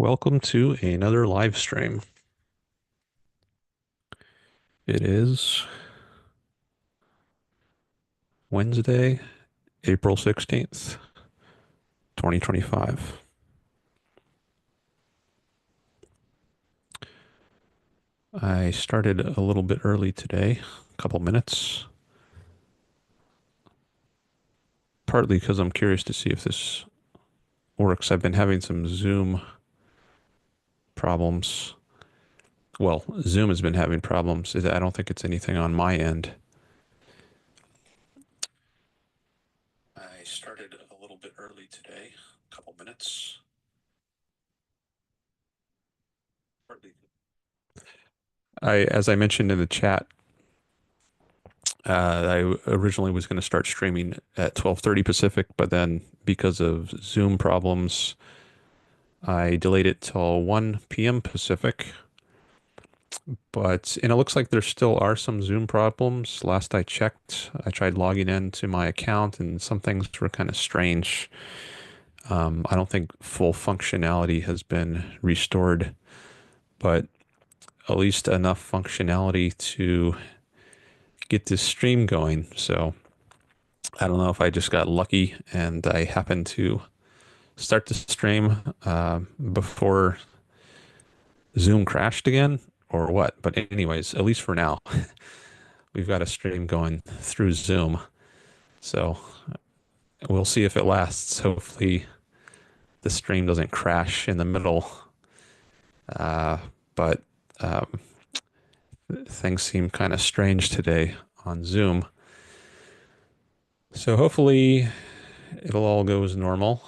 Welcome to another live stream. It is Wednesday, April 16th, 2025. I started a little bit early today, a couple minutes, partly because I'm curious to see if this works. I've been having some Zoom problems. Well, Zoom has been having problems. I don't think it's anything on my end. I started a little bit early today, a couple minutes. As I mentioned in the chat, I originally was going to start streaming at 12:30 Pacific, but then because of Zoom problems, I delayed it till 1 p.m. Pacific. And it looks like there still are some Zoom problems. Last I checked, I tried logging into my account and some things were kind of strange. I don't think full functionality has been restored, but at least enough functionality to get this stream going. So I don't know if I just got lucky and I happened to start the stream before Zoom crashed again or what. But anyways, at least for now, we've got a stream going through Zoom. So we'll see if it lasts. Hopefully the stream doesn't crash in the middle. But things seem kind of strange today on Zoom. So hopefully it'll all go as normal.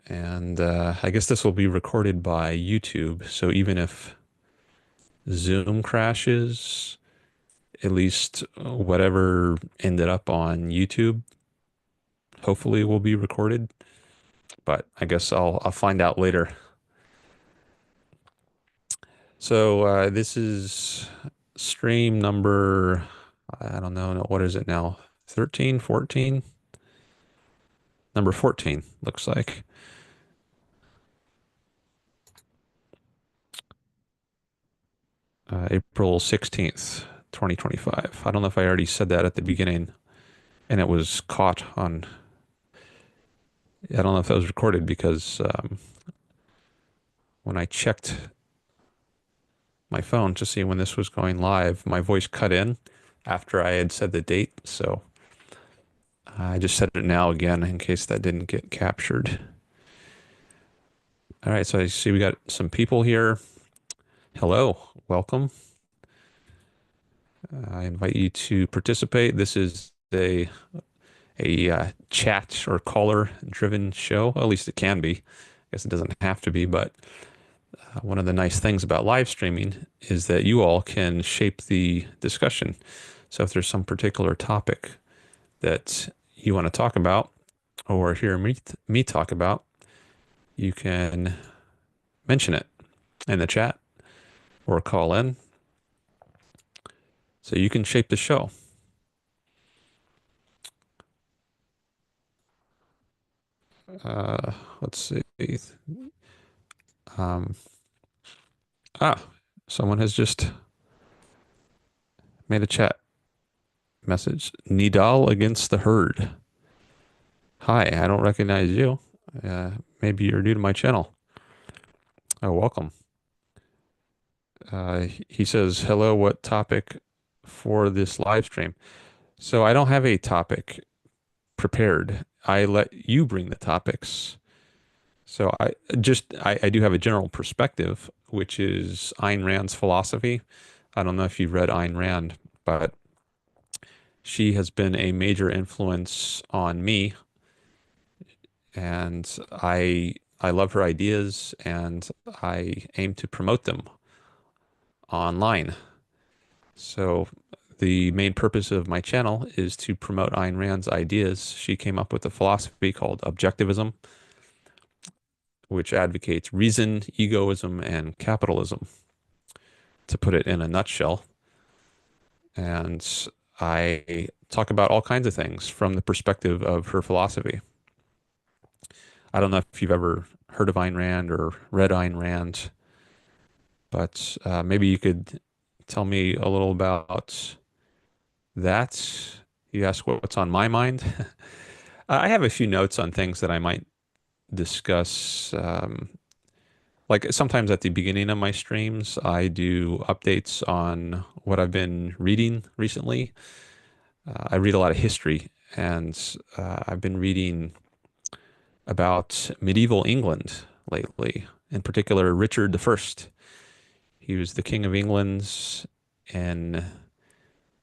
And I guess this will be recorded by YouTube. So even if Zoom crashes, at least whatever ended up on YouTube, hopefully will be recorded. But I guess I'll find out later. So this is stream number, I don't know, what is it now? 13, 14? Number 14, looks like. April 16th, 2025. I don't know if I already said that at the beginning and it was caught on, I don't know if that was recorded because when I checked my phone to see when this was going live, my voice cut in after I had said the date. So I just said it now again in case that didn't get captured. All right, so I see we got some people here. Hello, welcome. I invite you to participate. This is a chat or caller driven show. At least it can be. I guess it doesn't have to be, but one of the nice things about live streaming is that you all can shape the discussion. So if there's some particular topic that you want to talk about or hear me talk about, you can mention it in the chat or call in. So you can shape the show. Let's see. Um, Someone has just made a chat message. Nidal against the herd. Hi, I don't recognize you. Maybe you're new to my channel. Oh, welcome. He says, hello, what topic for this live stream? So I don't have a topic prepared. I let you bring the topics. So I do have a general perspective, which is Ayn Rand's philosophy. I don't know if you've read Ayn Rand, but she has been a major influence on me, and I love her ideas, and I aim to promote them online. So the main purpose of my channel is to promote Ayn Rand's ideas. She came up with a philosophy called Objectivism, which advocates reason, egoism, and capitalism, to put it in a nutshell. And I talk about all kinds of things from the perspective of her philosophy. I don't know if you've ever heard of Ayn Rand or read Ayn Rand, but maybe you could tell me a little about that. You ask what's on my mind. I have a few notes on things that I might discuss. Like sometimes at the beginning of my streams, I do updates on what I've been reading recently. I read a lot of history, and I've been reading about medieval England lately, in particular Richard the First. He was the King of England in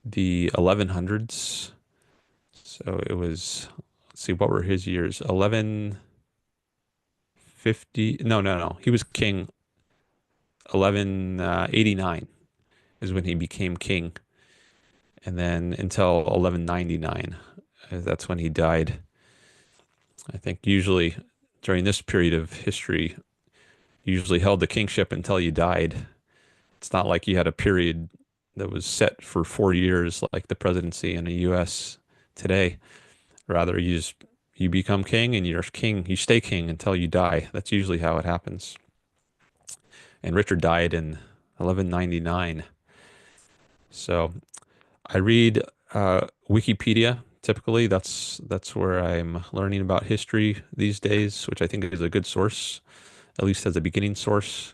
the 1100s. So it was, let's see, what were his years? 1150. No, no, no. He was king 1189 is when he became king. And then until 1199, that's when he died. I think usually during this period of history, you usually held the kingship until you died. It's not like you had a period that was set for 4 years like the presidency in the US today. Rather, you become king and you're king, you stay king until you die. That's usually how it happens. And Richard died in 1199. So I read Wikipedia typically. That's where I'm learning about history these days, which I think is a good source, at least as a beginning source,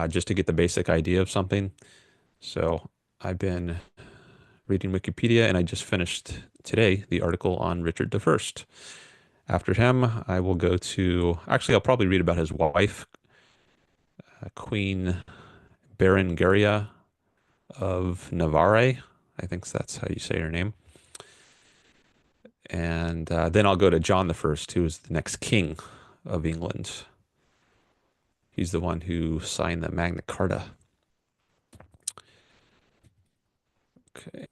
just to get the basic idea of something. So I've been reading Wikipedia, and I just finished today the article on Richard the First. After him, I will go to, actually, I'll probably read about his wife, Queen Berengaria of Navarre. I think that's how you say her name. And then I'll go to John the First, who is the next king of England. He's the one who signed the Magna Carta. Okay.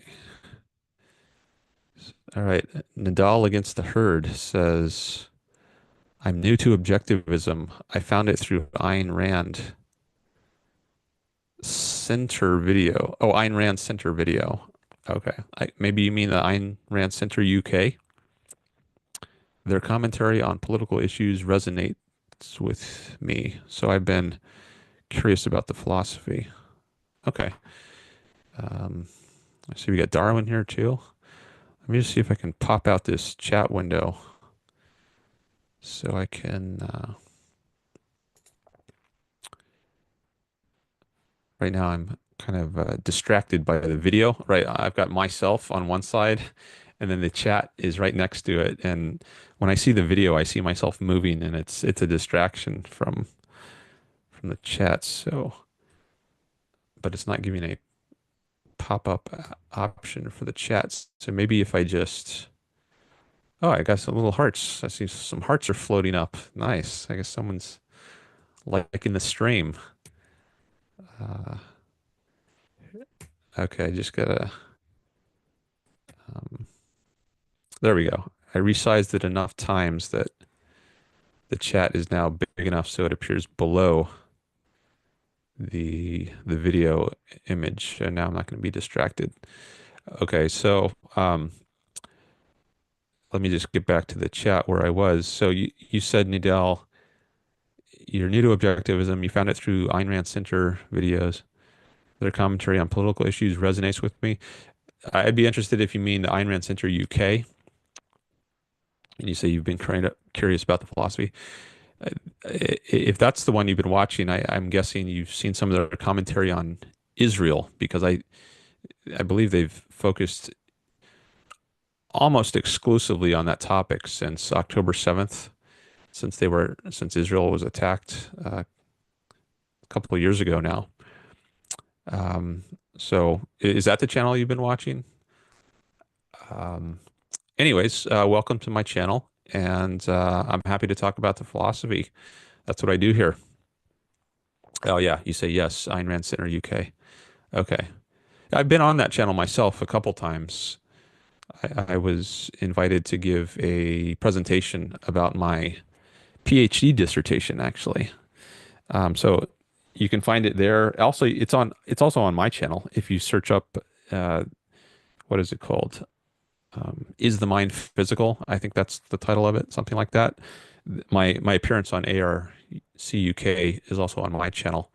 All right. Nidal against the herd says, I'm new to objectivism. I found it through Ayn Rand Center video. Oh, Ayn Rand Center video. Okay. Maybe you mean the Ayn Rand Center UK. Their commentary on political issues resonates with me. So I've been curious about the philosophy. Okay. I see we got Darwin here too. Let me just see if I can pop out this chat window so I can. Right now, I'm kind of distracted by the video. Right, I've got myself on one side, and then the chat is right next to it. And when I see the video, I see myself moving, and it's a distraction from the chat. So, but it's not giving a pop-up option for the chats. So maybe if I just, oh, I got some little hearts. I see some hearts are floating up. Nice. I guess someone's liking the stream. Uh, okay, I just gotta, um, there we go. I resized it enough times that the chat is now big enough so it appears below the video image. And now I'm not going to be distracted. Okay, so let me just get back to the chat where I was. So you said, Nidal, you're new to objectivism. You found it through Ayn Rand Center videos. Their commentary on political issues resonates with me. I'd be interested if you mean the Ayn Rand Center UK, and you say you've been curious about the philosophy. If that's the one you've been watching, I'm guessing you've seen some of their commentary on Israel, because I believe they've focused almost exclusively on that topic since October 7th, since Israel was attacked a couple of years ago now. So is that the channel you've been watching? Anyways, welcome to my channel, and I'm happy to talk about the philosophy. That's what I do here. Oh yeah, you say yes, Ayn Rand Center UK. Okay. I've been on that channel myself a couple times. I was invited to give a presentation about my PhD dissertation, actually. So you can find it there. Also, it's also on my channel. If you search up, what is it called? Is the Mind Physical? I think that's the title of it, something like that. My appearance on ARCUK is also on my channel.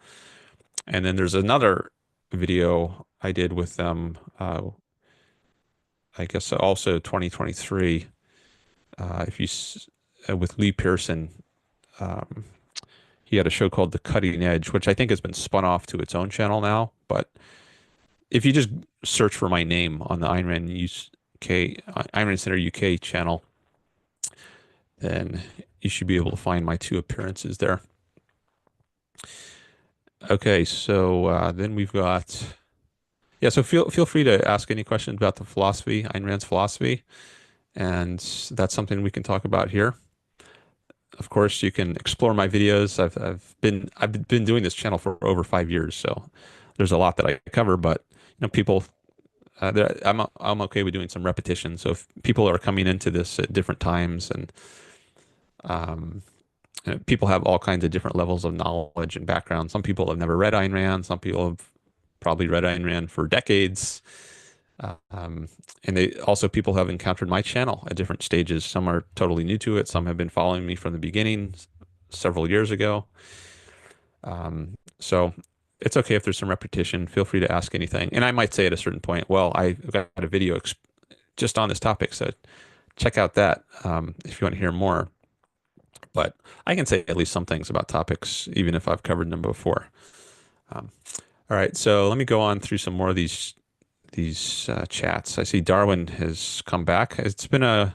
And then there's another video I did with them, I guess also 2023, if you with Lee Pearson. Um, he had a show called The Cutting Edge, which I think has been spun off to its own channel now. But if you just search for my name on the Ayn Rand Center UK channel, then you should be able to find my two appearances there. Okay, so then we've got, yeah, so feel free to ask any questions about the philosophy, Ayn Rand's philosophy, and that's something we can talk about here. Of course, you can explore my videos. I've been doing this channel for over 5 years, so there's a lot that I cover. But people, I'm okay with doing some repetition. So if people are coming into this at different times, and um, people have all kinds of different levels of knowledge and background. Some people have never read Ayn Rand. Some people have probably read Ayn Rand for decades. Um, and people have encountered my channel at different stages. Some are totally new to it. Some have been following me from the beginning several years ago. So it's okay if there's some repetition. Feel free to ask anything. And I might say at a certain point, well, I've got a video just on this topic, so check out that if you want to hear more. But I can say at least some things about topics, even if I've covered them before. All right, so let me go on through some more of these chats. I see Darwin has come back. It's been I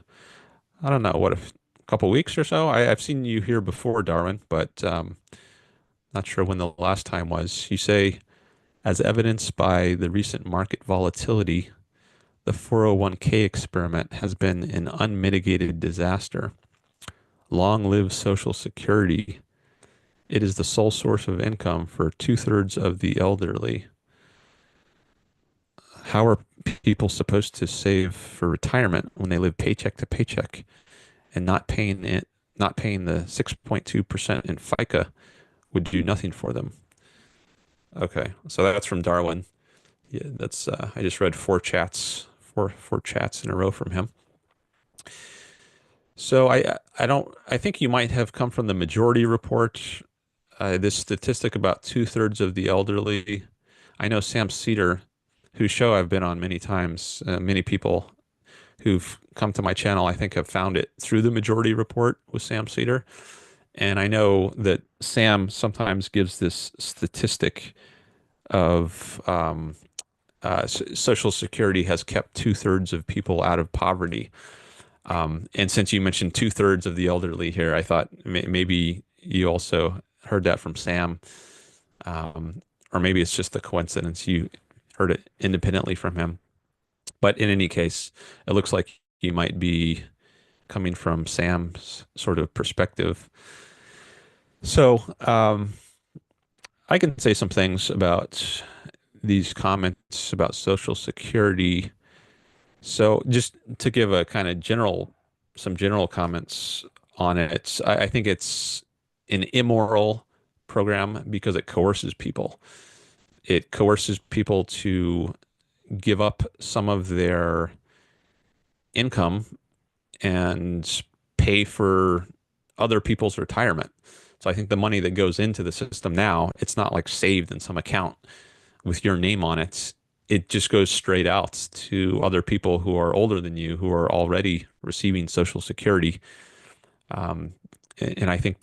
don't know, what, a couple weeks or so. I've seen you here before, Darwin, but not sure when the last time was. You say, as evidenced by the recent market volatility, the 401k experiment has been an unmitigated disaster. Long live Social Security. It is the sole source of income for 2/3 of the elderly. How are people supposed to save for retirement when they live paycheck to paycheck and not paying the 6.2% in FICA would do nothing for them? Okay, so that's from Darwin. Yeah, that's I just read four chats in a row from him. So I think you might have come from the Majority Report. This statistic about 2/3 of the elderly. I know Sam Cedar, whose show I've been on many times. Many people who've come to my channel, I think, have found it through the Majority Report with Sam Cedar. And I know that Sam sometimes gives this statistic of Social Security has kept 2/3 of people out of poverty. And since you mentioned 2/3 of the elderly here, I thought maybe you also heard that from Sam, or maybe it's just a coincidence you heard it independently from him. But in any case, it looks like you might be coming from Sam's sort of perspective. So I can say some things about these comments about Social Security. So just to give a kind of some general comments on it, I think it's an immoral program because it coerces people. It coerces people to give up some of their income and pay for other people's retirement. So I think the money that goes into the system now, it's not like saved in some account with your name on it. It just goes straight out to other people who are older than you, who are already receiving Social Security. And I think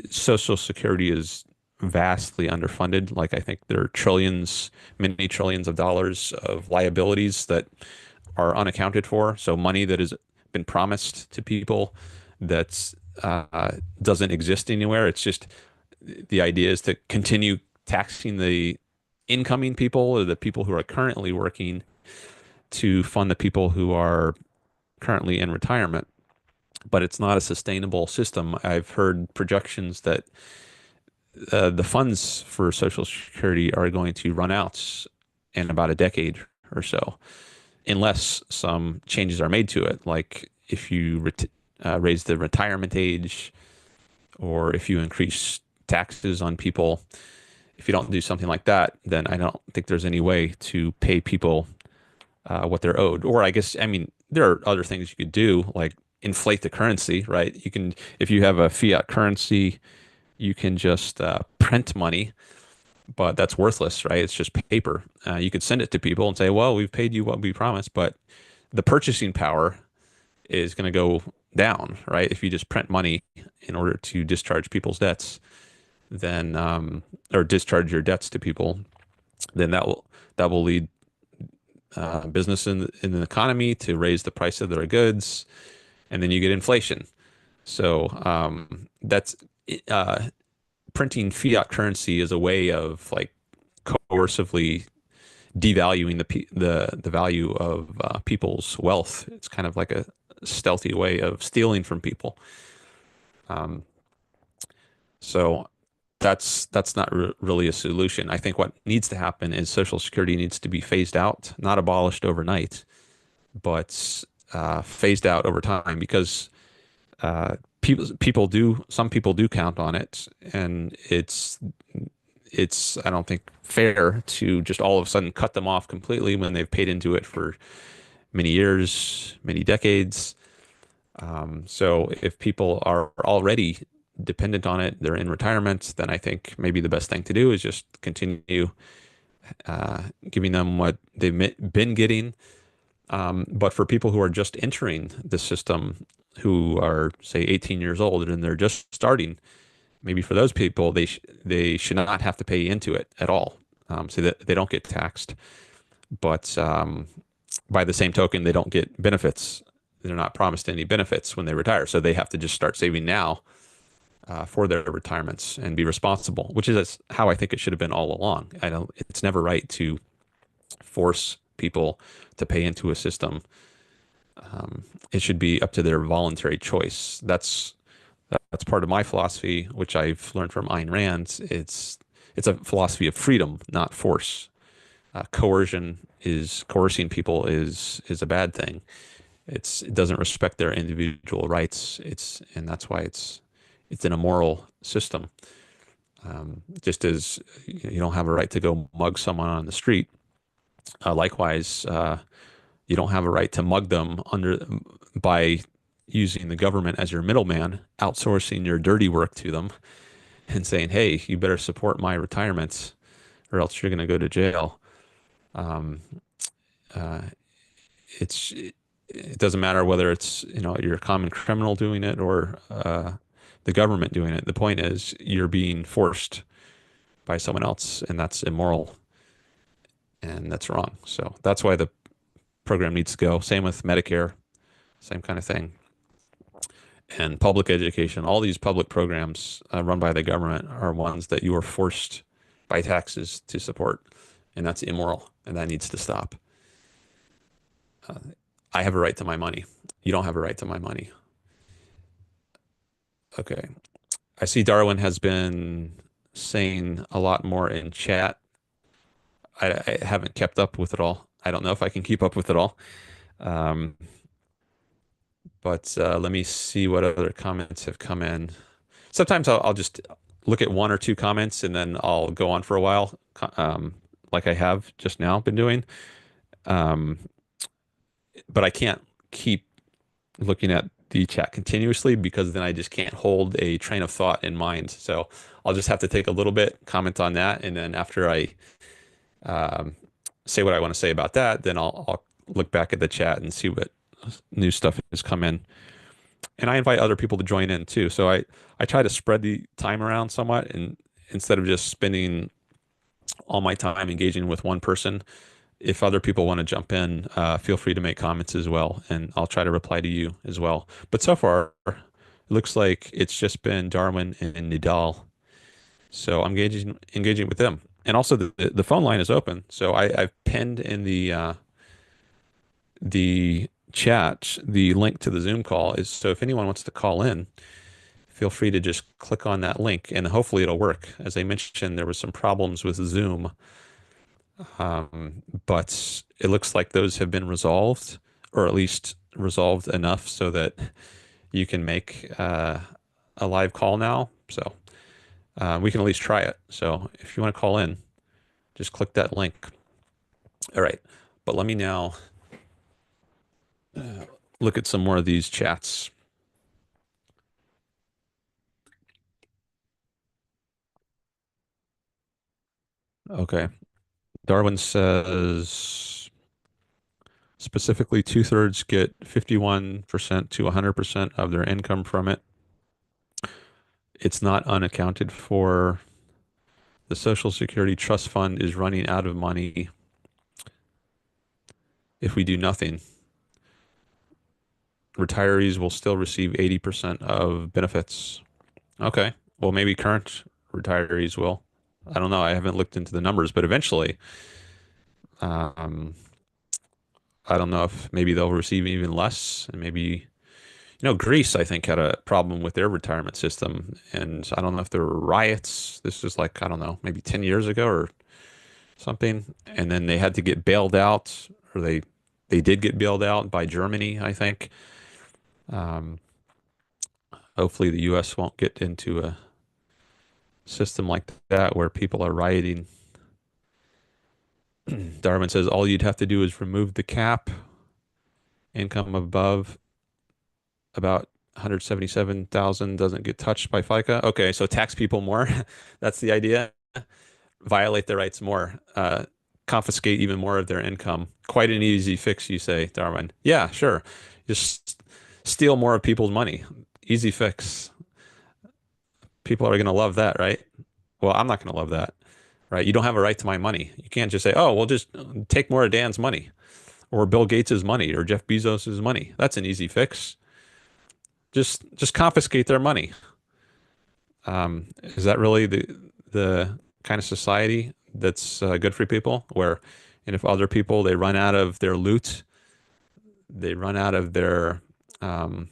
Social Security is vastly underfunded. Like, I think there are many trillions of dollars of liabilities that are unaccounted for. So money that has been promised to people that doesn't exist anywhere. It's just the idea is to continue taxing the incoming people, or the people who are currently working, to fund the people who are currently in retirement. But it's not a sustainable system. I've heard projections that the funds for Social Security are going to run out in about a decade or so, unless some changes are made to it, like if you raise the retirement age, or if you increase taxes on people. If you don't do something like that, then I don't think there's any way to pay people what they're owed. Or I mean, there are other things you could do, like inflate the currency, right? You can, if you have a fiat currency, you can just print money, but that's worthless, right? It's just paper. You could send it to people and say, well, we've paid you what we promised, but the purchasing power is going to go down, right? If you just print money in order to discharge people's debts, then or discharge your debts to people, then that will lead business in the economy to raise the price of their goods, and then you get inflation. So that's uh, printing fiat currency is a way of like coercively devaluing the value of people's wealth. It's kind of like a stealthy way of stealing from people. Um, so that's not really a solution. I think what needs to happen is Social Security needs to be phased out, not abolished overnight, but phased out over time because some people do count on it, and it's I don't think fair to just all of a sudden cut them off completely when they've paid into it for many years, many decades. So if people are already dependent on it, they're in retirement, then I think maybe the best thing to do is just continue giving them what they've been getting. But for people who are just entering the system, who are say 18 years old and they're just starting, maybe for those people, they should not have to pay into it at all, so that they don't get taxed. But by the same token, they don't get benefits. They're not promised any benefits when they retire, so they have to just start saving now for their retirements and be responsible, which is how I think it should have been all along. I don't. It's never right to force people to pay into a system. It should be up to their voluntary choice. That's part of my philosophy, which I've learned from Ayn Rand. It's a philosophy of freedom, not force. Coercing people is a bad thing. It doesn't respect their individual rights. And that's why it's an immoral system. Just as you don't have a right to go mug someone on the street, likewise, you don't have a right to mug them by using the government as your middleman, outsourcing your dirty work to them, and saying, "Hey, you better support my retirement, or else you're going to go to jail." Um, uh, it doesn't matter whether it's you're a common criminal doing it or the government doing it. The point is you're being forced by someone else, and that's immoral and that's wrong. So that's why the program needs to go. Same with Medicare, same kind of thing. And public education, all these public programs run by the government are ones that you are forced by taxes to support, and that's immoral, and that needs to stop. I have a right to my money. You don't have a right to my money. Okay. I see Darwin has been saying a lot more in chat. I haven't kept up with it all. I don't know if I can keep up with it all. Um, but let me see what other comments have come in. Sometimes I'll just look at one or two comments and then I'll go on for a while, like I have just now been doing. Um, but I can't keep looking at the chat continuously because then I just can't hold a train of thought in mind. So I'll just have to take a little bit, comment on that, and then after I um, say what I want to say about that, then I'll look back at the chat and see what new stuff has come in. And I invite other people to join in too. So I try to spread the time around somewhat, and instead of just spending all my time engaging with one person, if other people want to jump in, feel free to make comments as well, and I'll try to reply to you as well. But so far, it looks like it's just been Darwin and Nidal, so I'm engaging with them. And also the phone line is open, so I've pinned in the chat the link to the Zoom call is so if anyone wants to call in, feel free to just click on that link, and hopefully it'll work. As I mentioned, there was some problems with Zoom. But it looks like those have been resolved, or at least resolved enough so that you can make a live call now. So we can at least try it. So if you want to call in, just click that link. All right. But let me now look at some more of these chats. Okay. Darwin says specifically two-thirds get 51% to 100% of their income from it. It's not unaccounted for. The Social Security Trust Fund is running out of money if we do nothing. Retirees will still receive 80% of benefits. Okay. Well, maybe current retirees will. I don't know. I haven't looked into the numbers, but eventually, um, I don't know if maybe they'll receive even less. And maybe, Greece, I think, had a problem with their retirement system. And I don't know if there were riots. This was like, I don't know, maybe 10 years ago or something. And then they had to get bailed out, or they did get bailed out by Germany, I think. Um, Hopefully the US won't get into a system like that where people are rioting. Darwin says all you'd have to do is remove the cap, income above about 177,000 doesn't get touched by FICA. Okay, so tax people more. That's the idea. Violate their rights more. Confiscate even more of their income. Quite an easy fix, you say, Darwin. Yeah, sure. Just steal more of people's money. Easy fix. People are going to love that, right? Well, I'm not going to love that, right? You don't have a right to my money. You can't just say, oh, well, just take more of Dan's money or Bill Gates's money or Jeff Bezos's money. That's an easy fix. Just confiscate their money. Is that really the kind of society that's good for people? Where, and if other people they run out of their loot, they run out of their um,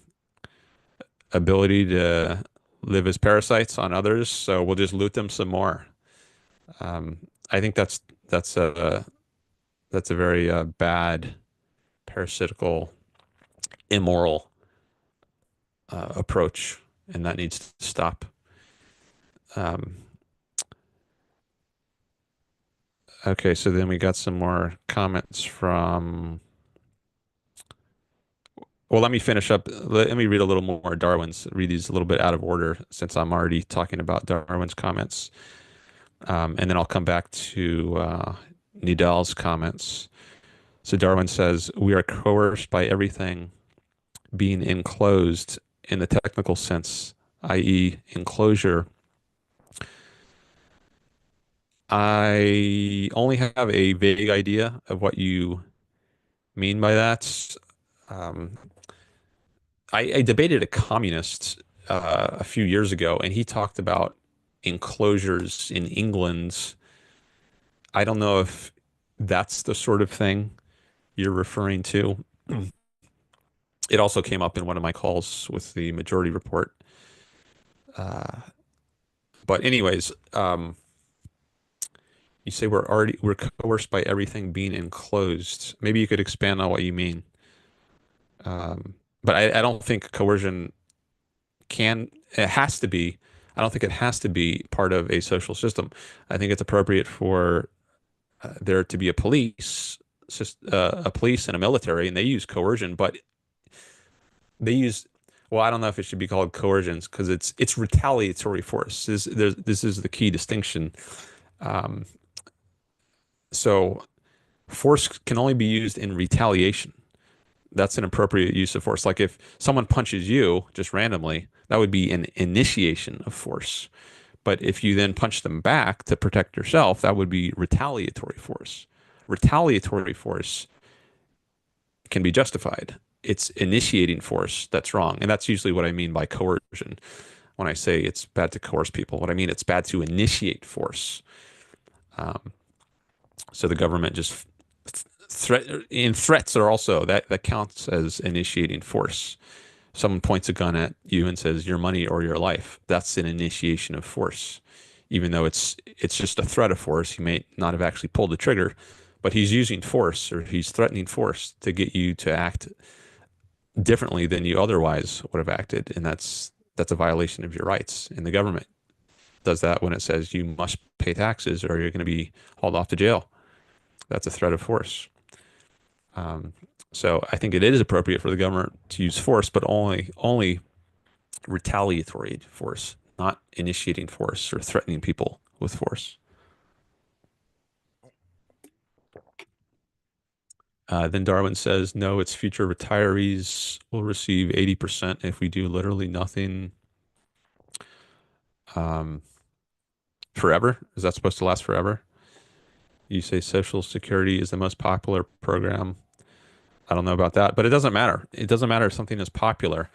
ability to live as parasites on others, so we'll just loot them some more. I think that's a very bad, parasitical, immoral approach, and that needs to stop. Um, okay, so then we got some more comments from. Well, let me finish up. Let me read a little more Darwin's. Read these a little bit out of order since I'm already talking about Darwin's comments, and then I'll come back to Nidal's comments. So Darwin says we are coerced by everything being enclosed in the technical sense, i.e., enclosure. I only have a vague idea of what you mean by that. Um, I debated a communist a few years ago, and he talked about enclosures in England. I don't know if that's the sort of thing you're referring to. It also came up in one of my calls with the Majority Report. Uh, but anyways, you say we're coerced by everything being enclosed. Maybe you could expand on what you mean. But I don't think coercion it has to be, I don't think it has to be part of a social system. I think it's appropriate for there to be a police and a military, and they use coercion, but they use, well, I don't know if it should be called coercion because it's retaliatory force. This is the key distinction. Um, so force can only be used in retaliation. That's an appropriate use of force. Like if someone punches you just randomly, that would be an initiation of force. But if you then punch them back to protect yourself, that would be retaliatory force. Retaliatory force can be justified. It's initiating force that's wrong. And that's usually what I mean by coercion. When I say it's bad to coerce people, what I mean, it's bad to initiate force. So the government just threats are also that counts as initiating force. Someone points a gun at you and says your money or your life. That's an initiation of force, even though it's just a threat of force. He may not have actually pulled the trigger, but he's using force or he's threatening force to get you to act differently than you otherwise would have acted, and that's a violation of your rights. And the government does that when it says you must pay taxes or you're going to be hauled off to jail. That's a threat of force. Um, so I think it is appropriate for the government to use force, but only retaliatory force, not initiating force or threatening people with force. Then Darwin says, no, its future retirees will receive 80% if we do literally nothing um, forever. Is that supposed to last forever? You say Social Security is the most popular program. I don't know about that, but it doesn't matter. It doesn't matter if something is popular.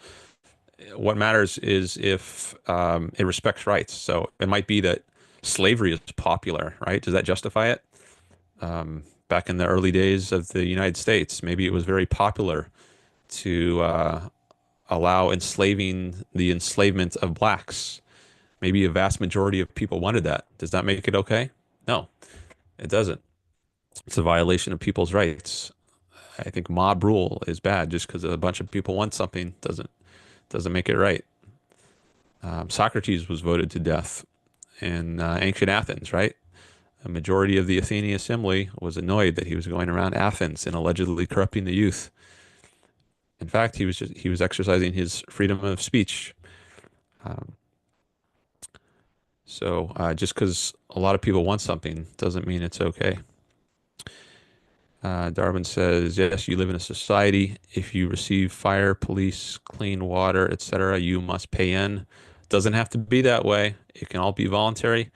What matters is if it respects rights. So it might be that slavery is popular, right? Does that justify it? Back in the early days of the United States, maybe it was very popular to allow enslaving the enslavement of blacks. Maybe a vast majority of people wanted that. Does that make it okay? No, it doesn't. It's a violation of people's rights. I think mob rule is bad. Just because a bunch of people want something doesn't make it right. Socrates was voted to death in ancient Athens, right? A majority of the Athenian assembly was annoyed that he was going around Athens and allegedly corrupting the youth. In fact, he was exercising his freedom of speech. Um, so just because a lot of people want something doesn't mean it's okay. Darwin says, yes, you live in a society. If you receive fire, police, clean water, etc., you must pay in. Doesn't have to be that way. It can all be voluntary.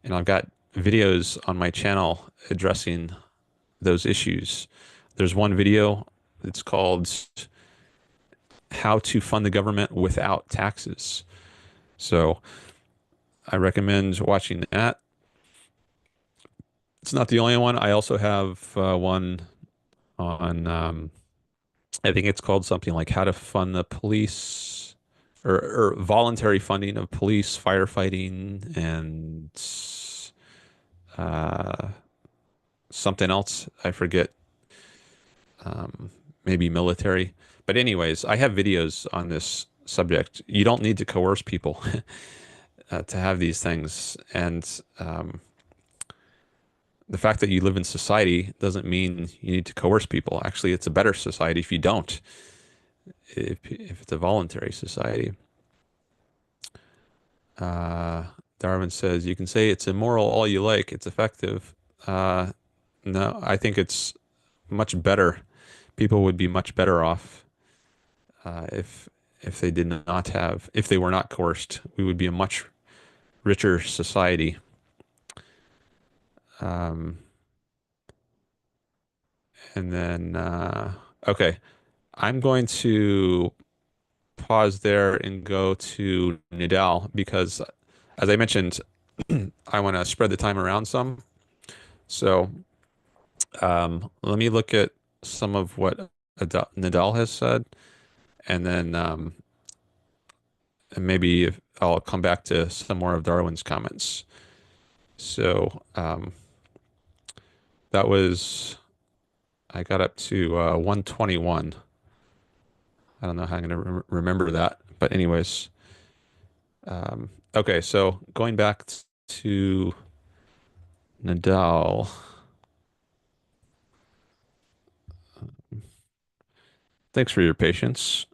And I've got videos on my channel addressing those issues. There's one video that's called How to Fund the Government Without Taxes. So I recommend watching that. It's not the only one. I also have one on, I think it's called something like How to Fund the Police or Voluntary Funding of Police, Firefighting, and uh, something else. I forget. Um, Maybe military. But anyways, I have videos on this subject. You don't need to coerce people to have these things. And the fact that you live in society doesn't mean you need to coerce people. Actually, it's a better society if you don't, if it's a voluntary society. Uh, Darwin says, you can say it's immoral all you like. It's effective. Uh, no, I think it's much better. People would be much better off if they did not have, if they were not coerced. We would be a much richer society. Um, and then, okay, I'm going to pause there and go to Nidal because, as I mentioned, I want to spread the time around some. So let me look at some of what Nidal has said, and then and maybe I'll come back to some more of Darwin's comments. So that was, I got up to 121. I don't know how I'm going to remember that. But anyways, okay, so going back to Nidal. Thanks for your patience.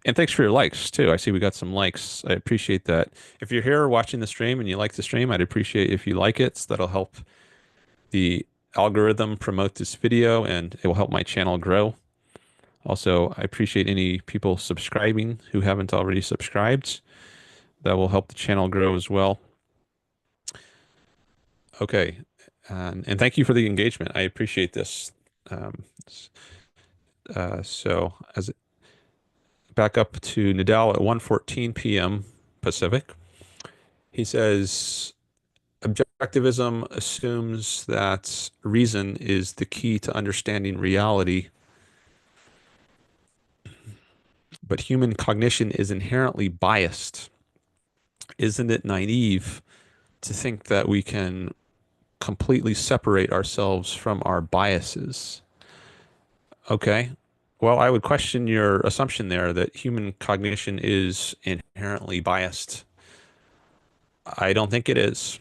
And thanks for your likes too. I see we got some likes. I appreciate that. If you're here watching the stream and you like the stream, I'd appreciate if you like it. So that'll help the algorithm promote this video and it will help my channel grow. Also, I appreciate any people subscribing who haven't already subscribed. That will help the channel grow as well. Okay. And thank you for the engagement. I appreciate this. Um, so as back up to Nidal at 1:14 p.m. Pacific. He says, objectivism assumes that reason is the key to understanding reality, but human cognition is inherently biased. Isn't it naive to think that we can completely separate ourselves from our biases? Okay. Well, I would question your assumption there that human cognition is inherently biased. I don't think it is.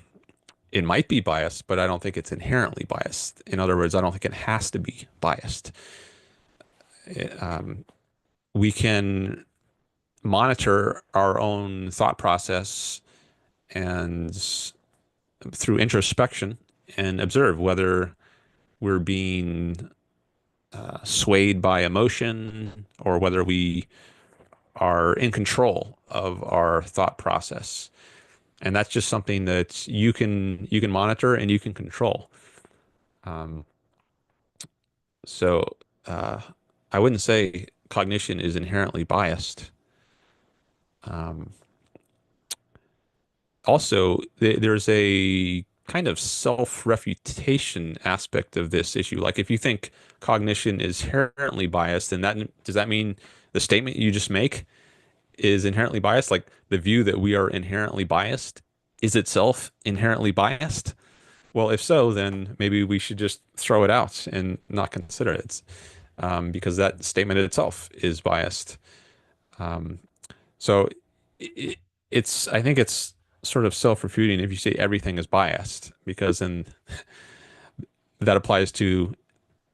it might be biased, but I don't think it's inherently biased. In other words, I don't think it has to be biased. It, we can monitor our own thought process and through introspection and observe whether we're being swayed by emotion or whether we are in control of our thought process. And that's just something that you can monitor and you can control. Um, so uh, I wouldn't say cognition is inherently biased. Um, Also, there's a kind of self-refutation aspect of this issue. Like if you think cognition is inherently biased, then that does that mean the statement you just make is inherently biased? Like the view that we are inherently biased is itself inherently biased? Well, if so, then maybe we should just throw it out and not consider it, because that statement itself is biased. Um, so it, I think it's sort of self-refuting if you say everything is biased, because then that applies to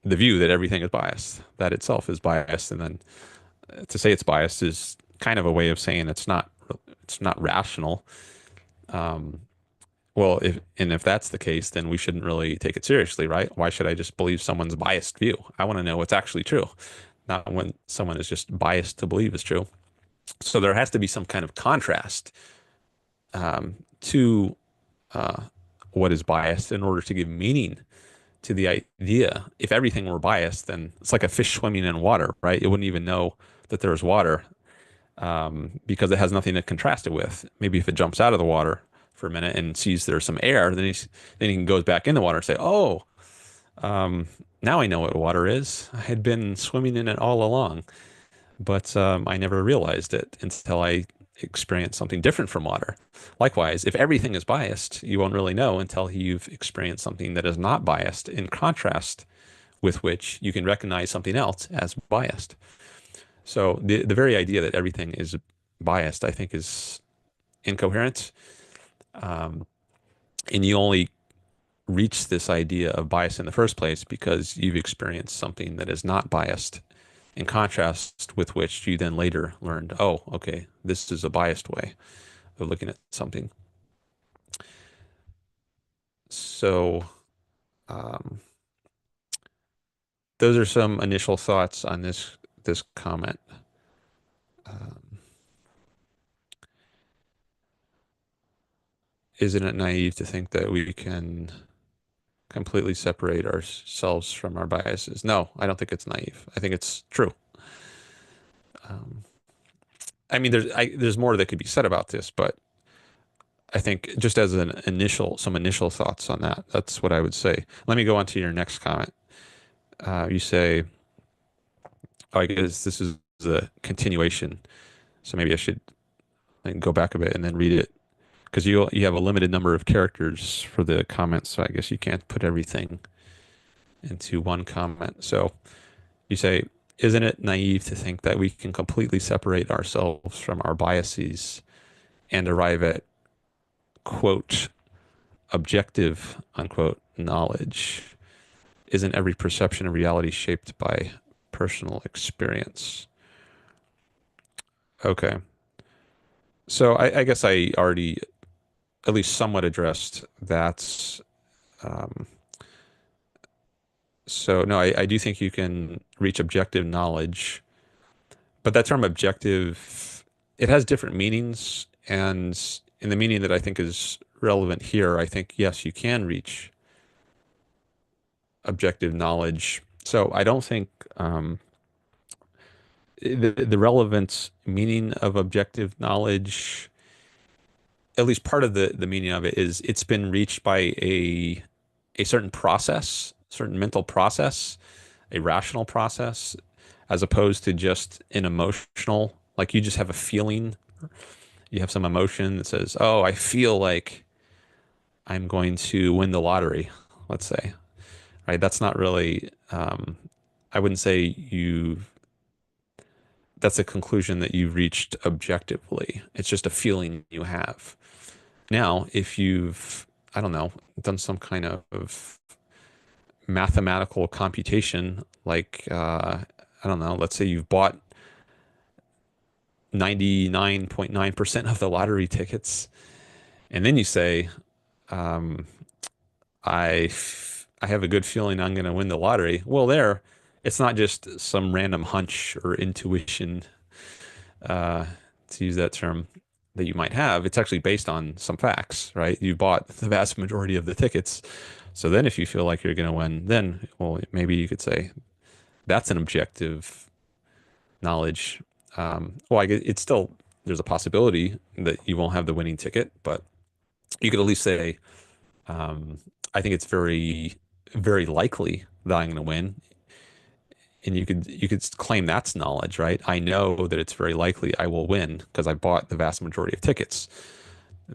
the view that everything is biased, that itself is biased, and then to say it's biased is kind of a way of saying it's not rational. Um, well, if that's the case, then we shouldn't really take it seriously, right? Why should I just believe someone's biased view? I want to know what's actually true, not when someone is just biased to believe is true. So there has to be some kind of contrast to uh, what is biased in order to give meaning to the idea. If everything were biased, then it's like a fish swimming in water, right? It wouldn't even know that there's water, because it has nothing to contrast it with. Maybe if it jumps out of the water for a minute and sees there's some air, then he goes back in the water and say, "Oh, now I know what water is. I had been swimming in it all along, but I never realized it until I experienced something different from water." Likewise, if everything is biased, you won't really know until you've experienced something that is not biased, in contrast with which you can recognize something else as biased. So the very idea that everything is biased, I think, is incoherent. Um, and you only reach this idea of bias in the first place because you've experienced something that is not biased, in contrast with which you then later learned, oh, okay, this is a biased way of looking at something. So um, those are some initial thoughts on this comment. Um, isn't it naive to think that we can completely separate ourselves from our biases? No, I don't think it's naive. I think it's true. Um, I mean, there's more that could be said about this, but I think just as some initial thoughts on that, that's what I would say. Let me go on to your next comment. You say, oh, I guess this is a continuation, so maybe I should go back a bit and then read it, because you have a limited number of characters for the comments, so I guess you can't put everything into one comment. So you say, isn't it naive to think that we can completely separate ourselves from our biases and arrive at, quote, objective, unquote, knowledge? Isn't every perception of reality shaped by personal experience? Okay. So I guess I already at least somewhat addressed that. Um, so no, I do think you can reach objective knowledge, but that term objective, it has different meanings. And in the meaning that I think is relevant here, I think, yes, you can reach objective knowledge. So I don't think the relevant meaning of objective knowledge, at least part of the meaning of it, is it's been reached by a certain process, certain mental process, a rational process, as opposed to just an emotional, like you just have a feeling, you have some emotion that says, "Oh, I feel like I'm going to win the lottery," let's say, right? That's not really, I wouldn't say that's a conclusion that you've reached objectively. It's just a feeling you have. Now, if you've I don't know, done some kind of mathematical computation, like, I don't know, let's say you've bought 99.9% of the lottery tickets, and then you say, um, I have a good feeling I'm going to win the lottery. Well, there, it's not just some random hunch or intuition, uh, to use that term, that you might have. It's actually based on some facts, right? You bought the vast majority of the tickets. So then if you feel like you're going to win, then, well, maybe you could say that's an objective knowledge. Well, it's still, there's a possibility that you won't have the winning ticket, but you could at least say, um, I think it's very, very likely that I'm going to win. And you could claim that's knowledge, right? I know that it's very likely I will win because I bought the vast majority of tickets.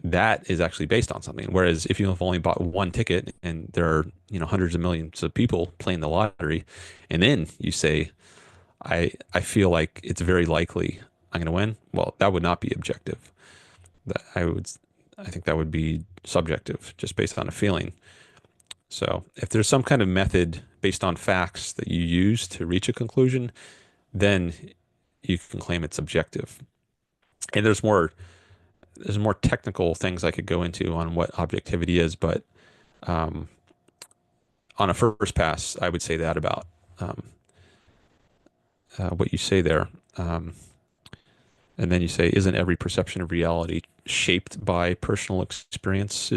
That is actually based on something. Whereas if you have only bought one ticket and there are, hundreds of millions of people playing the lottery, and then you say, I feel like it's very likely I'm going to win. Well, that would not be objective. That I think that would be subjective, just based on a feeling. So if there's some kind of method based on facts that you use to reach a conclusion, then you can claim it's objective. And there's more technical things I could go into on what objectivity is, but um, on a first pass, I would say that about um, what you say there. And then you say, isn't every perception of reality shaped by personal experience?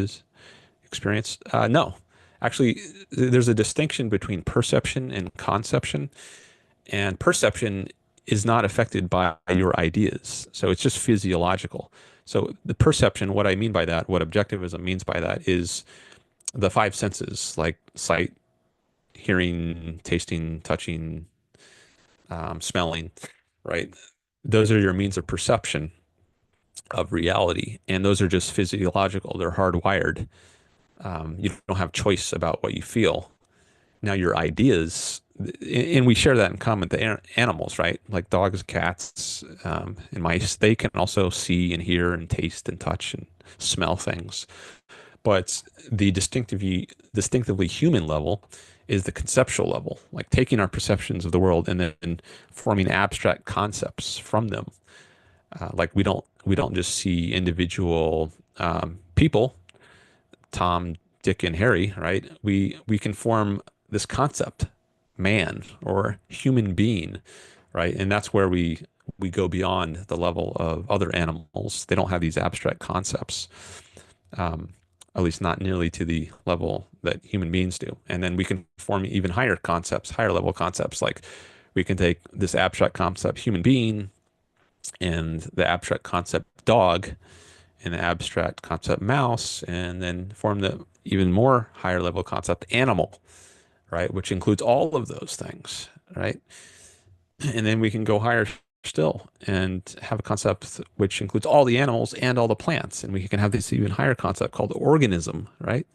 No. Actually, there's a distinction between perception and conception, and perception is not affected by your ideas. So it's just physiological. So the perception, what I mean by that, what objectivism means by that, is the five senses, like sight, hearing, tasting, touching, smelling, right? Those are your means of perception of reality, and those are just physiological. They're hardwired. You don't have choice about what you feel. Now, your ideas, and we share that in common with the animals, right? Like dogs, cats, and mice, they can also see and hear and taste and touch and smell things. But the distinctively human level is the conceptual level, like taking our perceptions of the world and then forming abstract concepts from them. Like we don't just see individual people, Tom, Dick, and Harry, right? We can form this concept, man or human being, right? And that's where we go beyond the level of other animals. They don't have these abstract concepts, um, at least not nearly to the level that human beings do. And then we can form even higher concepts, higher level concepts. Like we can take this abstract concept, human being, and the abstract concept, dog, and the abstract concept, mouse, and then form the even more higher level concept, animal, right? Which includes all of those things, right? And then we can go higher still and have a concept which includes all the animals and all the plants. And we can have this even higher concept called organism, right?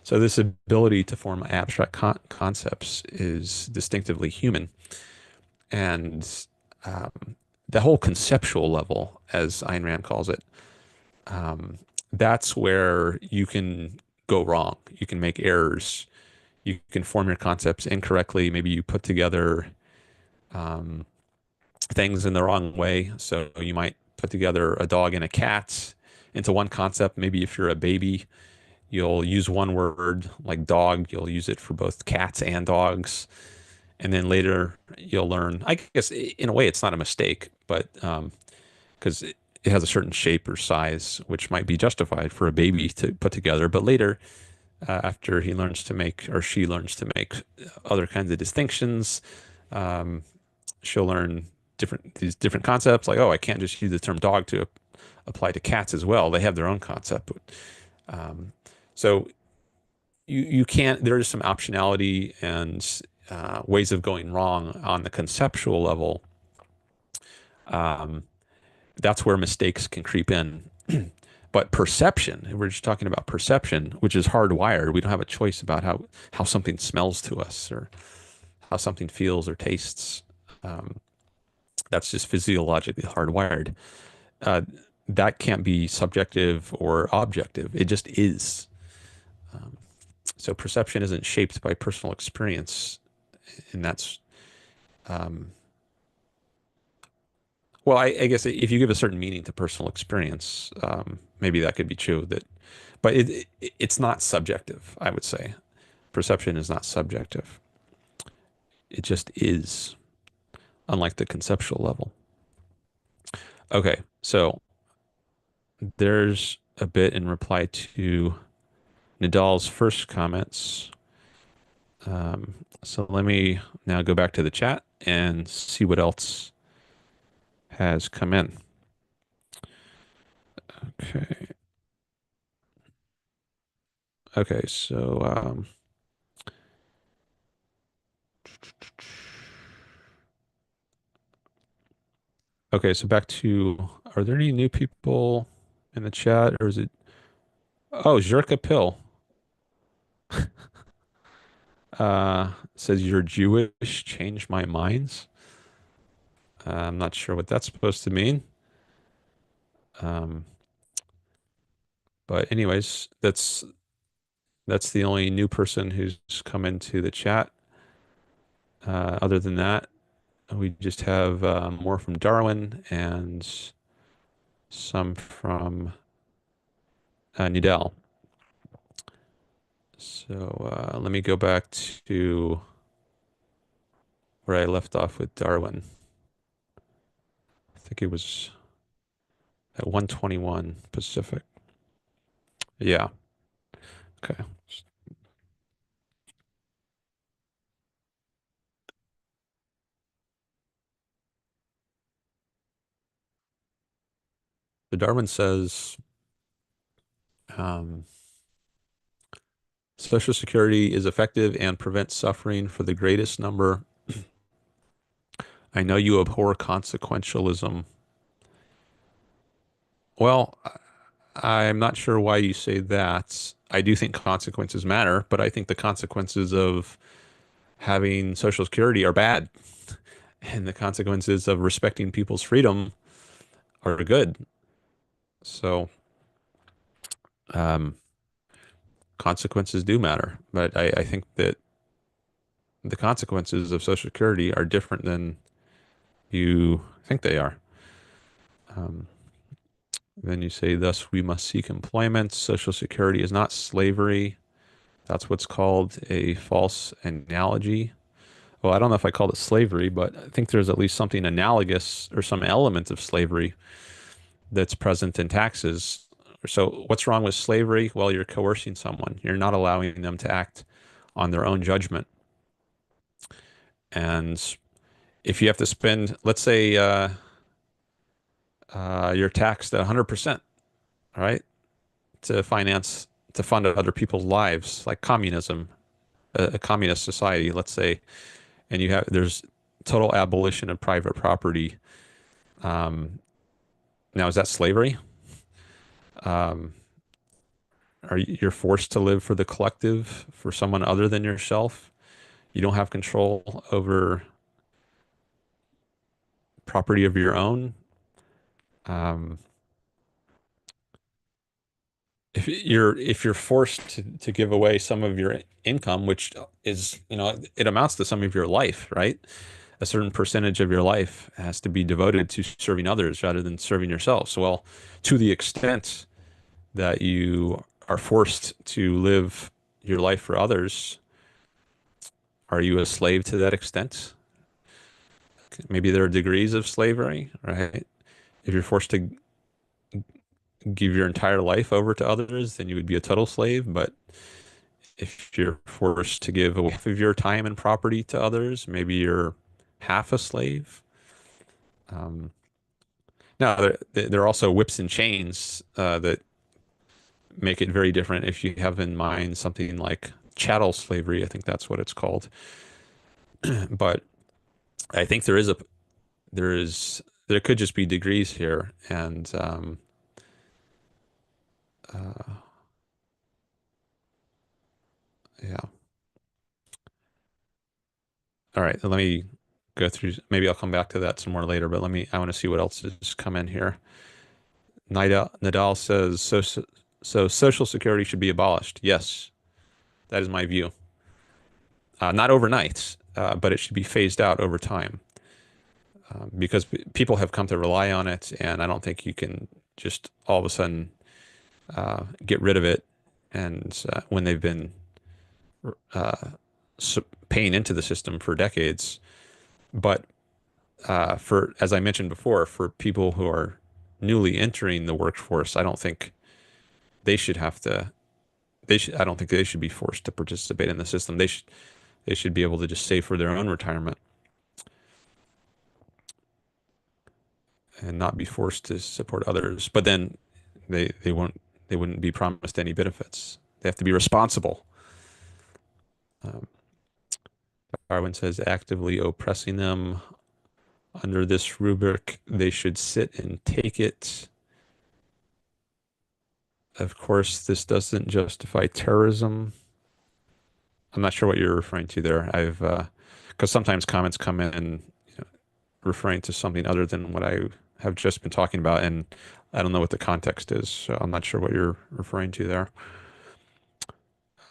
So this ability to form abstract concepts is distinctively human. And um, the whole conceptual level, as Ayn Rand calls it, that's where you can go wrong. You can make errors. You can form your concepts incorrectly. Maybe you put together um, things in the wrong way. So you might put together a dog and a cat into one concept. Maybe if you're a baby, you'll use one word like dog, you'll use it for both cats and dogs. And then later you'll learn, I guess in a way it's not a mistake, but because it has a certain shape or size, which might be justified for a baby to put together. But later, after he learns to make or she learns to make other kinds of distinctions, um, she'll learn these different concepts. Like, oh, I can't just use the term dog to apply to cats as well. They have their own concept. Um, so you can't. There is some optionality and ways of going wrong on the conceptual level. Um, that's where mistakes can creep in. But perception, we're just talking about perception, which is hardwired. We don't have a choice about how something smells to us or how something feels or tastes. Um, that's just physiologically hardwired. Uh, that can't be subjective or objective. It just is. So perception isn't shaped by personal experience, and that's um, well, I guess if you give a certain meaning to personal experience, maybe that could be true. But it's not subjective. I would say perception is not subjective. It just is, unlike the conceptual level. Okay, so there's a bit in reply to Nidal's first comments. So let me now go back to the chat and see what else has come in. Okay. Okay, so okay, so back to, are there any new people in the chat, or is it, oh, Zherka Pill says you're Jewish, change my minds. I'm not sure what that's supposed to mean. Um, but anyways, that's the only new person who's come into the chat. Other than that, we just have more from Darwin and some from Nidal. So let me go back to where I left off with Darwin. I think it was at 121 Pacific. Yeah. Okay. So Darwin says um, Social Security is effective and prevents suffering for the greatest number. I know you abhor consequentialism. Well, I'm not sure why you say that. I do think consequences matter, but I think the consequences of having Social Security are bad, and the consequences of respecting people's freedom are good. So, um, consequences do matter, but I think that the consequences of Social Security are different than you think they are. Um, then you say, thus, we must seek employment. Social Security is not slavery. That's what's called a false analogy. Well, I don't know if I called it slavery, but I think there's at least something analogous or some element of slavery that's present in taxes. So, what's wrong with slavery? Well, you're coercing someone. You're not allowing them to act on their own judgment. And if you have to spend, let's say, you're taxed at 100%, right, to finance, to fund other people's lives, like communism, a communist society, let's say, and there's total abolition of private property. Um, Now, is that slavery? Um, you're forced to live for the collective, for someone other than yourself? You don't have control over property of your own. Um, if you're forced to give away some of your income, which is, it amounts to some of your life, right? A certain percentage of your life has to be devoted to serving others rather than serving yourself. So, well, to the extent that you are forced to live your life for others, are you a slave to that extent? Maybe there are degrees of slavery, right? If you're forced to give your entire life over to others, then you would be a total slave. But if you're forced to give away half of your time and property to others, maybe you're half a slave. Um, Now, there are also whips and chains that make it very different if you have in mind something like chattel slavery. I think that's what it's called. But I think there could just be degrees here, and uh, yeah. All right, let me go through. Maybe I'll come back to that some more later, but I want to see what else has come in here. Nidal says, so Social Security should be abolished. Yes, That is my view. Not overnight, but it should be phased out over time because people have come to rely on it, and I don't think you can just all of a sudden get rid of it. And when they've been paying into the system for decades, but for, as I mentioned before, for people who are newly entering the workforce, I don't think they should have to. I don't think they should be forced to participate in the system. They should be able to just save for their own retirement and not be forced to support others. But then they wouldn't be promised any benefits. They have to be responsible. Um, Darwin says actively oppressing them under this rubric, they should sit and take it. Of course, this doesn't justify terrorism. I'm not sure what you're referring to there. Because sometimes comments come in, referring to something other than what I have just been talking about, and I don't know what the context is, so I'm not sure what you're referring to there.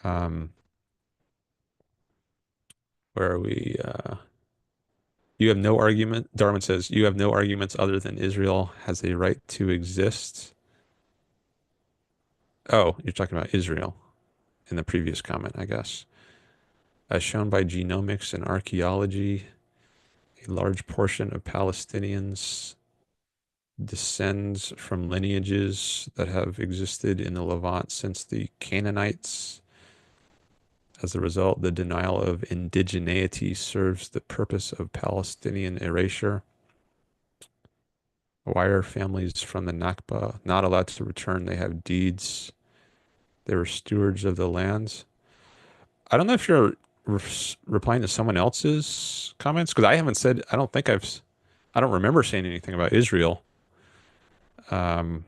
Um, where are we? You have no argument. Darwin says you have no arguments other than Israel has a right to exist. Oh, you're talking about Israel in the previous comment, I guess. As shown by genomics and archaeology, a large portion of Palestinians descends from lineages that have existed in the Levant since the Canaanites. As a result, the denial of indigeneity serves the purpose of Palestinian erasure. Why are families from the Nakba not allowed to return? They have deeds. They were stewards of the lands. I don't know if you're replying to someone else's comments because I haven't said, I don't remember saying anything about Israel. Um,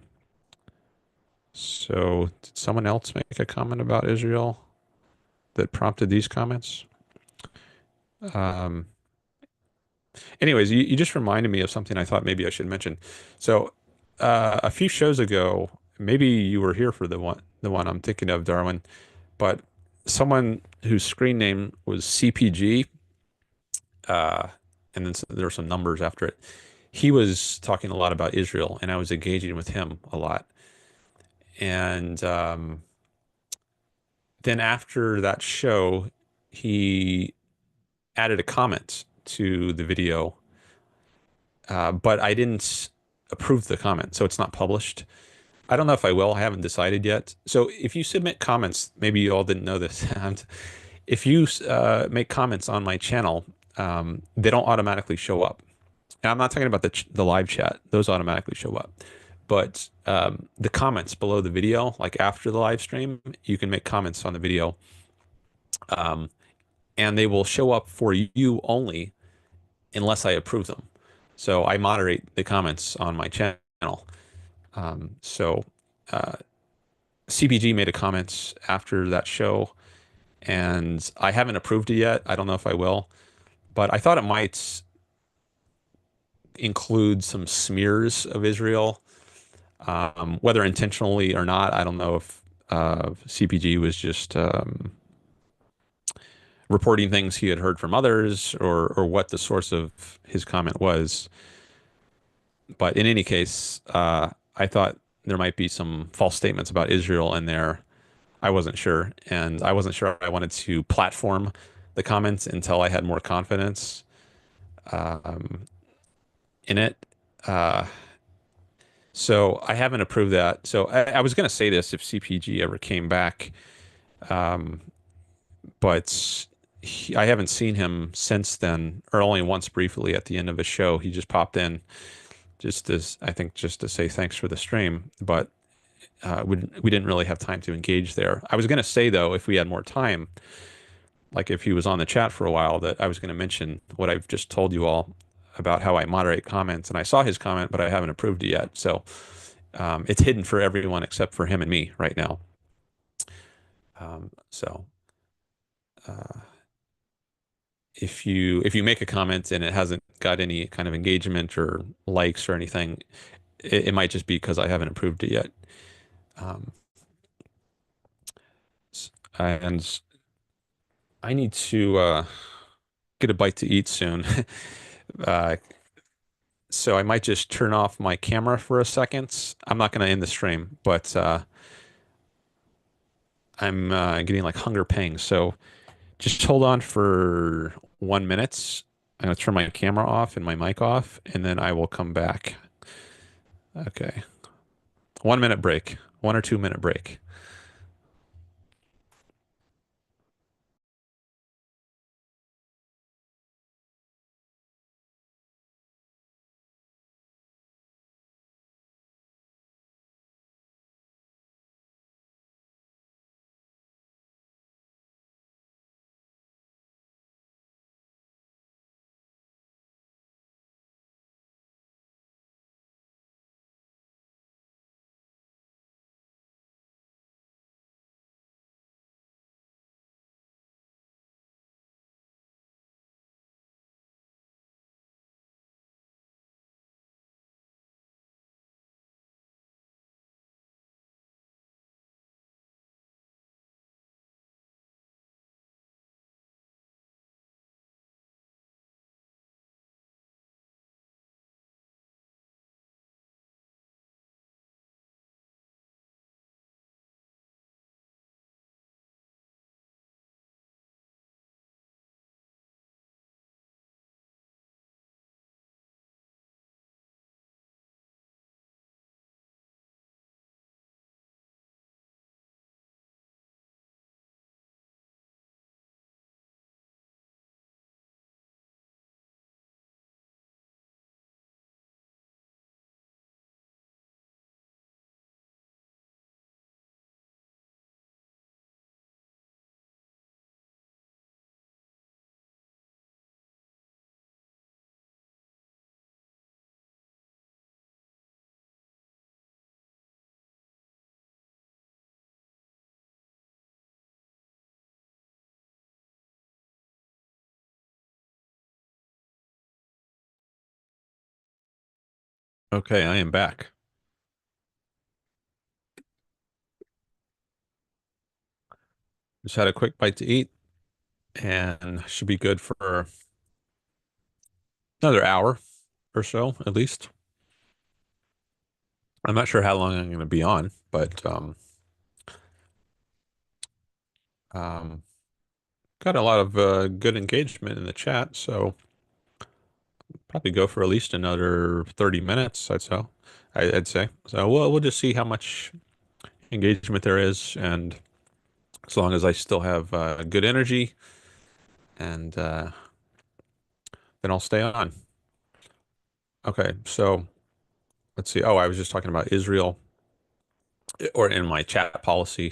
so did someone else make a comment about Israel that prompted these comments? Um, anyways, you just reminded me of something I thought maybe I should mention. So, a few shows ago, maybe you were here for the one I'm thinking of, Darwin, but someone whose screen name was CPG, uh, and then there were some numbers after it. He was talking a lot about Israel, and I was engaging with him a lot. And then after that show, he added a comment to the video, but I didn't approve the comment, so it's not published. I don't know if I will. I haven't decided yet. So if you submit comments, maybe you all didn't know this. If you make comments on my channel, they don't automatically show up. And I'm not talking about the live chat; those automatically show up. But the comments below the video, like after the live stream, you can make comments on the video, um, and they will show up for you only unless I approve them. So I moderate the comments on my channel. So CPG made a comment after that show, and I haven't approved it yet. I don't know if I will, but I thought it might include some smears of Israel, whether intentionally or not. I don't know if CPG was just reporting things he had heard from others, or what the source of his comment was. But in any case, I thought there might be some false statements about Israel in there. I wasn't sure, and I wasn't sure I wanted to platform the comments until I had more confidence um, in it. Uh, so I haven't approved that. So I was going to say this if CPG ever came back, um, but I haven't seen him since then, or only once briefly at the end of a show. He just popped in just as I think just to say thanks for the stream, but we didn't really have time to engage there. I was going to say though, if we had more time, like if he was on the chat for a while, that I was going to mention what I've just told you all about how I moderate comments. And I saw his comment, but I haven't approved it yet. So it's hidden for everyone except for him and me right now. So if you make a comment and it hasn't got any kind of engagement or likes or anything, it might just be because I haven't approved it yet. Um, and I need to get a bite to eat soon. Uh, so I might just turn off my camera for a second. I'm not going to end the stream, but I'm getting like hunger pangs. So just hold on for 1 minute. I'm going to turn my camera off and my mic off, and then I will come back. Okay. 1 minute break, 1 or 2 minute break. Okay, I am back. Just had a quick bite to eat and should be good for another hour or so, at least. I'm not sure how long I'm going to be on, but um, got a lot of good engagement in the chat, so probably go for at least another 30 minutes, I'd say. So we'll just see how much engagement there is, and as long as I still have good energy, and then I'll stay on. Okay, so let's see. Oh, I was just talking about Israel, or in my chat policy.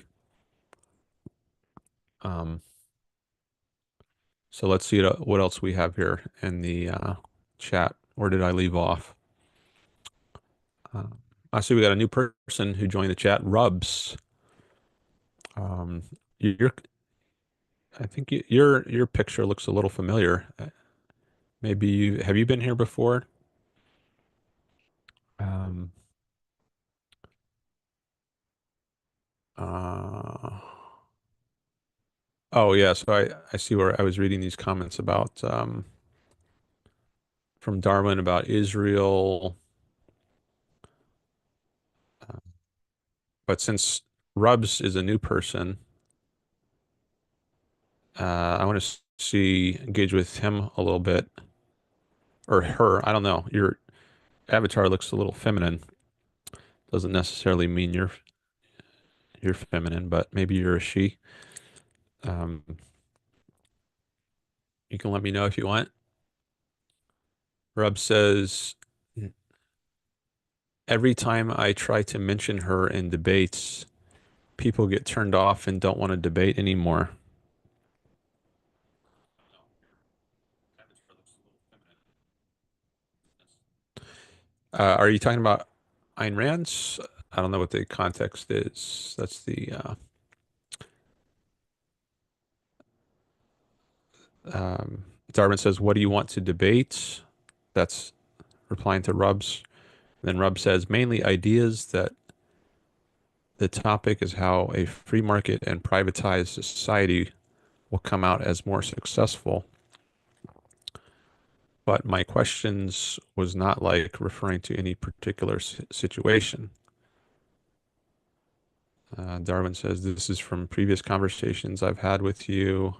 Um, so let's see what else we have here in the chat. Where did I leave off? Uh, I see we got a new person who joined the chat, Rubs. Um, your, I think your picture looks a little familiar. Maybe have you been here before? Um, uh, oh yeah, so I see where I was reading these comments about from Darwin about Israel, uh, but since Rubs is a new person, I want to see engage with him a little bit or her. I don't know. Your avatar looks a little feminine. Doesn't necessarily mean you're feminine, but maybe you're a she. Um, you can let me know if you want. Rub says, every time I try to mention her in debates, people get turned off and don't want to debate anymore. Are you talking about Ayn Rand's? I don't know what the context is. That's the Darwin says, "What do you want to debate?" That's replying to Rubs. Then Rub says, mainly ideas that the topic is how a free market and privatized society will come out as more successful. But my questions was not like referring to any particular situation. Darwin says, this is from previous conversations I've had with you.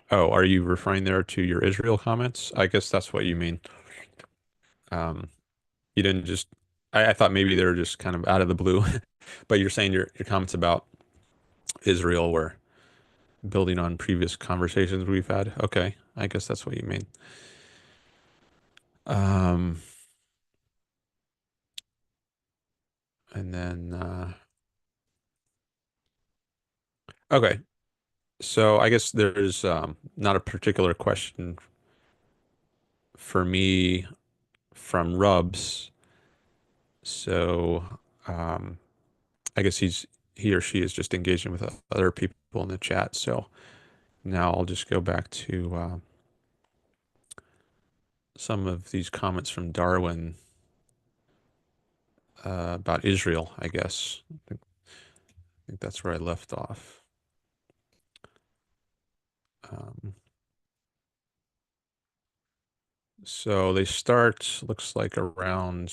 Oh, are you referring there to your Israel comments? I guess that's what you mean. Um, you didn't just, I thought maybe they were just kind of out of the blue, but you're saying your comments about Israel were building on previous conversations we've had. Okay, I guess that's what you mean. Um, and then, okay, so I guess there's not a particular question for me from Rubs. So um, I guess he or she is just engaging with other people in the chat. So now I'll just go back to some of these comments from Darwin about Israel, I guess. I think that's where I left off. Um, so they start, looks like around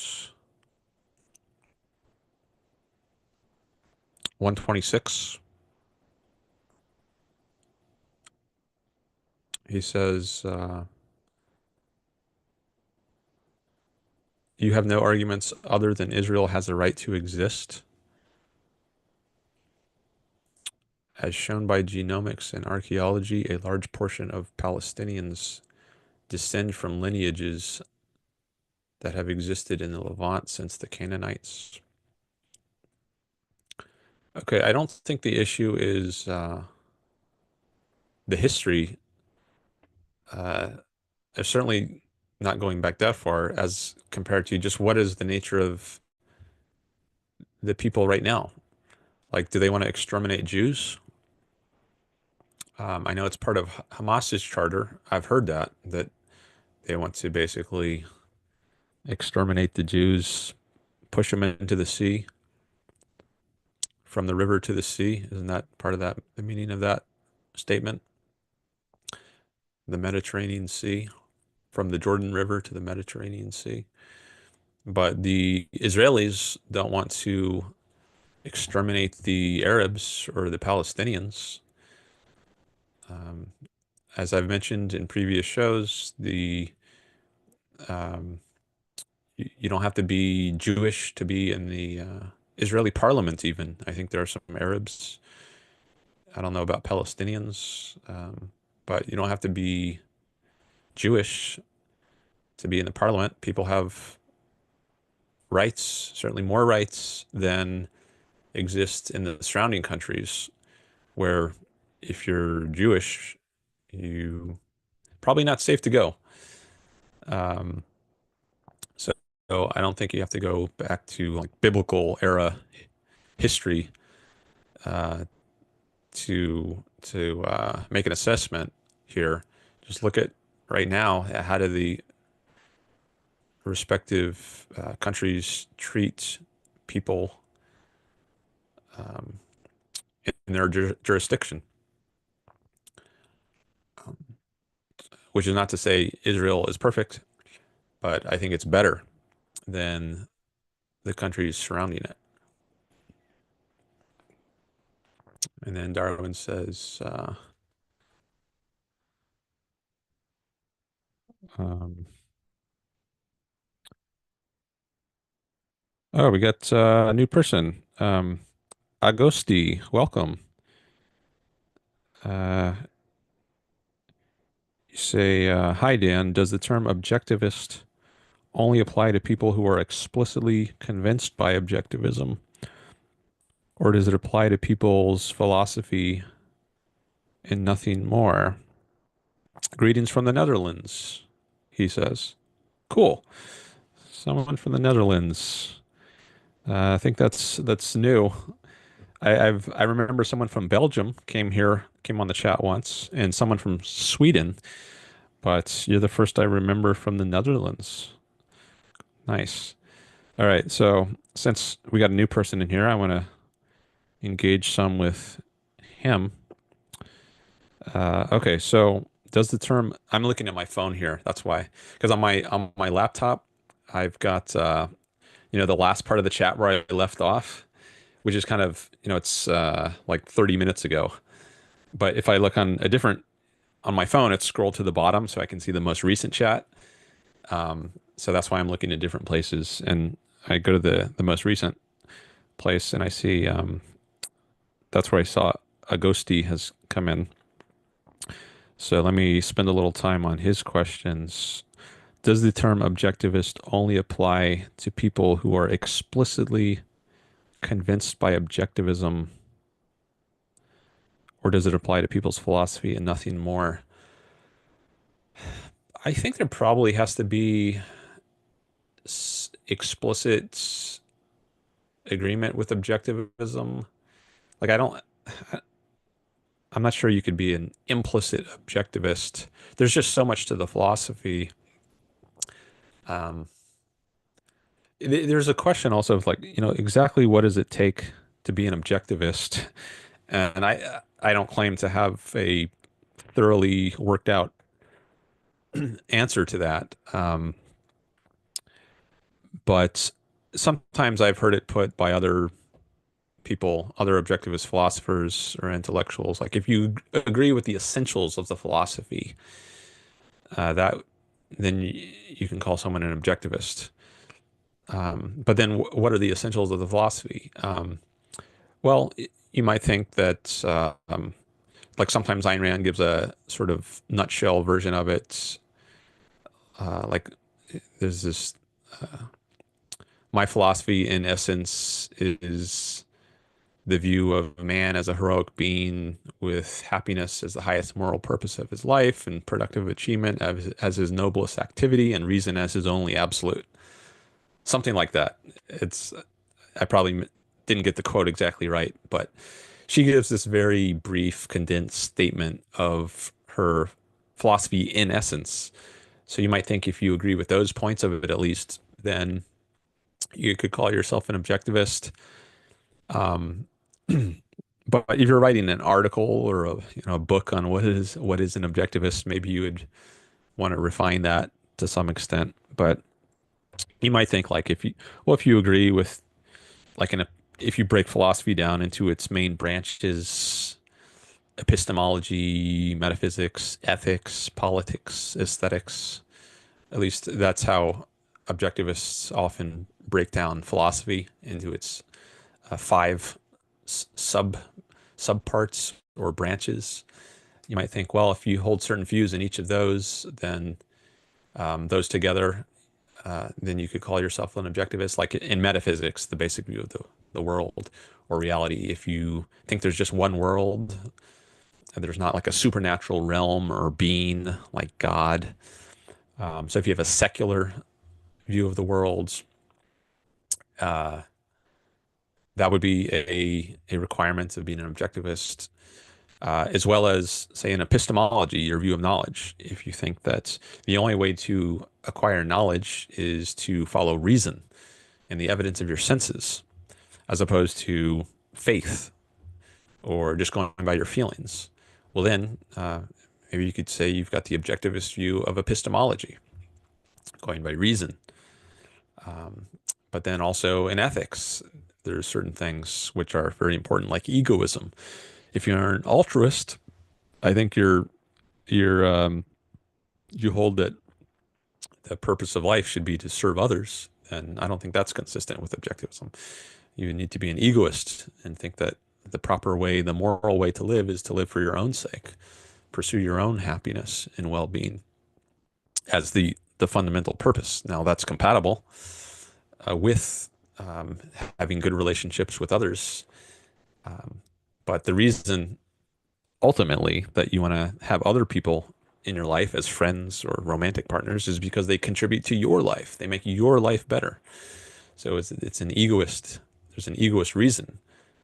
126. He says, you have no arguments other than Israel has a right to exist. As shown by genomics and archaeology, a large portion of Palestinians descend from lineages that have existed in the Levant since the Canaanites. Okay, I don't think the issue is the history. Uh, certainly not going back that far as compared to just what is the nature of the people right now. Like, do they want to exterminate Jews? I know it's part of Hamas's charter. I've heard that they want to basically exterminate the Jews, push them into the sea, from the river to the sea. Isn't that part of that, the meaning of that statement? The Mediterranean Sea, from the Jordan River to the Mediterranean Sea. But the Israelis don't want to exterminate the Arabs or the Palestinians. Um, as I've mentioned in previous shows, um, you don't have to be Jewish to be in the Israeli parliament even. I think there are some Arabs. I don't know about Palestinians, but you don't have to be Jewish to be in the parliament. People have rights, certainly more rights than exist in the surrounding countries, where if you're Jewish, you probably not safe to go. Um, so, so I don't think you have to go back to like biblical era history uh, to make an assessment here. Just look at right now. How do the respective countries treat people um, in their jurisdiction? Um, which is not to say Israel is perfect, but I think it's better than the countries surrounding it. And then Darwin says, um, oh, we got a new person. Agosti, welcome. Uh, you say, hi, Dan. Does the term objectivist only apply to people who are explicitly convinced by objectivism? Or does it apply to people's philosophy and nothing more? Greetings from the Netherlands, he says. Cool. Someone from the Netherlands. I think that's new. I remember someone from Belgium came on the chat once, and someone from Sweden, but you're the first I remember from the Netherlands. Nice. All right, so since we got a new person in here, I want to engage some with him. Okay, so does the term, I'm looking at my phone here. That's why, because on my laptop, I've got the last part of the chat where I left off, which is kind of, it's like 30 minutes ago. But if I look on a different on my phone, it's scrolled to the bottom so I can see the most recent chat. So that's why I'm looking at different places, and I go to the most recent place, and I see that's where I saw Agosti has come in. So let me spend a little time on his questions. Does the term objectivist only apply to people who are explicitly convinced by objectivism, or does it apply to people's philosophy and nothing more? I think there probably has to be explicit agreement with objectivism. Like I'm not sure you could be an implicit objectivist. There's just so much to the philosophy. Um, there's a question also of like, exactly what does it take to be an objectivist? And I don't claim to have a thoroughly worked out answer to that. But sometimes I've heard it put by other people, other objectivist philosophers or intellectuals, like if you agree with the essentials of the philosophy, that then you can call someone an objectivist. But then what are the essentials of the philosophy? Well, you might think that like sometimes Ayn Rand gives a sort of nutshell version of it. Like there's this, my philosophy in essence is the view of man as a heroic being with happiness as the highest moral purpose of his life and productive achievement as his noblest activity and reason as his only absolute. Something like that. I probably didn't get the quote exactly right, but she gives this very brief, condensed statement of her philosophy in essence. So you might think if you agree with those points of it, at least, then you could call yourself an objectivist. Um, but if you're writing an article or a book on what is an objectivist, maybe you would want to refine that to some extent. But you might think like if you agree with like if you break philosophy down into its main branches, epistemology, metaphysics, ethics, politics, aesthetics, at least that's how objectivists often break down philosophy into its five sub subparts or branches. You might think, well, if you hold certain views in each of those, then those together, then you could call yourself an objectivist. Like in metaphysics, the basic view of the world or reality. If you think there's just one world, and there's not like a supernatural realm or being like God. So if you have a secular view of the world, uh, that would be a requirement of being an objectivist, as well as, say, an epistemology, your view of knowledge. If you think that the only way to acquire knowledge is to follow reason and the evidence of your senses, as opposed to faith or just going by your feelings, well, then maybe you could say you've got the objectivist view of epistemology, going by reason. But then also in ethics, there's certain things which are very important, like egoism. If you're an altruist, I think you hold that the purpose of life should be to serve others, and I don't think that's consistent with objectivism. You need to be an egoist and think that the proper way, the moral way to live is to live for your own sake, pursue your own happiness and well-being as the fundamental purpose. Now that's compatible with having good relationships with others. But the reason ultimately that you want to have other people in your life as friends or romantic partners is because they contribute to your life. They make your life better. So it's an egoist. There's an egoist reason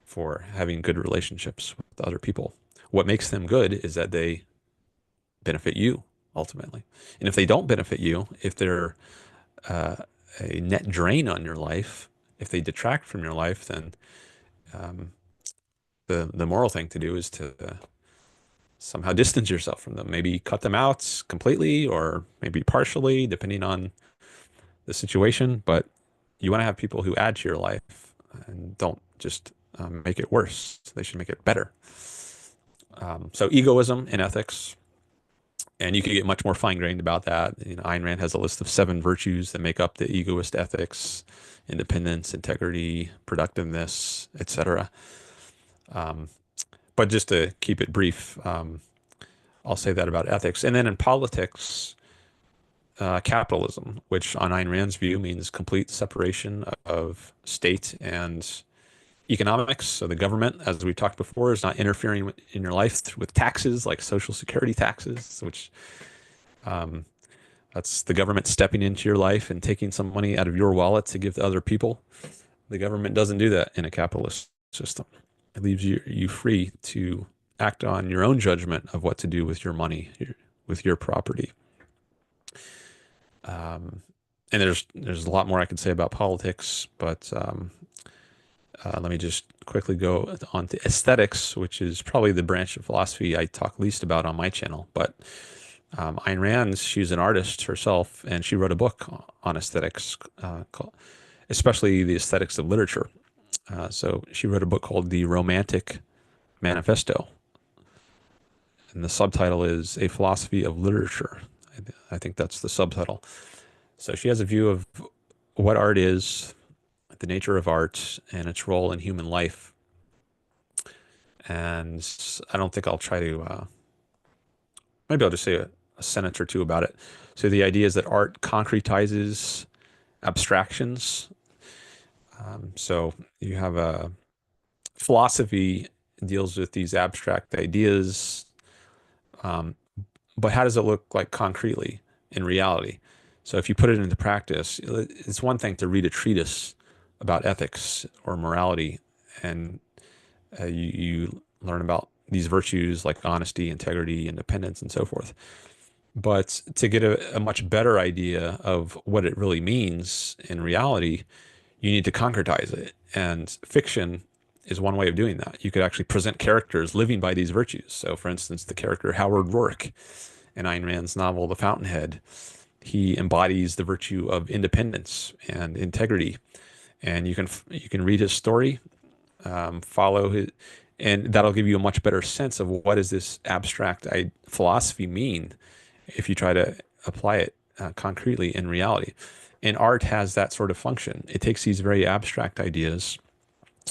for having good relationships with other people. What makes them good is that they benefit you ultimately. And if they don't benefit you, if they're uh, a net drain on your life, if they detract from your life, then the moral thing to do is to somehow distance yourself from them. Maybe cut them out completely or maybe partially, depending on the situation. But you want to have people who add to your life and don't just make it worse. They should make it better. So egoism in ethics, and you could get much more fine-grained about that. You know, Ayn Rand has a list of 7 virtues that make up the egoist ethics: independence, integrity, productiveness, etc. But just to keep it brief, I'll say that about ethics. And then in politics, capitalism, which on Ayn Rand's view means complete separation of state and economics. So the government, as we talked before, is not interfering in your life with taxes like Social Security taxes, which that's the government stepping into your life and taking some money out of your wallet to give to other people. The government doesn't do that in a capitalist system. It leaves you free to act on your own judgment of what to do with your money, with your property. And there's a lot more I could say about politics, but let me just quickly go on to aesthetics, which is probably the branch of philosophy I talk least about on my channel. But Ayn Rand, she's an artist herself, and she wrote a book on aesthetics, especially the aesthetics of literature. So she wrote a book called The Romantic Manifesto, and the subtitle is A Philosophy of Literature. I think that's the subtitle. So she has a view of what art is, the nature of art, and its role in human life. And I don't think I'll try to, maybe I'll just say a sentence or two about it. So the idea is that art concretizes abstractions. So you have a philosophy deals with these abstract ideas, but how does it look like concretely in reality? So if you put it into practice, it's one thing to read a treatise about ethics or morality, and you learn about these virtues like honesty, integrity, independence, and so forth. But to get a much better idea of what it really means in reality, you need to concretize it. And fiction is one way of doing that. You could actually present characters living by these virtues. So, for instance, the character Howard Rourke in Ayn Rand's novel The Fountainhead, he embodies the virtue of independence and integrity. And you can read his story, follow his, and that'll give you a much better sense of what does this abstract philosophy mean if you try to apply it concretely in reality. And art has that sort of function. It takes these very abstract ideas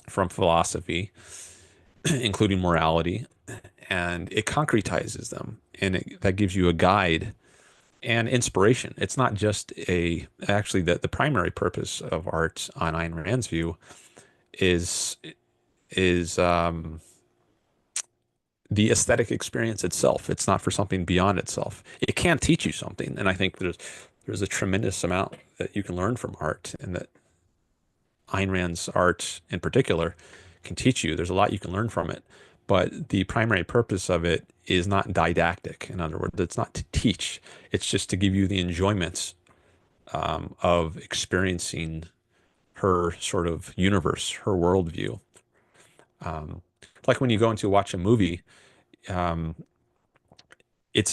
from philosophy, including morality, and it concretizes them, and that gives you a guide and inspiration. It's not just actually the primary purpose of art on Ayn Rand's view is the aesthetic experience itself. It's not for something beyond itself. It can teach you something, and I think there's a tremendous amount that you can learn from art, and that Ayn Rand's art in particular can teach you. There's a lot you can learn from it, but the primary purpose of it is not didactic. In other words, it's not to teach. It's just to give you the enjoyment of experiencing her sort of universe, her worldview. Like when you go into watch a movie, it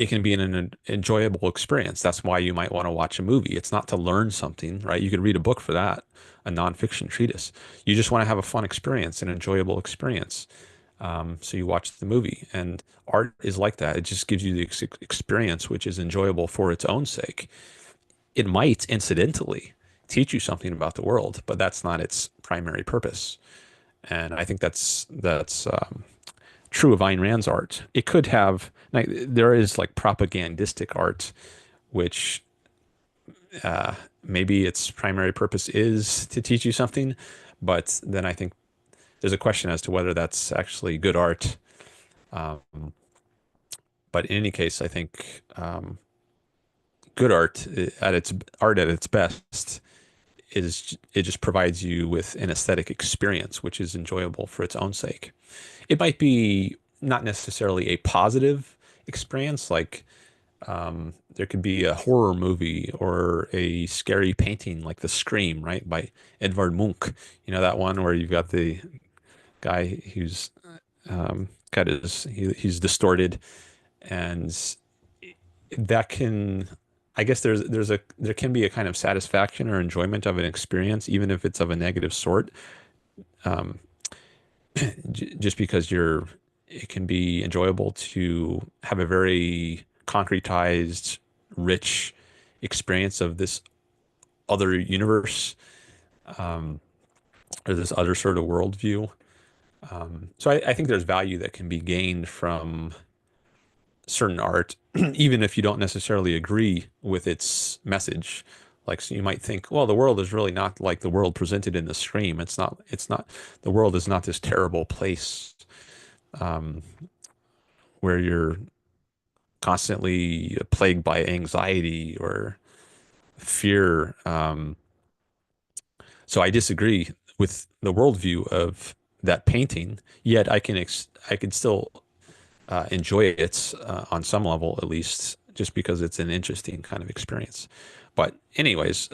can be an enjoyable experience. That's why you might want to watch a movie. It's not to learn something, right? You could read a book for that, a nonfiction treatise. You just want to have a fun experience, an enjoyable experience. So you watch the movie, and art is like that. It just gives you the experience, which is enjoyable for its own sake. It might incidentally teach you something about the world, but that's not its primary purpose. And I think that's true of Ayn Rand's art. It could have, like, there is like propagandistic art, which maybe its primary purpose is to teach you something, but then I think there's a question as to whether that's actually good art. But in any case, I think good art at its best is it just provides you with an aesthetic experience, which is enjoyable for its own sake. It might be not necessarily a positive experience, like there could be a horror movie or a scary painting like The Scream, right, by Edvard Munch. You know that one where you've got the guy who's got he's distorted, and that can, I guess there can be a kind of satisfaction or enjoyment of an experience, even if it's of a negative sort, um, just because it can be enjoyable to have a very concretized, rich experience of this other universe, um, or this other sort of worldview. So I think there's value that can be gained from certain art, even if you don't necessarily agree with its message. Like, so you might think, well, the world is really not like the world presented in the Scream. The world is not this terrible place, um, where you're constantly plagued by anxiety or fear. So I disagree with the worldview of that painting, yet I can still enjoy it on some level, at least, just because it's an interesting kind of experience. But anyways,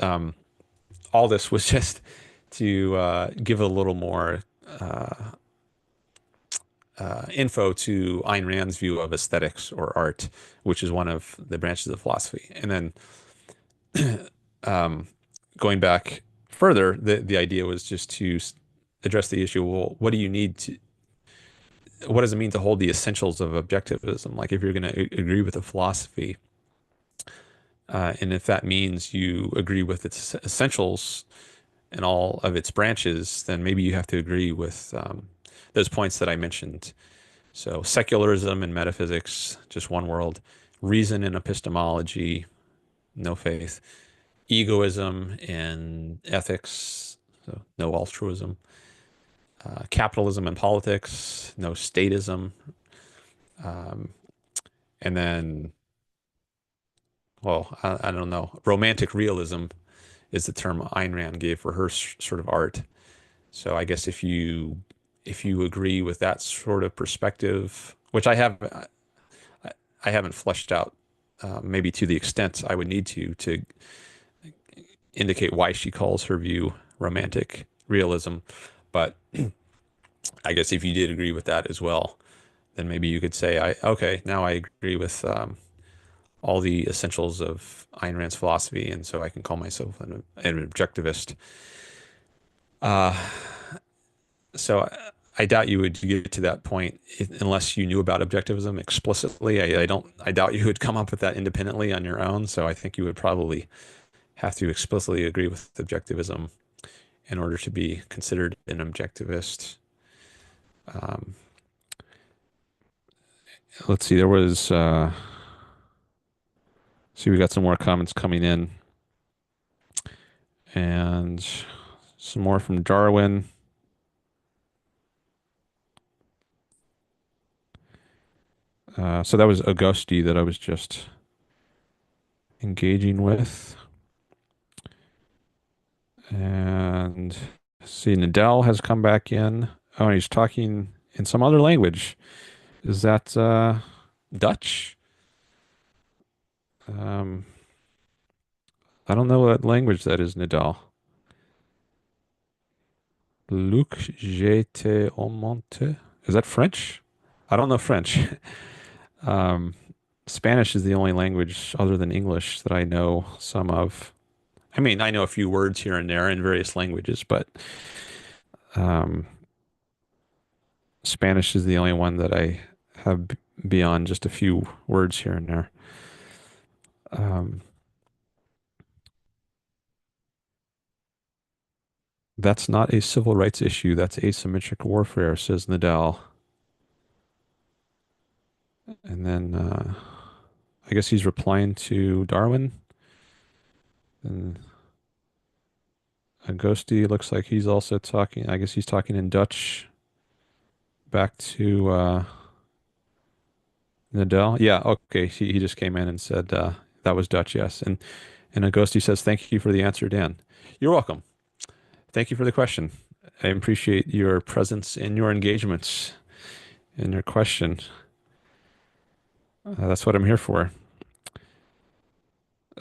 all this was just to give a little more info to Ayn Rand's view of aesthetics or art, which is one of the branches of philosophy. And then um, going back further, the idea was just to address the issue. Well, what does it mean to hold the essentials of objectivism? Like, if you're going to agree with a philosophy, and if that means you agree with its essentials and all of its branches, then maybe you have to agree with those points that I mentioned. So secularism and metaphysics, just one world; reason and epistemology, no faith; egoism and ethics, so no altruism; capitalism and politics, no statism; um, and then, well, I don't know, romantic realism is the term Ayn Rand gave for her sort of art. So I guess if you agree with that sort of perspective, which I haven't fleshed out, maybe to the extent I would need to indicate why she calls her view romantic realism. But I guess if you did agree with that as well, then maybe you could say, okay, now I agree with all the essentials of Ayn Rand's philosophy, and so I can call myself an objectivist. Uh, so I doubt you would get to that point unless you knew about objectivism explicitly. I doubt you would come up with that independently on your own. So I think you would probably have to explicitly agree with objectivism in order to be considered an objectivist. Um, let's see, see, we got some more comments coming in, and some more from Darwin. So that was AGOSTI that I was just engaging with. And see, Nidal has come back in. Oh, and he's talking in some other language. Is that Dutch? Um, I don't know what language that is, Nidal. Luc j'étais au monte. Is that French? I don't know French. Um, Spanish is the only language other than English that I know some of. I mean, I know a few words here and there in various languages, but um, Spanish is the only one that I have beyond just a few words here and there. Um, that's not a civil rights issue. That's asymmetric warfare, says Nidal. And then I guess he's replying to Darwin. And Agosti looks like he's also talking. I guess he's talking in Dutch back to Nidal. Yeah, okay. He just came in and said that was Dutch, yes. And Agosti says, thank you for the answer, Dan. You're welcome. Thank you for the question. I appreciate your presence and your engagements and your question. That's what I'm here for.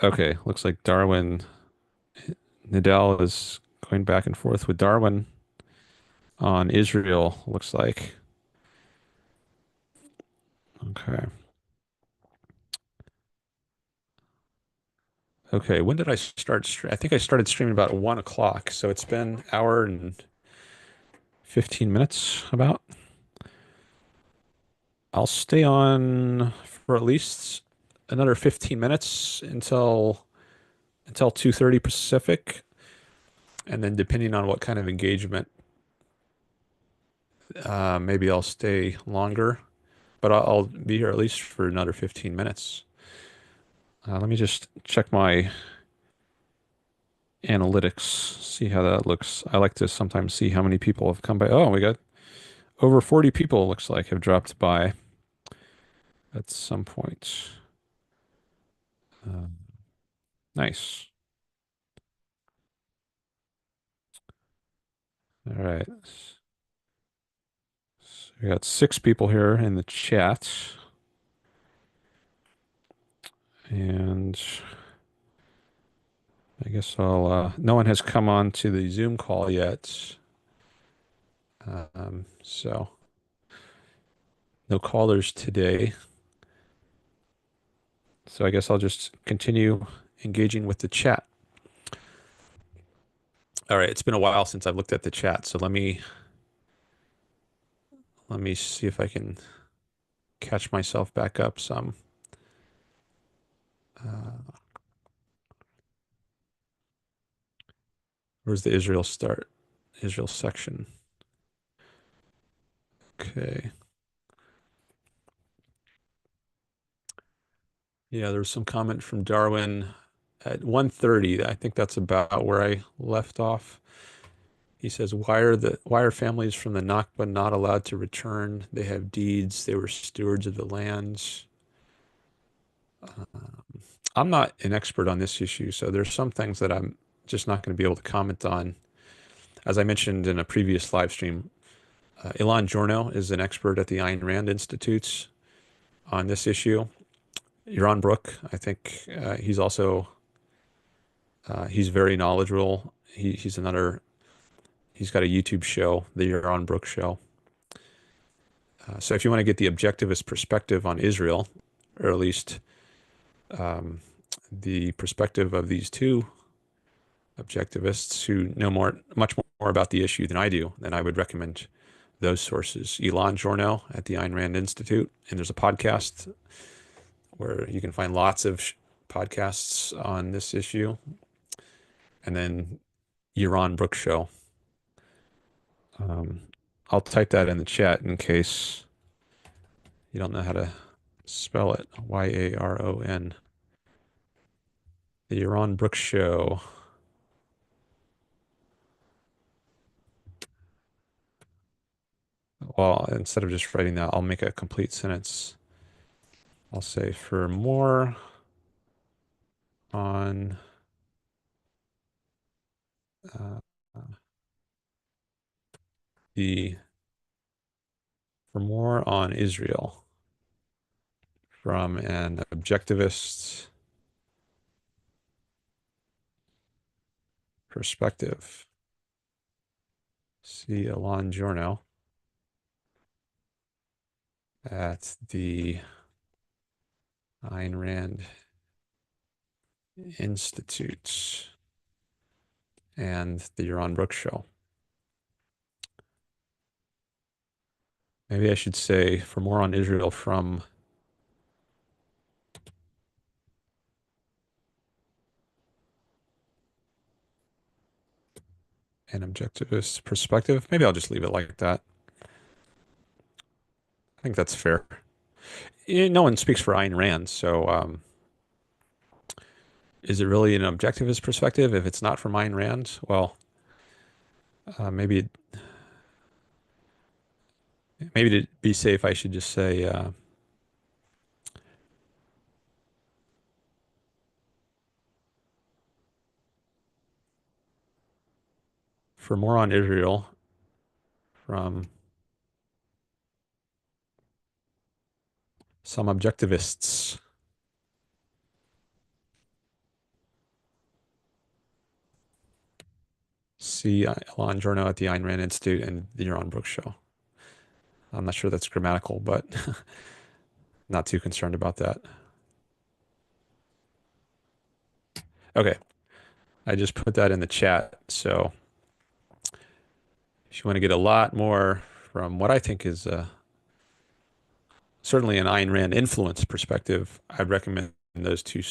Okay, looks like Darwin, Nidal is going back and forth with Darwin on Israel, looks like. Okay. Okay, when did I start? I think I started streaming about 1 o'clock, so it's been an hour and 15 minutes about. I'll stay on for at least another 15 minutes until 2:30 Pacific, and then depending on what kind of engagement, maybe I'll stay longer, but I'll be here at least for another 15 minutes. Let me just check my analytics, see how that looks. I like to sometimes see how many people have come by. Oh, we got over 40 people, looks like, have dropped by at some point. Uh, nice. All right. So we got 6 people here in the chat, and I guess no one has come on to the Zoom call yet. So no callers today. So I guess I'll just continue engaging with the chat. All right, it's been a while since I've looked at the chat, so let me see if I can catch myself back up some. Uh, where's the Israel start? Israel section. Okay. Yeah, there was some comment from Darwin at 1:30. I think that's about where I left off. He says, why are families from the Nakba not allowed to return? They have deeds. They were stewards of the lands. Um, I'm not an expert on this issue, so there's some things that I'm just not going to be able to comment on. As I mentioned in a previous live stream, Ilan Jorno is an expert at the Ayn Rand Institute on this issue. Yaron Brook, I think he's very knowledgeable. He's got a YouTube show, the Yaron Brook Show. So if you want to get the objectivist perspective on Israel, or at least um, the perspective of these two objectivists who know much more about the issue than I do, then I would recommend those sources. Ilan Jorno at the Ayn Rand Institute, and there's a podcast where you can find lots of podcasts on this issue, and then Yaron Brook Show. Um, I'll type that in the chat in case you don't know how to spell it. Yaron. The Yaron Brook Show. Well, instead of just writing that, I'll make a complete sentence. I'll say for more on uh, the for more on Israel from an objectivist perspective. See Alon Giorno at the Ayn Rand Institute and the Yaron Brook Show. Maybe I should say for more on Israel from an objectivist perspective. Maybe I'll just leave it like that. I think that's fair. No one speaks for Ayn Rand, so is it really an objectivist perspective if it's not from Ayn Rand? Well, maybe to be safe, I should just say for more on Israel from some objectivists. see Alon Giorno at the Ayn Rand Institute and the You're on Brooks show. I'm not sure that's grammatical, but not too concerned about that. Okay, I just put that in the chat. So if you want to get a lot more from what I think is certainly an Ayn Rand influence perspective, I'd recommend those two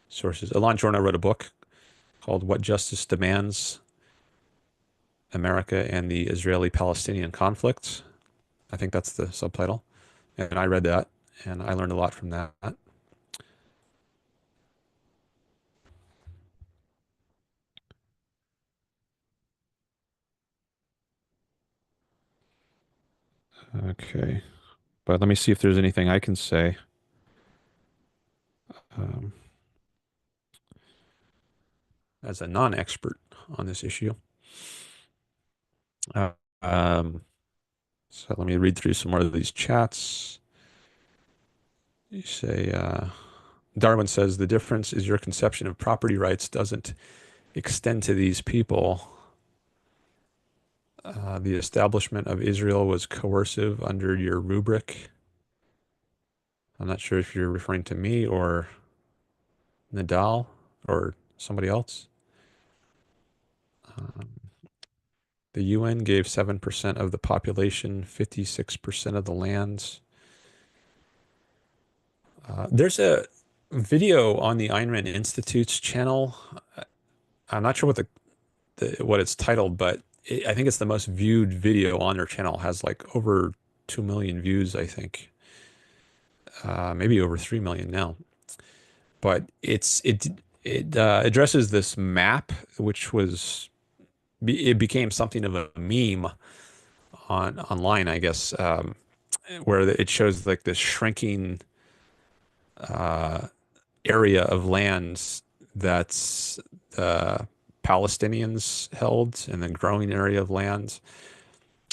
sources. Alon Giorno wrote a book called What Justice Demands: America and the Israeli-Palestinian Conflict. I think that's the subtitle. And I read that and I learned a lot from that. Okay. But let me see if there's anything I can say um, as a non-expert on this issue. Uh, um, so let me read through some more of these chats. You say, Darwin says, the difference is your conception of property rights doesn't extend to these people. The establishment of Israel was coercive under your rubric. I'm not sure if you're referring to me or Nidal or somebody else. Um, the UN gave 7% of the population, 56% of the lands. There's a video on the Ayn Rand Institute's channel. I'm not sure what what it's titled, but I think it's the most viewed video on their channel. It has like over 2 million views, I think. Maybe over 3 million now. But it addresses this map, which it became something of a meme online, I guess, where it shows like this shrinking uh, area of lands that's the Palestinians held, and then growing area of lands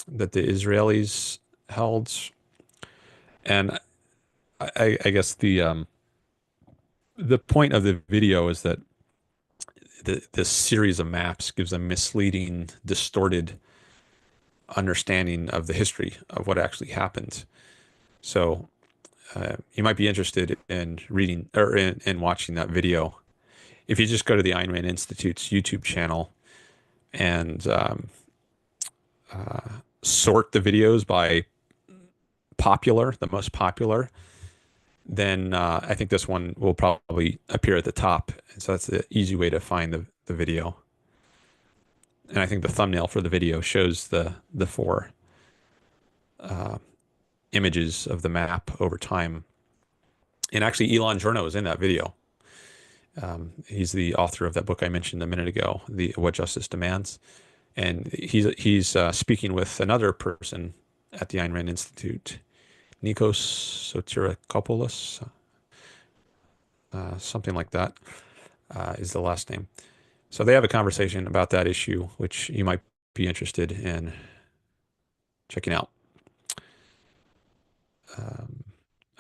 that the Israelis held. And I guess the point of the video is that this series of maps gives a misleading, distorted understanding of the history of what actually happened. So you might be interested in reading or in watching that video. If you just go to the Ayn Rand Institute's YouTube channel and sort the videos by popular, the most popular, then I think this one will probably appear at the top. And so that's the easy way to find the video. And I think the thumbnail for the video shows the four images of the map over time. And actually, Elon Journo is in that video. He's the author of that book I mentioned a minute ago, the What Justice Demands, and he's speaking with another person at the Ayn Rand Institute, Nikos Sotirakopoulos, something like that is the last name. So they have a conversation about that issue, which you might be interested in checking out.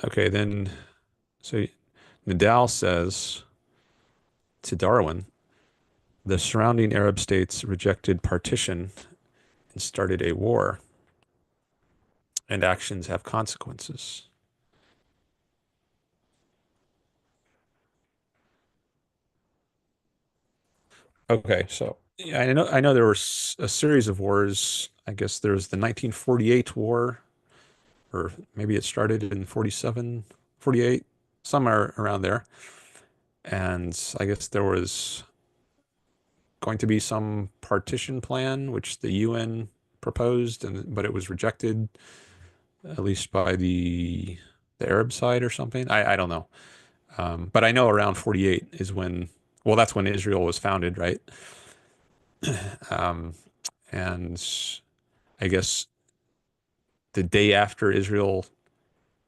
Okay, then, so Nidal says to Darwin, the surrounding Arab states rejected partition and started a war, and actions have consequences. Okay, so yeah, I know there were a series of wars. I guess there was the 1948 war, or maybe it started in 47, 48, somewhere around there. And I guess there was going to be some partition plan, which the UN proposed, but it was rejected, at least by the Arab side or something. I don't know. But I know around 48 is when, well, that's when Israel was founded, right? Um, and I guess the day after Israel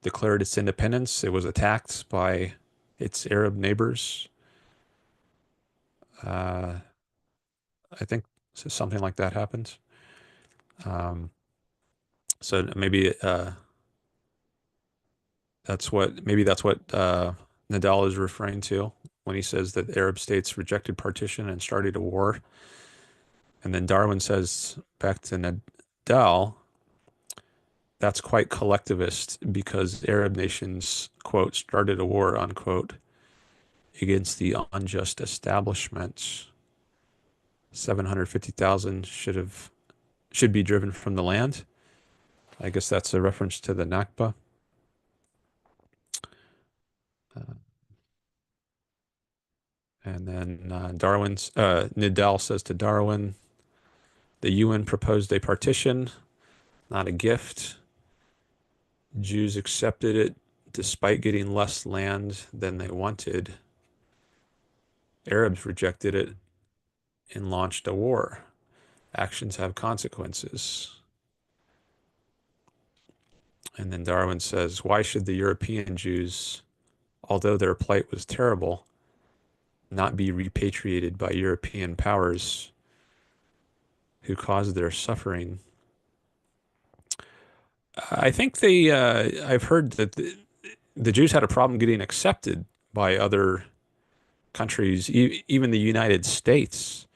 declared its independence, it was attacked by its Arab neighbors. Uh, I think something like that happened. Um, so maybe that's what Nadal is referring to when he says that Arab states rejected partition and started a war. And then Darwin says back to Nidal, that's quite collectivist because Arab nations, quote, started a war, unquote, against the unjust establishment. 750,000 should be driven from the land. I guess that's a reference to the Nakba. Uh, and then Nidal says to Darwin, the UN proposed a partition, not a gift. Jews accepted it despite getting less land than they wanted. Arabs rejected it and launched a war. Actions have consequences. And then Darwin says, why should the European Jews, although their plight was terrible, not be repatriated by European powers who caused their suffering? I think I've heard that the Jews had a problem getting accepted by other countries, even the United States.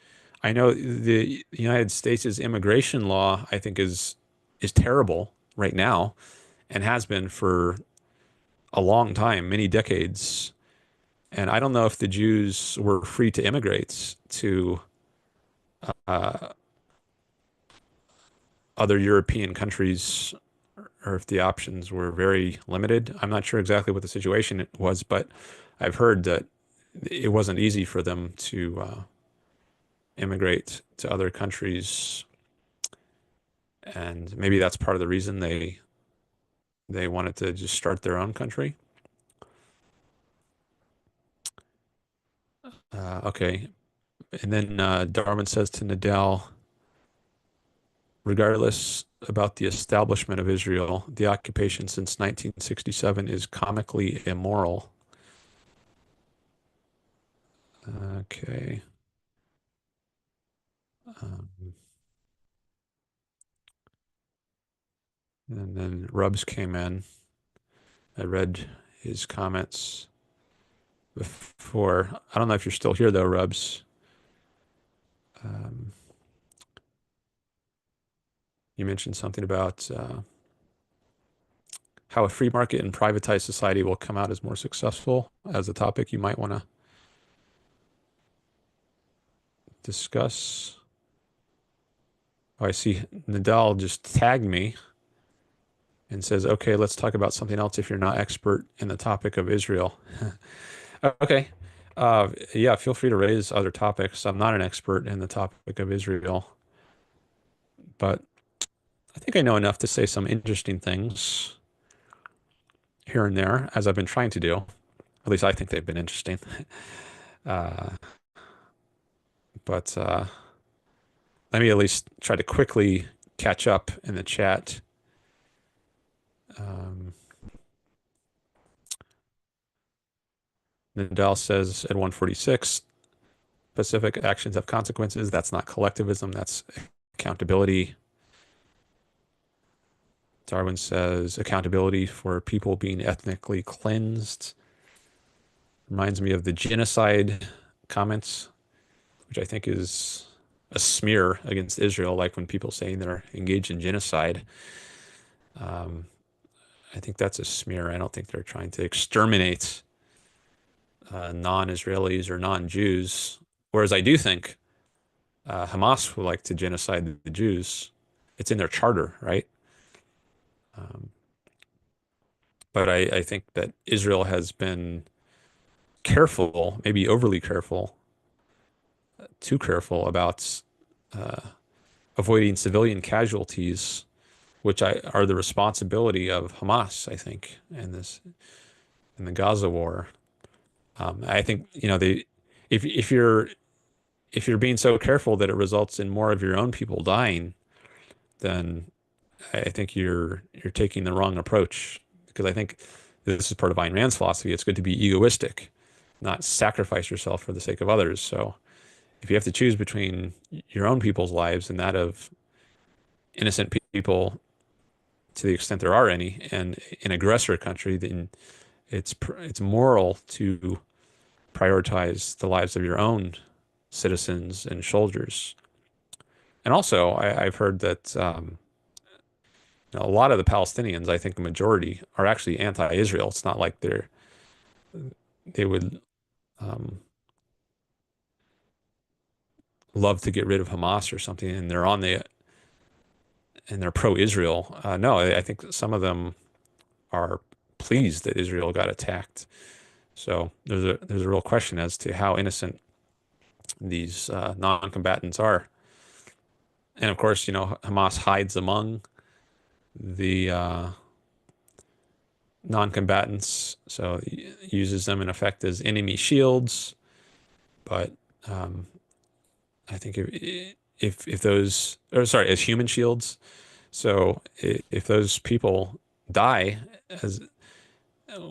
I know the United States' immigration law, I think, is terrible right now and has been for a long time, many decades. And I don't know if the Jews were free to immigrate to uh, other European countries or if the options were very limited. I'm not sure exactly what the situation was, but I've heard that it wasn't easy for them to immigrate to other countries, and maybe that's part of the reason they wanted to just start their own country. Okay, and then Darwin says to Nidal, regardless about the establishment of Israel, the occupation since 1967 is comically immoral. Okay. Um, and then Rubs came in. I read his comments before. I don't know if you're still here though, Rubs. Um, you mentioned something about how a free market and privatized society will come out as more successful as a topic you might want to discuss. Oh, I see Nidal just tagged me and says, okay, let's talk about something else if you're not expert in the topic of Israel. Okay. Yeah, feel free to raise other topics. I'm not an expert in the topic of Israel, but I think I know enough to say some interesting things here and there, as I've been trying to do. At least I think they've been interesting. Uh, but let me at least try to quickly catch up in the chat. Um, Nadal says at 146, specific actions have consequences. That's not collectivism, that's accountability. Darwin says accountability for people being ethnically cleansed. Reminds me of the genocide comments, which I think is a smear against Israel, like when people saying they're engaged in genocide. Um, I think that's a smear. I don't think they're trying to exterminate non-Israelis or non-Jews. Whereas I do think Hamas would like to genocide the Jews. It's in their charter, right? Um, but I think that Israel has been careful, maybe overly careful, too careful about uh, avoiding civilian casualties, which are the responsibility of Hamas, I think, in the Gaza war. I think if you're being so careful that it results in more of your own people dying, then I think you're taking the wrong approach. Because I think this is part of Ayn Rand's philosophy. It's good to be egoistic, not sacrifice yourself for the sake of others. So if you have to choose between your own people's lives and that of innocent people, to the extent there are any, and an aggressor country, then it's moral to prioritize the lives of your own citizens and soldiers. And also, I've heard that a lot of the Palestinians, I think a majority, are actually anti-Israel. It's not like they would um, love to get rid of Hamas or something, and they're pro-Israel. No, I think some of them are pleased that Israel got attacked. So there's a real question as to how innocent these non-combatants are. And of course, Hamas hides among the non-combatants, so uses them in effect as enemy shields. But um, I think if those, or sorry, as human shields. So if those people die as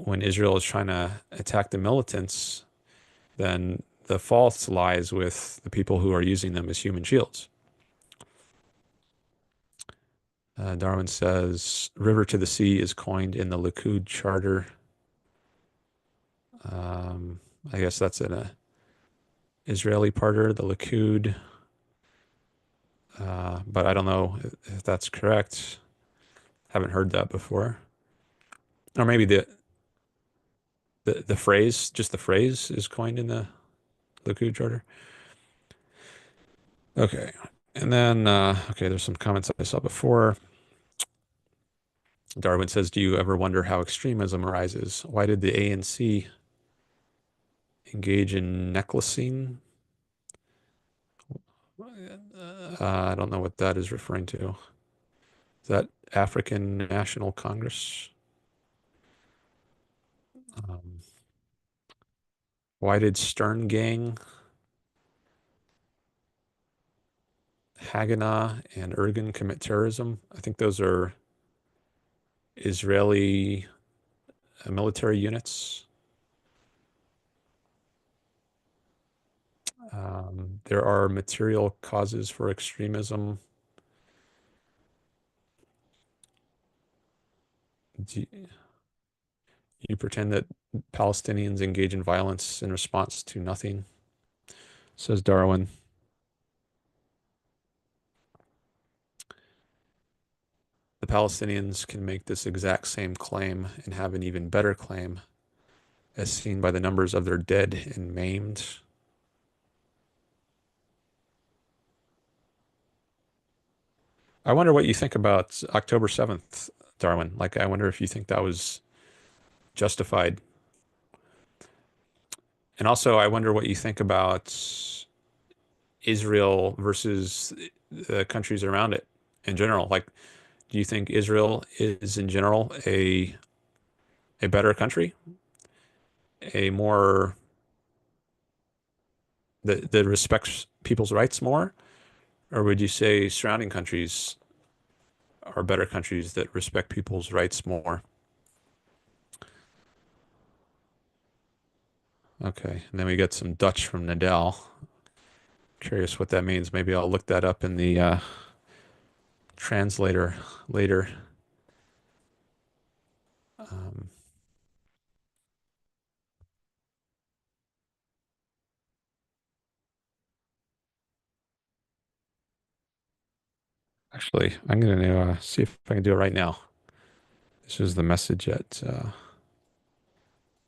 when Israel is trying to attack the militants, then the fault lies with the people who are using them as human shields. Darwin says, "River to the sea is coined in the Likud Charter." Um, I guess that's an Israeli charter, the Likud, but I don't know if that's correct. Haven't heard that before. Or maybe the phrase, just the phrase, is coined in the Likud Charter. Okay. And then, okay, there's some comments I saw before. Darwin says, "Do you ever wonder how extremism arises? Why did the ANC engage in necklacing?" I don't know what that is referring to. Is that African National Congress? Um, why did Stern Gang, Haganah, and Ergun commit terrorism? I think those are Israeli military units. There are material causes for extremism. Do you pretend that Palestinians engage in violence in response to nothing, says Darwin. The Palestinians can make this exact same claim and have an even better claim, as seen by the numbers of their dead and maimed. I wonder what you think about October 7th, Darwin. Like, I wonder if you think that was justified. And also, I wonder what you think about Israel versus the countries around it in general. Like, do you think Israel is in general a better country, a more that respects people's rights more, or would you say surrounding countries are better countries that respect people's rights more? Okay, and then we get some Dutch from Nidal. Curious what that means. Maybe I'll look that up in the translator later. Um, actually, I'm going to see if I can do it right now. This is the message at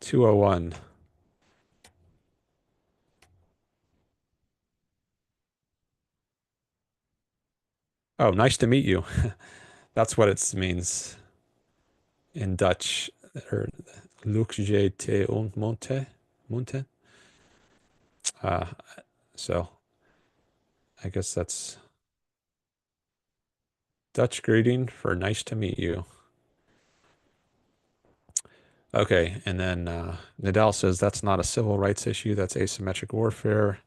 2:01. Oh, nice to meet you. That's what it means in Dutch. Or Luc je te ontmoette. Monte. Uh, so I guess that's Dutch greeting for nice to meet you. Okay, and then Nadal says that's not a civil rights issue, that's asymmetric warfare.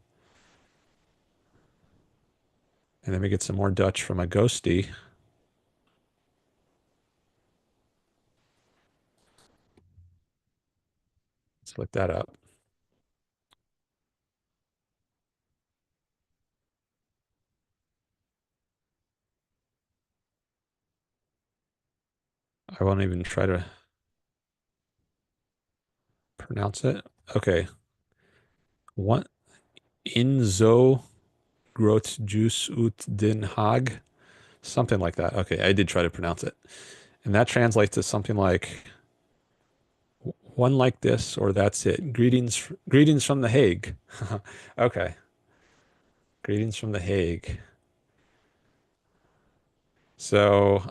And then we get some more Dutch from AGOSTI. Let's look that up. I won't even try to pronounce it. Okay. What? Inzo Groot Juice Ut Din Hag, something like that. Okay, I did try to pronounce it. And that translates to something like one like this or that's it. Greetings from The Hague. Okay, greetings from The Hague. So,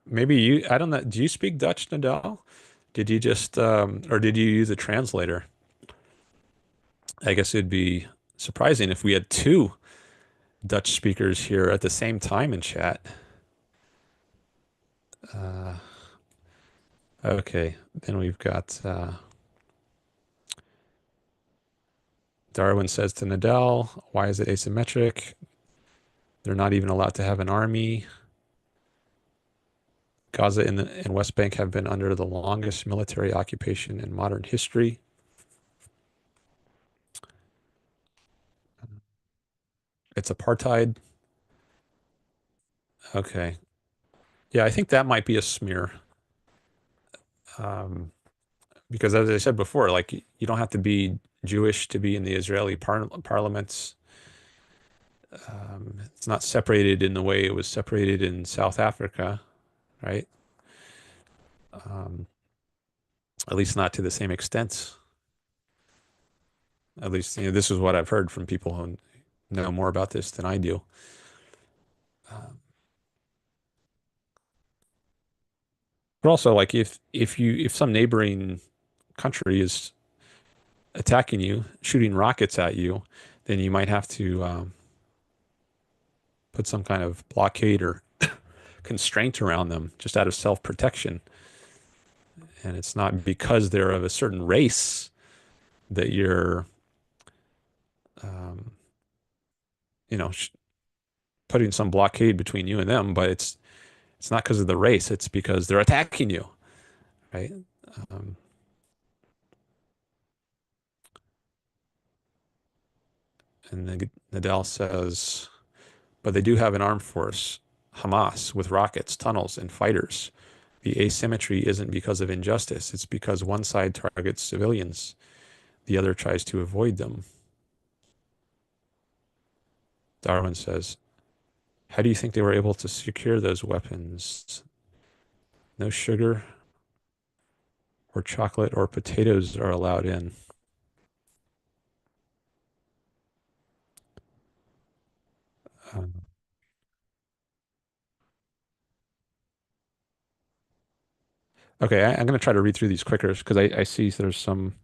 maybe you, I don't know, do you speak Dutch, Nadal? Did you just, or did you use a translator? I guess it'd be surprising if we had two Dutch speakers here at the same time in chat. Uh, okay, then we've got Darwin says to Nidal, why is it asymmetric? They're not even allowed to have an army. Gaza and West Bank have been under the longest military occupation in modern history. It's apartheid. Okay. Yeah, I think that might be a smear. Um, because as I said before, like you don't have to be Jewish to be in the Israeli parliaments. It's not separated in the way it was separated in South Africa, right? Um, at least not to the same extent. At least, this is what I've heard from people who know more about this than I do. Um, but also, like if some neighboring country is attacking you, shooting rockets at you, then you might have to put some kind of blockade or constraint around them just out of self-protection. And it's not because they're of a certain race that you're, um, you know, putting some blockade between you and them, but it's not because of the race. It's because they're attacking you, right? Um, and then Nadal says, but they do have an armed force, Hamas, with rockets, tunnels, and fighters. The asymmetry isn't because of injustice. It's because one side targets civilians, the other tries to avoid them. Darwin says, how do you think they were able to secure those weapons? No sugar or chocolate or potatoes are allowed in. Um, okay, I'm going to try to read through these quicker because I see there's some.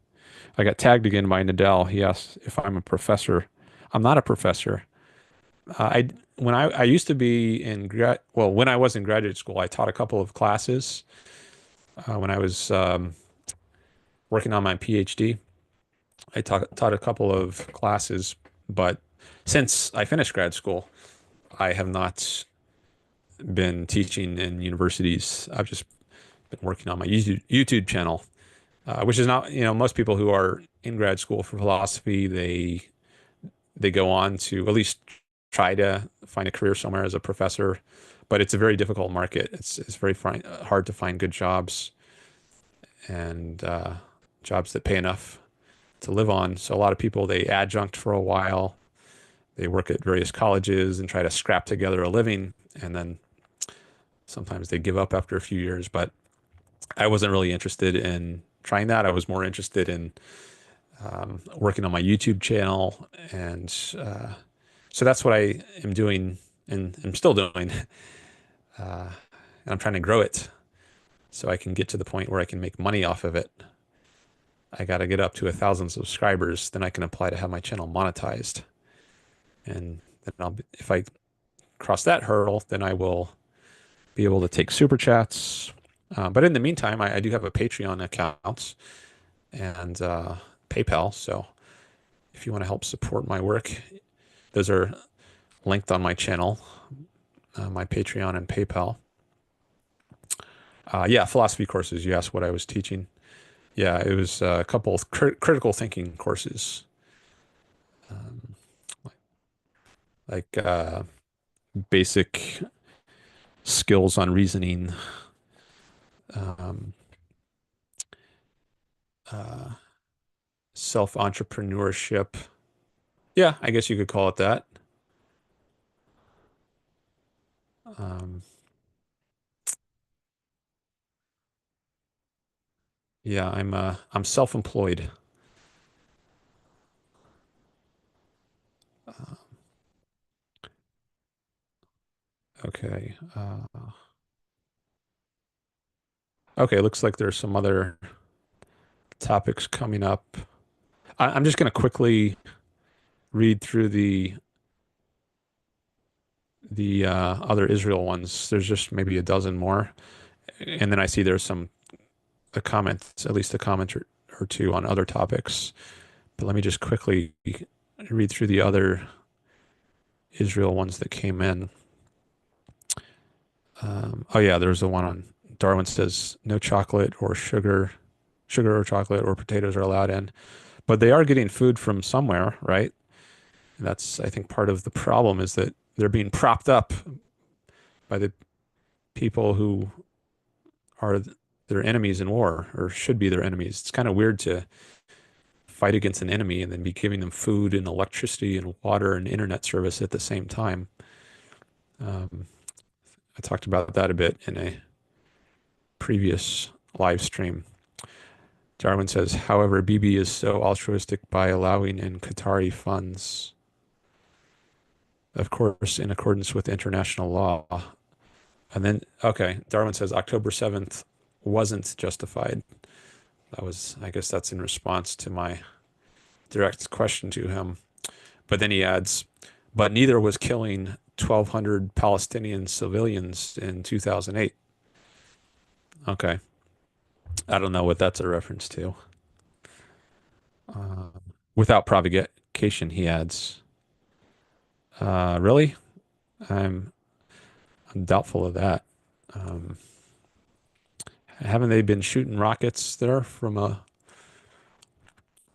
I got tagged again by Nidal. He asked if I'm a professor. I'm not a professor. I I used to be in when I was in graduate school, I taught a couple of classes. When I was working on my PhD, I taught a couple of classes, but since I finished grad school, I have not been teaching in universities. I've just been working on my YouTube channel, which is not, most people who are in grad school for philosophy, they go on to at least try to find a career somewhere as a professor, but it's a very difficult market. It's very hard to find good jobs and jobs that pay enough to live on. So a lot of people, they adjunct for a while, they work at various colleges and try to scrap together a living, and then sometimes they give up after a few years. But I wasn't really interested in trying that. I was more interested in working on my YouTube channel, and so that's what I am doing and I'm still doing. And I'm trying to grow it so I can get to the point where I can make money off of it. I got to get up to 1,000 subscribers, then I can apply to have my channel monetized. And then if I cross that hurdle, then I will be able to take super chats. But in the meantime, I do have a Patreon account and PayPal. So if you want to help support my work, those are linked on my channel, my Patreon and PayPal. Yeah, philosophy courses. You asked what I was teaching. Yeah, it was a couple of critical thinking courses, um, like basic skills on reasoning, um, uh, self-entrepreneurship, Yeah, I guess you could call it that. Um, yeah, I'm self-employed. Uh, okay. Okay, looks like there's some other topics coming up. I'm just going to quickly read through the other Israel ones. There's just maybe a dozen more, and then I see there's some a comment, at least a comment or two on other topics. But let me just quickly read through the other Israel ones that came in. Oh yeah, there's the one on Darwin says no chocolate or sugar or chocolate or potatoes are allowed in, but they are getting food from somewhere, right? And that's, I think, part of the problem is that they're being propped up by the people who are their enemies in war or should be their enemies. It's kind of weird to fight against an enemy and then be giving them food and electricity and water and internet service at the same time. Um, I talked about that a bit in a previous live stream. Darwin says, however, Bibi is so altruistic by allowing in Qatari funds, of course, in accordance with international law. And then, okay, Darwin says October 7th wasn't justified. That was, I guess that's in response to my direct question to him. But then he adds, but neither was killing 1,200 Palestinian civilians in 2008. Okay. I don't know what that's a reference to. Uh, without provocation, he adds, really? I'm, I'm doubtful of that. Um, haven't they been shooting rockets there for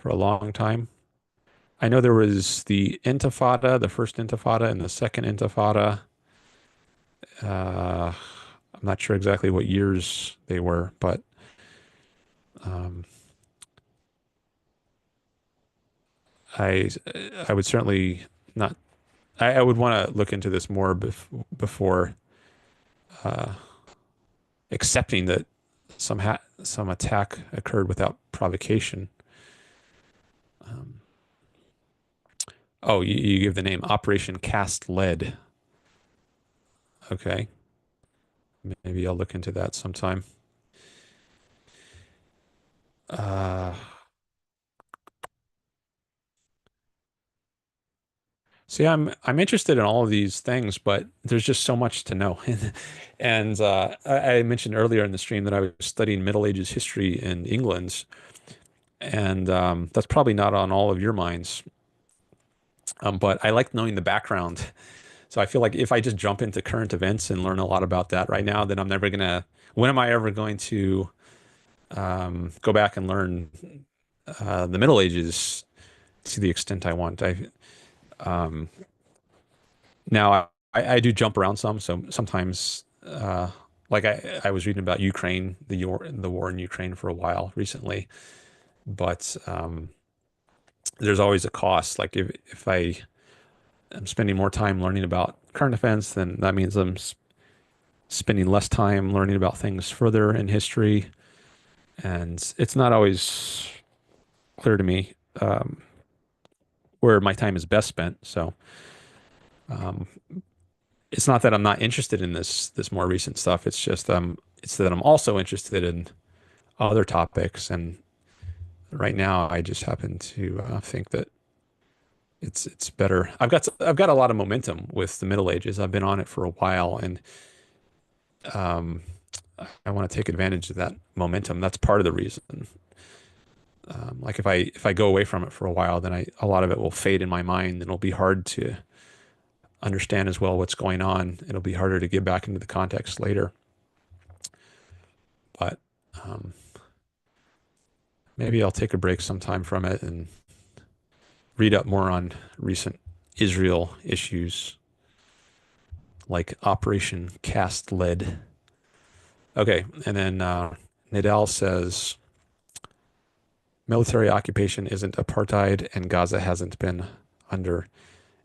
a long time? I know there was the Intifada, the first Intifada, and the second Intifada. Uh, I'm not sure exactly what years they were, but um, I I would certainly not. I would want to look into this more before uh, accepting that some attack occurred without provocation. Um, oh, you give the name Operation Cast Lead. Okay, maybe I'll look into that sometime. Uh, See, I'm interested in all of these things, but there's just so much to know. And I mentioned earlier in the stream that I was studying Middle Ages history in England, and that's probably not on all of your minds. But I like knowing the background. So I feel like if I just jump into current events and learn a lot about that right now, then I'm never gonna. When am I ever going to go back and learn the Middle Ages to the extent I want? Um, Now I do jump around some, so sometimes like I was reading about Ukraine, the war in Ukraine for a while recently, but there's always a cost. Like if I am spending more time learning about current events, then that means I'm spending less time learning about things further in history, and it's not always clear to me where my time is best spent. So um, it's not that I'm not interested in this more recent stuff. It's just it's that I'm also interested in other topics. And right now, I just happen to think that it's better. I've got a lot of momentum with the Middle Ages. I've been on it for a while, and um, I want to take advantage of that momentum. That's part of the reason. Like if I go away from it for a while, then a lot of it will fade in my mind, and it'll be hard to understand as well what's going on. It'll be harder to get back into the context later. But um, maybe I'll take a break sometime from it and read up more on recent Israel issues like Operation Cast Lead. Okay, and then Nidal says military occupation isn't apartheid and Gaza hasn't been under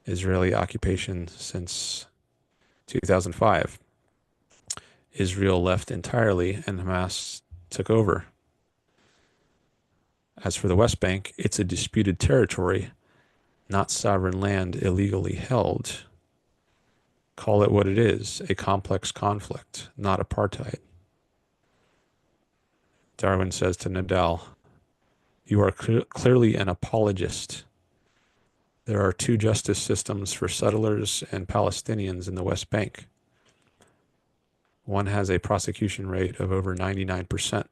Israeli occupation since 2005. Israel left entirely and Hamas took over. As for the West Bank, it's a disputed territory, not sovereign land illegally held. Call it what it is, a complex conflict, not apartheid. Darwin says to Nidal, you are clearly an apologist. There are two justice systems for settlers and Palestinians in the West Bank. One has a prosecution rate of over 99%.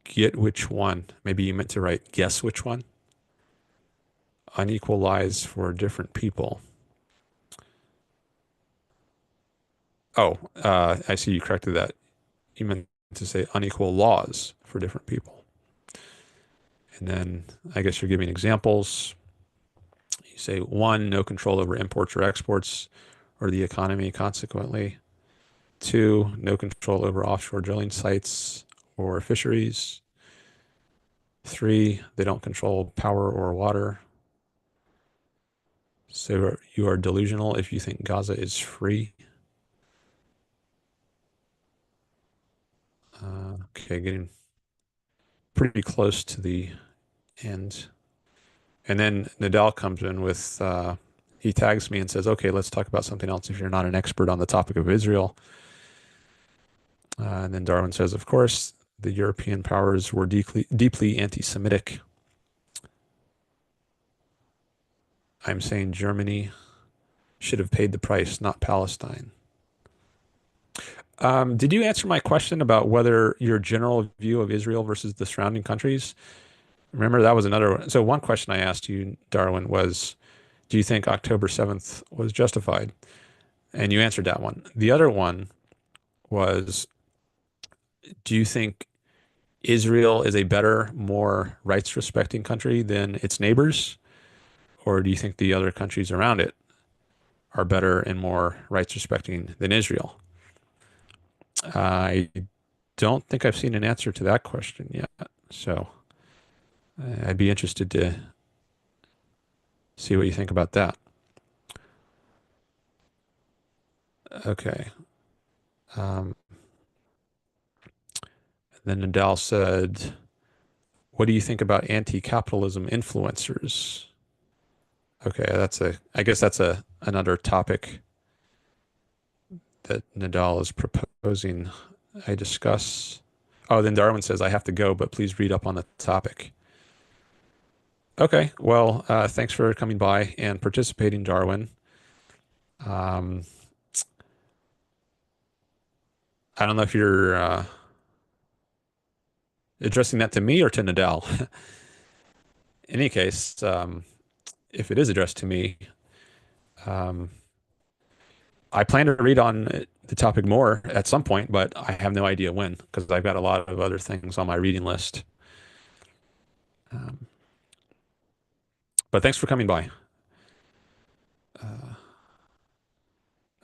Get which one? Maybe you meant to write guess which one? Unequal lives for different people. Oh, I see you corrected that. You meant to say unequal laws for different people. And then I guess you're giving examples. You say one, no control over imports or exports or the economy consequently. Two, no control over offshore drilling sites or fisheries. Three, they don't control power or water. So you are delusional if you think Gaza is free. Okay, getting pretty close to the end. And then Nidal comes in with, he tags me and says, okay, let's talk about something else if you're not an expert on the topic of Israel. And then Darwin says, of course, the European powers were deeply anti-Semitic. I'm saying Germany should have paid the price, not Palestine. Did you answer my question about whether your general view of Israel versus the surrounding countries? Remember, that was another one. So one question I asked you, Darwin, was, do you think October 7th was justified? And you answered that one. The other one was, do you think Israel is a better, more rights respecting country than its neighbors? Or do you think the other countries around it are better and more rights respecting than Israel? I don't think I've seen an answer to that question yet. So I'd be interested to see what you think about that. Okay. Um, then Nadal said, what do you think about anti-capitalism influencers? Okay, I guess that's another topic that Nadal is proposing I discuss. Oh, then Darwin says, I have to go, but please read up on the topic. Okay, well, thanks for coming by and participating, Darwin. Um, I don't know if you're addressing that to me or to Nadal. In any case, if it is addressed to me, um, I plan to read on the topic more at some point, but I have no idea when because I've got a lot of other things on my reading list. Um, but thanks for coming by.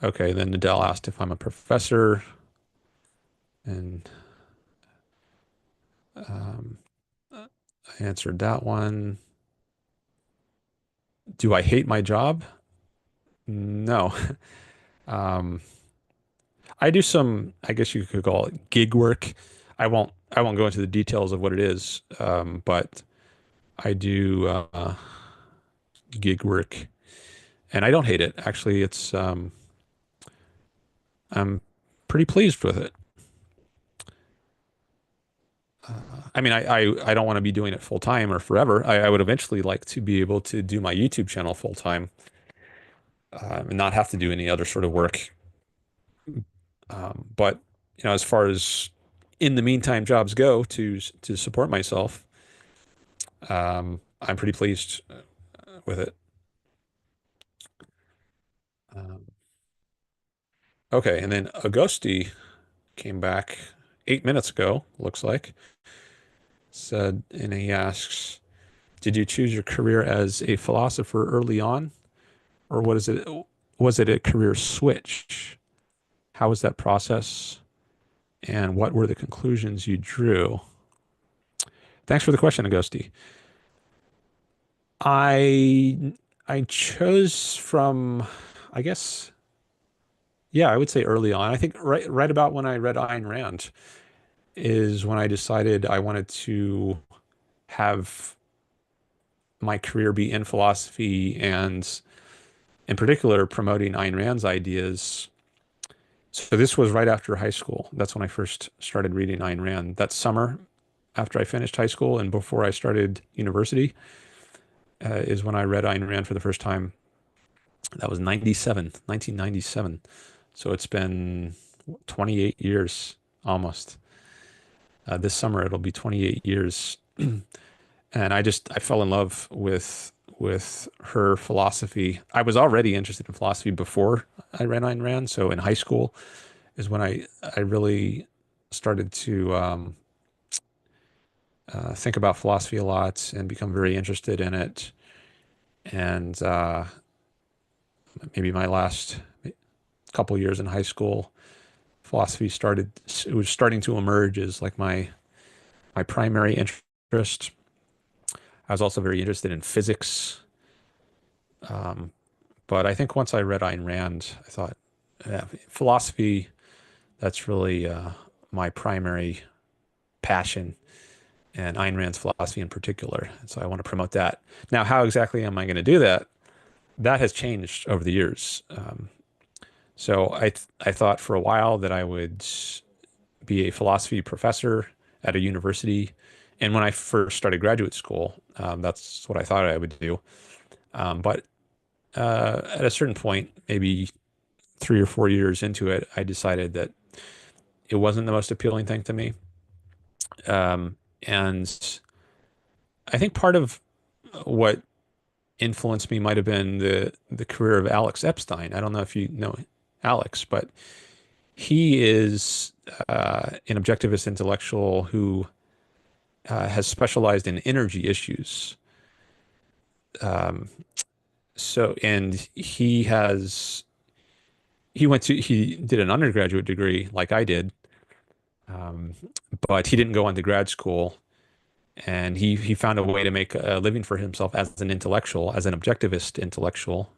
Okay, then Nadal asked if I'm a professor, and um, I answered that one. Do I hate my job? No. Um, I do some, I guess you could call it gig work. I won't go into the details of what it is, but I do gig work, and I don't hate it. Actually, I'm pretty pleased with it. I mean, I don't want to be doing it full time or forever. I would eventually like to be able to do my YouTube channel full time, and not have to do any other sort of work. But as far as in the meantime jobs go to support myself, I'm pretty pleased with it. Um, okay, and then Agosti came back 8 minutes ago, looks like, said, and he asks, did you choose your career as a philosopher early on, or was it a career switch? How was that process, and what were the conclusions you drew? Thanks for the question, Agosti. I I chose from, I guess, yeah, I would say early on. I think right about when I read Ayn Rand is when I decided I wanted to have my career be in philosophy and in particular promoting Ayn Rand's ideas. So this was right after high school. That's when I first started reading Ayn Rand. That summer after I finished high school and before I started university is when I read Ayn Rand for the first time. That was 1997. So it's been 28 years almost. This summer it'll be 28 years. And I fell in love with her philosophy. I was already interested in philosophy before I read Ayn Rand. So in high school is when I really started to think about philosophy a lot and become very interested in it. And maybe my last couple years in high school, philosophy started. It was starting to emerge as like my primary interest. I was also very interested in physics. Um, but I think once I read Ayn Rand, I thought, yeah, philosophy, that's really my primary passion, and Ayn Rand's philosophy in particular. And so I want to promote that. Now, how exactly am I going to do that? That has changed over the years. So I thought for a while that I would be a philosophy professor at a university. And when I first started graduate school, that's what I thought I would do. But at a certain point, maybe 3 or 4 years into it, I decided that it wasn't the most appealing thing to me. And I think part of what influenced me might have been the career of Alex Epstein. I don't know if you know Alex, but he is an objectivist intellectual who has specialized in energy issues. Um, and he did an undergraduate degree like I did, um, but he didn't go on to grad school. And he found a way to make a living for himself as an intellectual, as an objectivist intellectual,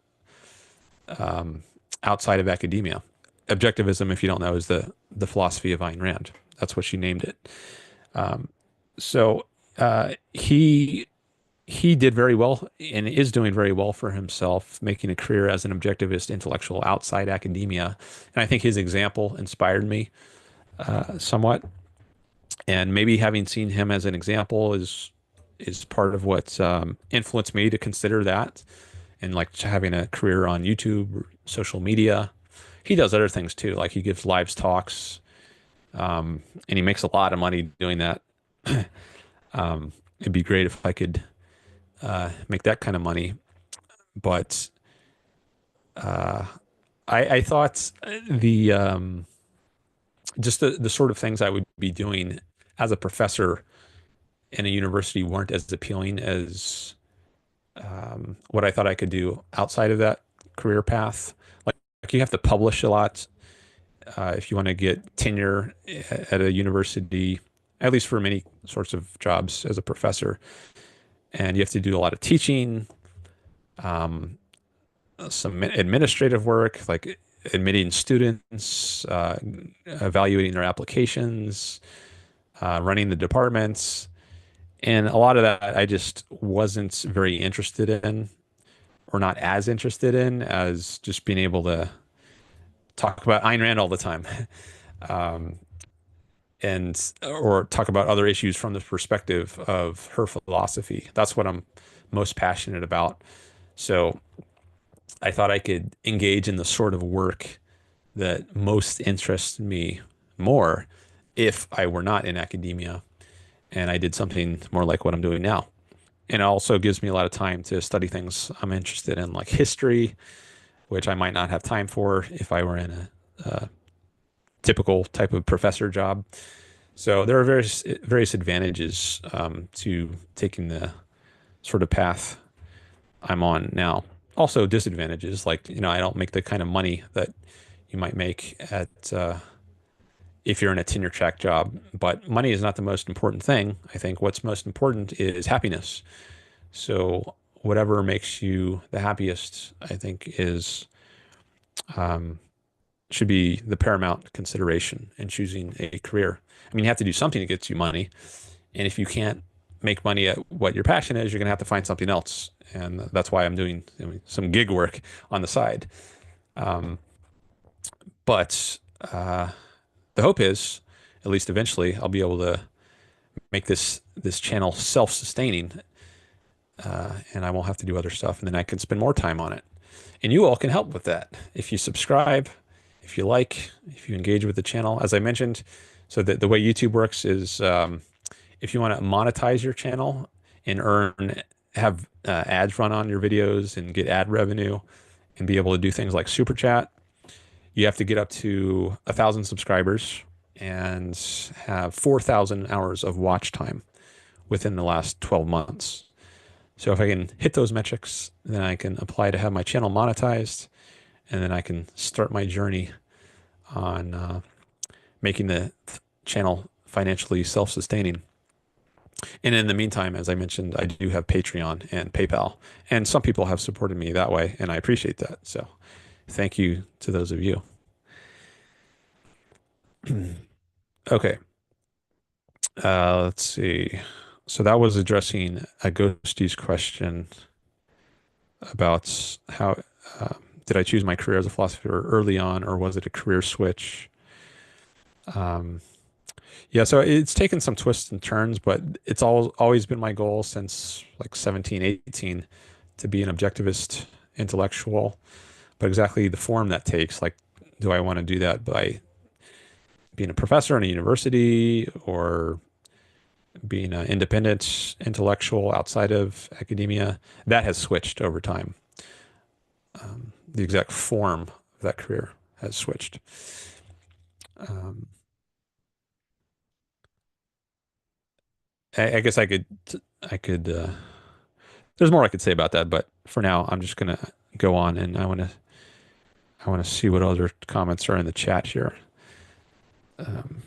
um, outside of academia. Objectivism, if you don't know, is the philosophy of Ayn Rand. That's what she named it. Um, so he did very well and is doing very well for himself, making a career as an objectivist intellectual outside academia. And I think his example inspired me somewhat. And maybe having seen him as an example is part of what influenced me to consider that, and like having a career on YouTube, or social media. He does other things too, like he gives live talks, and he makes a lot of money doing that. It'd be great if I could make that kind of money, but I thought the just the sort of things I would be doing as a professor in a university weren't as appealing as what I thought I could do outside of that career path. Like you have to publish a lot if you want to get tenure at a university, at least for many sorts of jobs as a professor. And you have to do a lot of teaching, um, some administrative work, like admitting students, evaluating their applications, running the departments. And a lot of that I just wasn't very interested in, or not as interested in as just being able to talk about Ayn Rand all the time. um, and or talk about other issues from the perspective of her philosophy. That's what I'm most passionate about. So I thought I could engage in the sort of work that most interests me more if I were not in academia and I did something more like what I'm doing now. And it also gives me a lot of time to study things I'm interested in, like history, which I might not have time for if I were in a typical type of professor job. So there are various advantages to taking the sort of path I'm on now. Also disadvantages, like I don't make the kind of money that you might make at if you're in a tenure track job. But money is not the most important thing. I think what's most important is happiness. So whatever makes you the happiest, I think is um, should be the paramount consideration in choosing a career. I mean, you have to do something to get you money, and if you can't make money at what your passion is, you're going to have to find something else. And that's why I'm doing, some gig work on the side. Um, but the hope is, at least eventually, I'll be able to make this channel self-sustaining, and I won't have to do other stuff, and then I can spend more time on it. And you all can help with that if you subscribe, if you like, if you engage with the channel. As I mentioned, so the way YouTube works is, if you want to monetize your channel and have ads run on your videos and get ad revenue and be able to do things like super chat, you have to get up to 1,000 subscribers and have 4,000 hours of watch time within the last 12 months. So if I can hit those metrics, then I can apply to have my channel monetized, and then I can start my journey on making the channel financially self-sustaining. And in the meantime, as I mentioned, I do have Patreon and PayPal, and some people have supported me that way, and I appreciate that. So thank you to those of you. Okay. Let's see. So that was addressing Agosti's question about how did I choose my career as a philosopher early on, or was it a career switch? Um, yeah, so it's taken some twists and turns, but it's always been my goal since like 17, 18 to be an objectivist intellectual. But exactly the form that takes, like, do I want to do that by being a professor in a university, or being an independent intellectual outside of academia? That has switched over time. The exact form of that career has switched. I guess I could, there's more I could say about that, but for now, I'm just gonna go on, and I want to see what other comments are in the chat here. Um,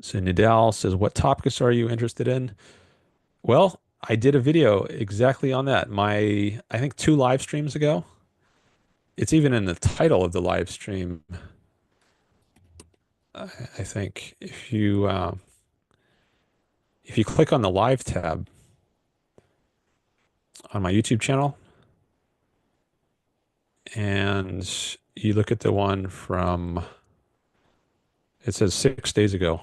so Nidal says, "What topics are you interested in?" Well, I did a video exactly on that. I think 2 live streams ago. It's even in the title of the live stream. I think if you click on the live tab on my YouTube channel, and you look at the one from, it says 6 days ago.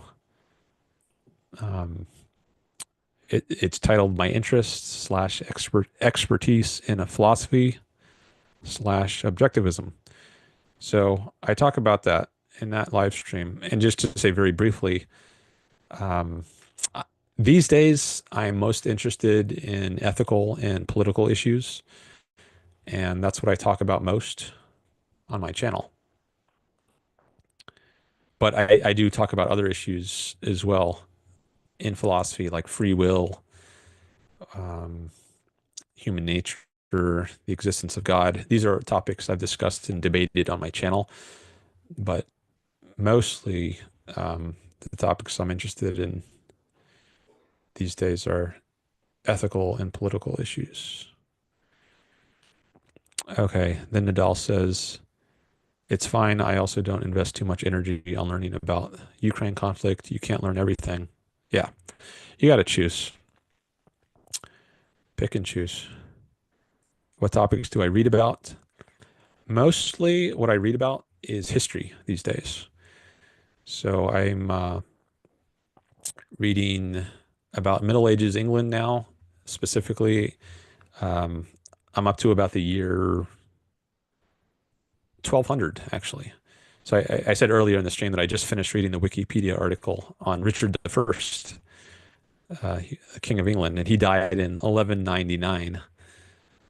It's titled "My Interests slash Expertise in a Philosophy slash Objectivism." So I talk about that in that live stream. And just to say very briefly, um, these days I'm most interested in ethical and political issues, and that's what I talk about most on my channel. But I do talk about other issues as well in philosophy, like free will, um, human nature, the existence of God. These are topics I've discussed and debated on my channel, but mostly the topics I'm interested in these days are ethical and political issues. Okay, then Nadal says, "It's fine. I also don't invest too much energy on learning about Ukraine conflict. You can't learn everything." Yeah, you got to choose. Pick and choose. What topics do I read about? Mostly what I read about is history these days. So I'm reading about Middle Ages England now. Specifically, um, I'm up to about the year 1200, actually. So I said earlier in the stream that I just finished reading the Wikipedia article on Richard the First, King of England, and he died in 1199.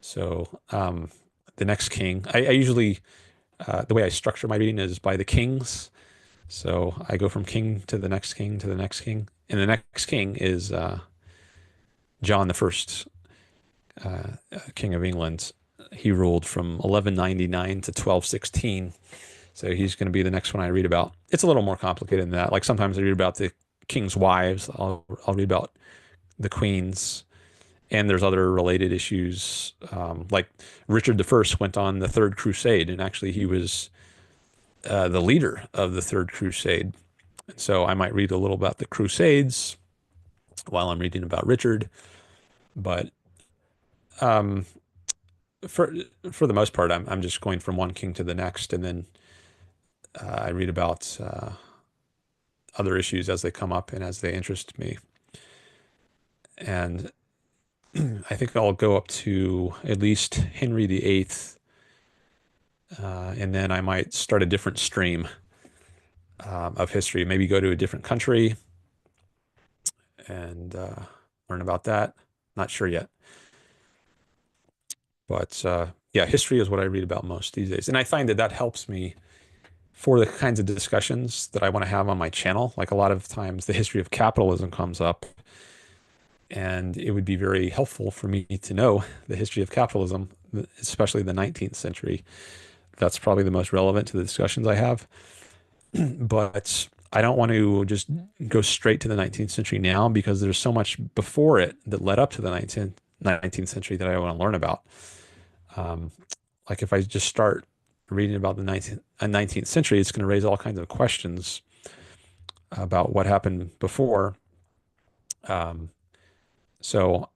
So the next king, I usually, the way I structure my reading is by the kings. So I go from king to the next king to the next king. And the next king is John the First, King of England. He ruled from 1199 to 1216. So he's going to be the next one I read about. It's a little more complicated than that. Like sometimes I read about the king's wives. I'll read about the queens, And there's other related issues, like Richard the First went on the Third Crusade, and actually he was the leader of the Third Crusade. So I might read a little about the Crusades while I'm reading about Richard, but um, for for the most part, I'm just going from one king to the next, and then I read about other issues as they come up and as they interest me. And I think I'll go up to at least Henry VIII, and then I might start a different stream of history. Maybe go to a different country and learn about that. Not sure yet, but yeah, history is what I read about most these days, and I find that that helps me for the kinds of discussions that I want to have on my channel. Like a lot of times, the history of capitalism comes up, and it would be very helpful for me to know the history of capitalism, especially the 19th century. That's probably the most relevant to the discussions I have. But I don't want to just go straight to the 19th century now because there's so much before it that led up to the 19th century that I want to learn about. Um, like if I just start reading about the 19th century, it's going to raise all kinds of questions about what happened before. Um, so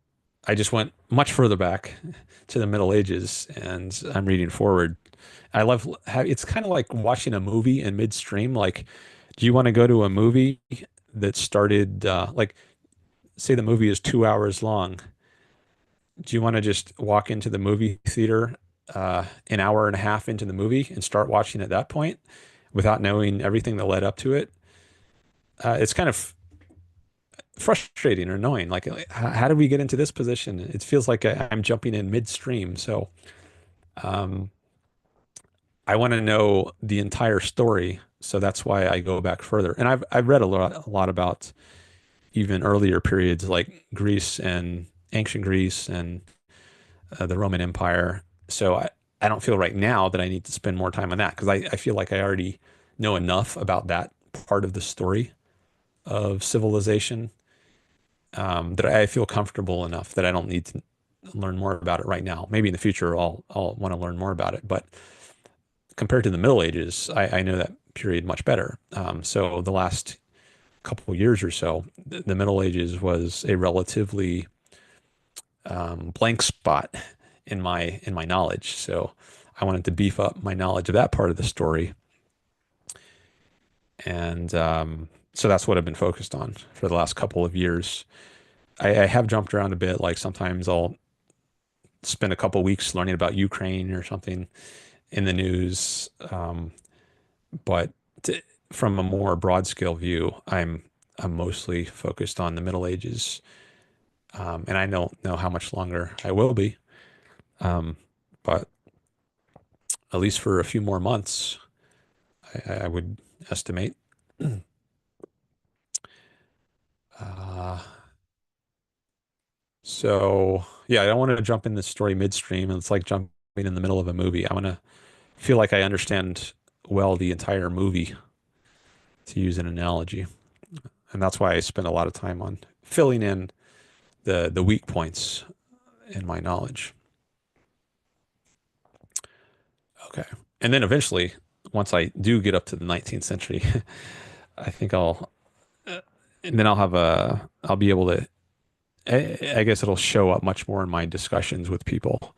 I just went much further back to the Middle Ages, and I'm reading forward. I love it's kind of like watching a movie in midstream. Like, do you want to go to a movie that started like say the movie is 2 hours long? Do you want to just walk into the movie theater an hour and a half into the movie and start watching at that point without knowing everything that led up to it? It's kind of frustrating or annoying. Like, how did we get into this position? It feels like I'm jumping in midstream. So, um, I want to know the entire story. So that's why I go back further. And I've read a lot about even earlier periods like Greece and ancient Greece and the Roman Empire. So I don't feel right now that I need to spend more time on that because I feel like I already know enough about that part of the story of civilization that I feel comfortable enough that I don't need to learn more about it right now. Maybe in the future I'll want to learn more about it, but compared to the Middle Ages, I know that period much better. So the last couple of years or so, the Middle Ages was a relatively blank spot in my knowledge. So I wanted to beef up my knowledge of that part of the story, and so that's what I've been focused on for the last couple of years. I have jumped around a bit. Like sometimes I'll spend a couple weeks learning about Ukraine or something in the news, but to, from a more broad scale view, I'm mostly focused on the Middle Ages, and I don't know how much longer I will be, um, but at least for a few more months, I would estimate. Uh, so yeah, I don't want to jump in the story midstream, and it's like jumping in the middle of a movie. I want to feel like I understand well the entire movie, to use an analogy, and that's why I spend a lot of time on filling in the weak points in my knowledge. Okay. And then eventually, once I do get up to the 19th century, I think uh, and then I'll be able to, I guess it'll show up much more in my discussions with people.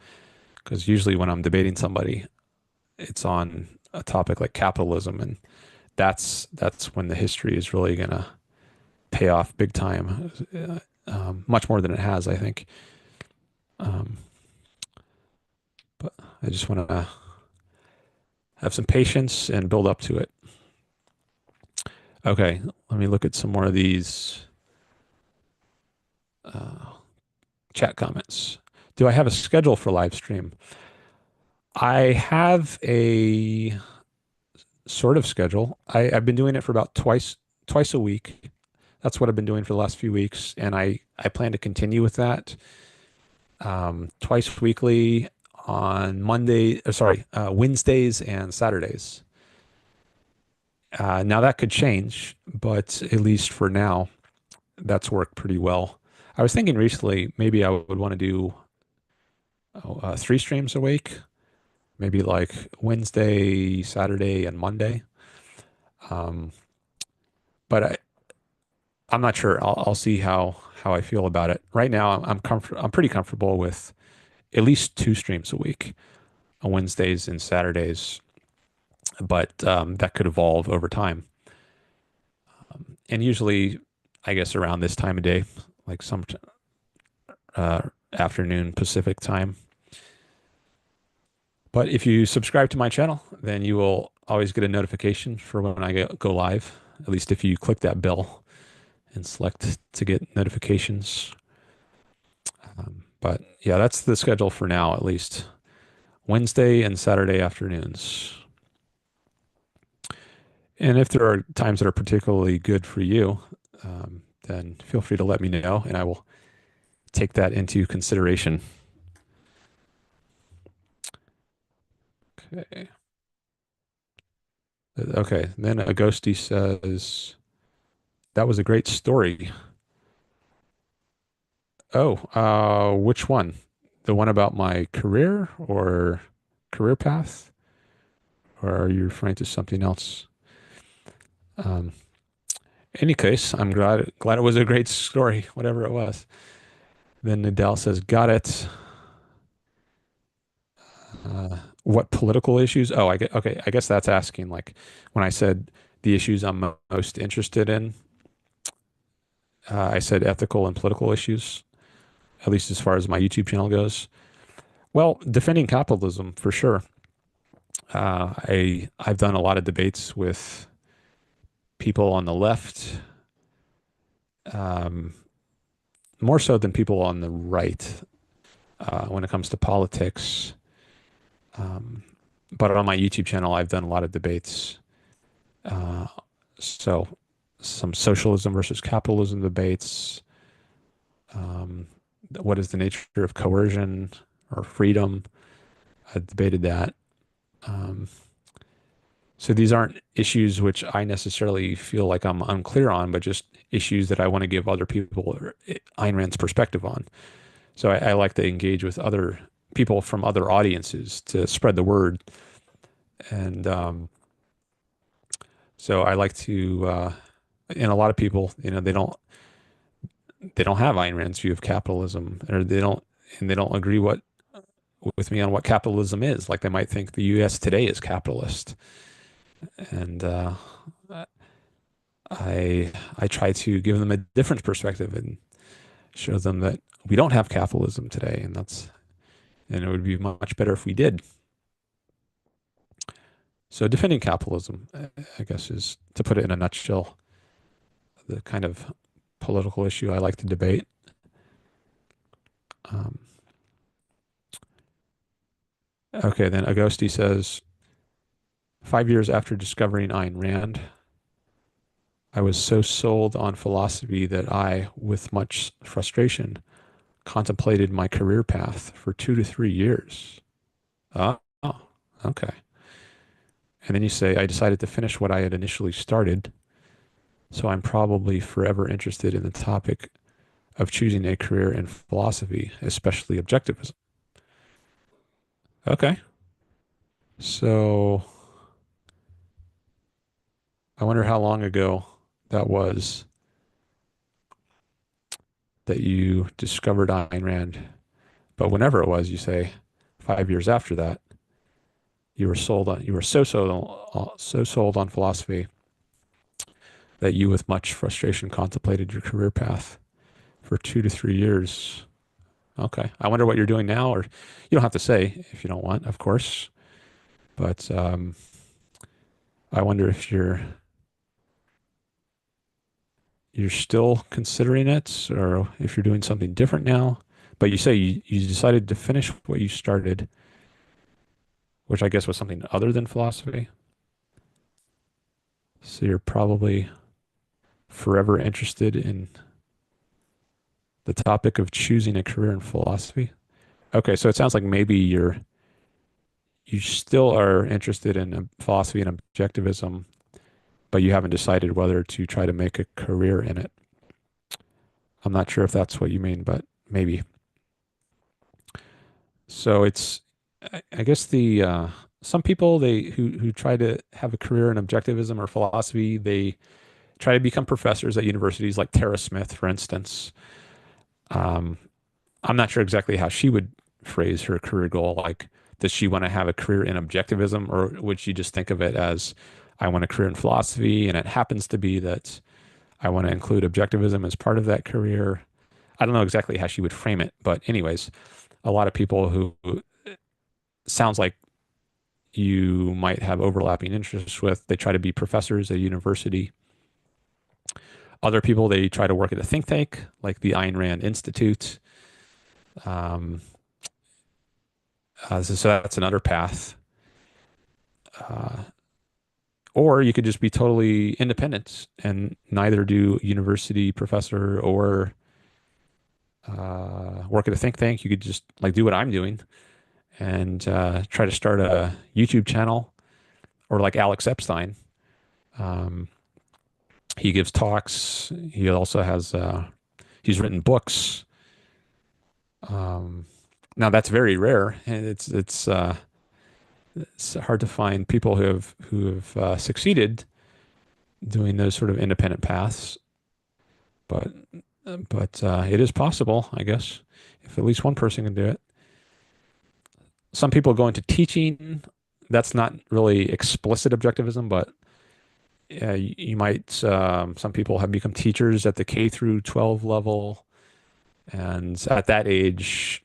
Because usually when I'm debating somebody, it's on a topic like capitalism. And that's when the history is really going to pay off big time, much more than it has, I think. Um, but I just want to have some patience and build up to it. Okay, let me look at some more of these uh, chat comments. Do I have a schedule for live stream? I have a sort of schedule. I've been doing it for about twice a week. That's what I've been doing for the last few weeks, and I plan to continue with that. Twice weekly on Wednesdays and Saturdays. Now that could change, but at least for now, that's worked pretty well. I was thinking recently maybe I would want to do 3 streams a week, maybe like Wednesday, Saturday, and Monday. Um, but I'm not sure. I'll see how I feel about it. Right now, I'm pretty comfortable with at least 2 streams a week, on Wednesdays and Saturdays. But that could evolve over time. And usually, I guess around this time of day, like some uh, afternoon Pacific time. But if you subscribe to my channel, then you will always get a notification for when I go live. At least if you click that bell and select to get notifications. But yeah, that's the schedule for now, at least. Wednesday and Saturday afternoons. And if there are times that are particularly good for you, then feel free to let me know and I will take that into consideration. Okay. Okay. Then Agosti says, that was a great story. Oh, which one? The one about my career or career path? Or are you referring to something else? Um, any case, I'm glad it was a great story, whatever it was. Then Nidal says, got it. What political issues? Oh, I get, okay. I guess that's asking like when I said the issues I'm most interested in, I said ethical and political issues, at least as far as my YouTube channel goes. Well, defending capitalism for sure. I've done a lot of debates with people on the left, um, more so than people on the right when it comes to politics. Um, but on my YouTube channel, I've done a lot of debates. Uh, so some socialism versus capitalism debates. Um, what is the nature of coercion or freedom? I debated that. Um, so these aren't issues which I necessarily feel like I'm unclear on, but just issues that I want to give other people Ayn Rand's perspective on. So I like to engage with other people from other audiences to spread the word. And so I like to, and a lot of people, they don't have Ayn Rand's view of capitalism, or they don't agree with me on what capitalism is. Like they might think the U.S. today is capitalist, and I try to give them a different perspective and show them that we don't have capitalism today, and it would be much better if we did. So defending capitalism, I guess, is to put it in a nutshell, the kind of political issue I like to debate. Um, okay, then Agosti says, 5 years after discovering Ayn Rand, I was so sold on philosophy that I, with much frustration, contemplated my career path for 2 to 3 years. Oh, okay. And then you say, I decided to finish what I had initially started, so I'm probably forever interested in the topic of choosing a career in philosophy, especially objectivism. Okay. So I wonder how long ago that was that you discovered Ayn Rand. But whenever it was, you say 5 years after that, you were so sold on philosophy that you with much frustration contemplated your career path for 2 to 3 years. Okay. I wonder what you're doing now, or you don't have to say if you don't want, of course. But I wonder if you're still considering it, or if you're doing something different now. But you say you decided to finish what you started, which I guess was something other than philosophy. So you're probably forever interested in the topic of choosing a career in philosophy. Okay, so it sounds like maybe you still are interested in philosophy and objectivism, but you haven't decided whether to try to make a career in it. I'm not sure if that's what you mean, but maybe. So it's, I guess the some people they who try to have a career in objectivism or philosophy, they try to become professors at universities, like Tara Smith, for instance. Um, I'm not sure exactly how she would phrase her career goal. Like, does she want to have a career in objectivism, or would she just think of it as, I want a career in philosophy, and it happens to be that I want to include objectivism as part of that career? I don't know exactly how she would frame it, but anyways, a lot of people who sounds like you might have overlapping interests with, they try to be professors at a university. Other people, they try to work at a think tank, like the Ayn Rand Institute. Um, so that's another path. Uh, or you could just be totally independent and neither do university professor or work at a think tank. You could just like do what I'm doing and try to start a YouTube channel, or like Alex Epstein. Um, he gives talks. He also has he's written books. Um, Now that's very rare, and it's hard to find people who have succeeded doing those sort of independent paths. But it is possible, I guess, if at least one person can do it. Some people go into teaching. That's not really explicit objectivism, but you might. Some people have become teachers at the K through 12 level, and at that age,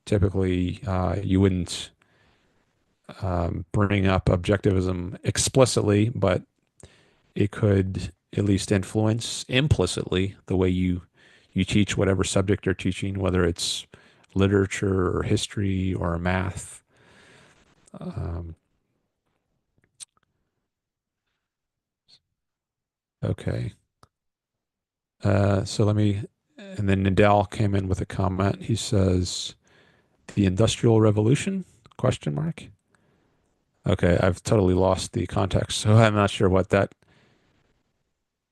typically you wouldn't bring up objectivism explicitly, but it could at least influence implicitly the way you teach whatever subject you're teaching, whether it's literature or history or math. Um, okay. So let me, and then Nidal came in with a comment. He says, the Industrial Revolution? Question mark. Okay, I've totally lost the context, so I'm not sure what that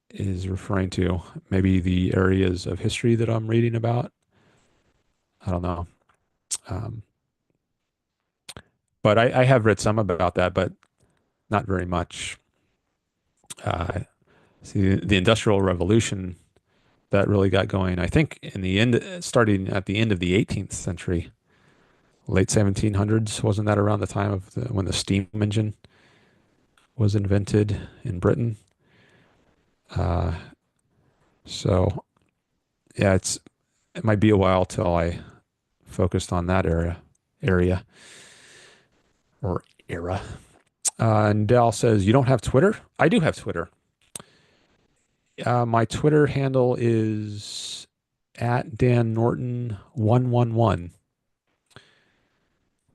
is referring to. Maybe the areas of history that I'm reading about. I don't know. Um, but I have read some about that, but not very much. Uh, See, the Industrial Revolution that really got going, I think, in the end, starting at the end of the 18th century, late 1700s. Wasn't that around the time of when the steam engine was invented in Britain? Uh, so yeah, it might be a while till I focused on that area or era. And Dal says, you don't have Twitter? I do have Twitter. My Twitter handle is at Dan Norton 111,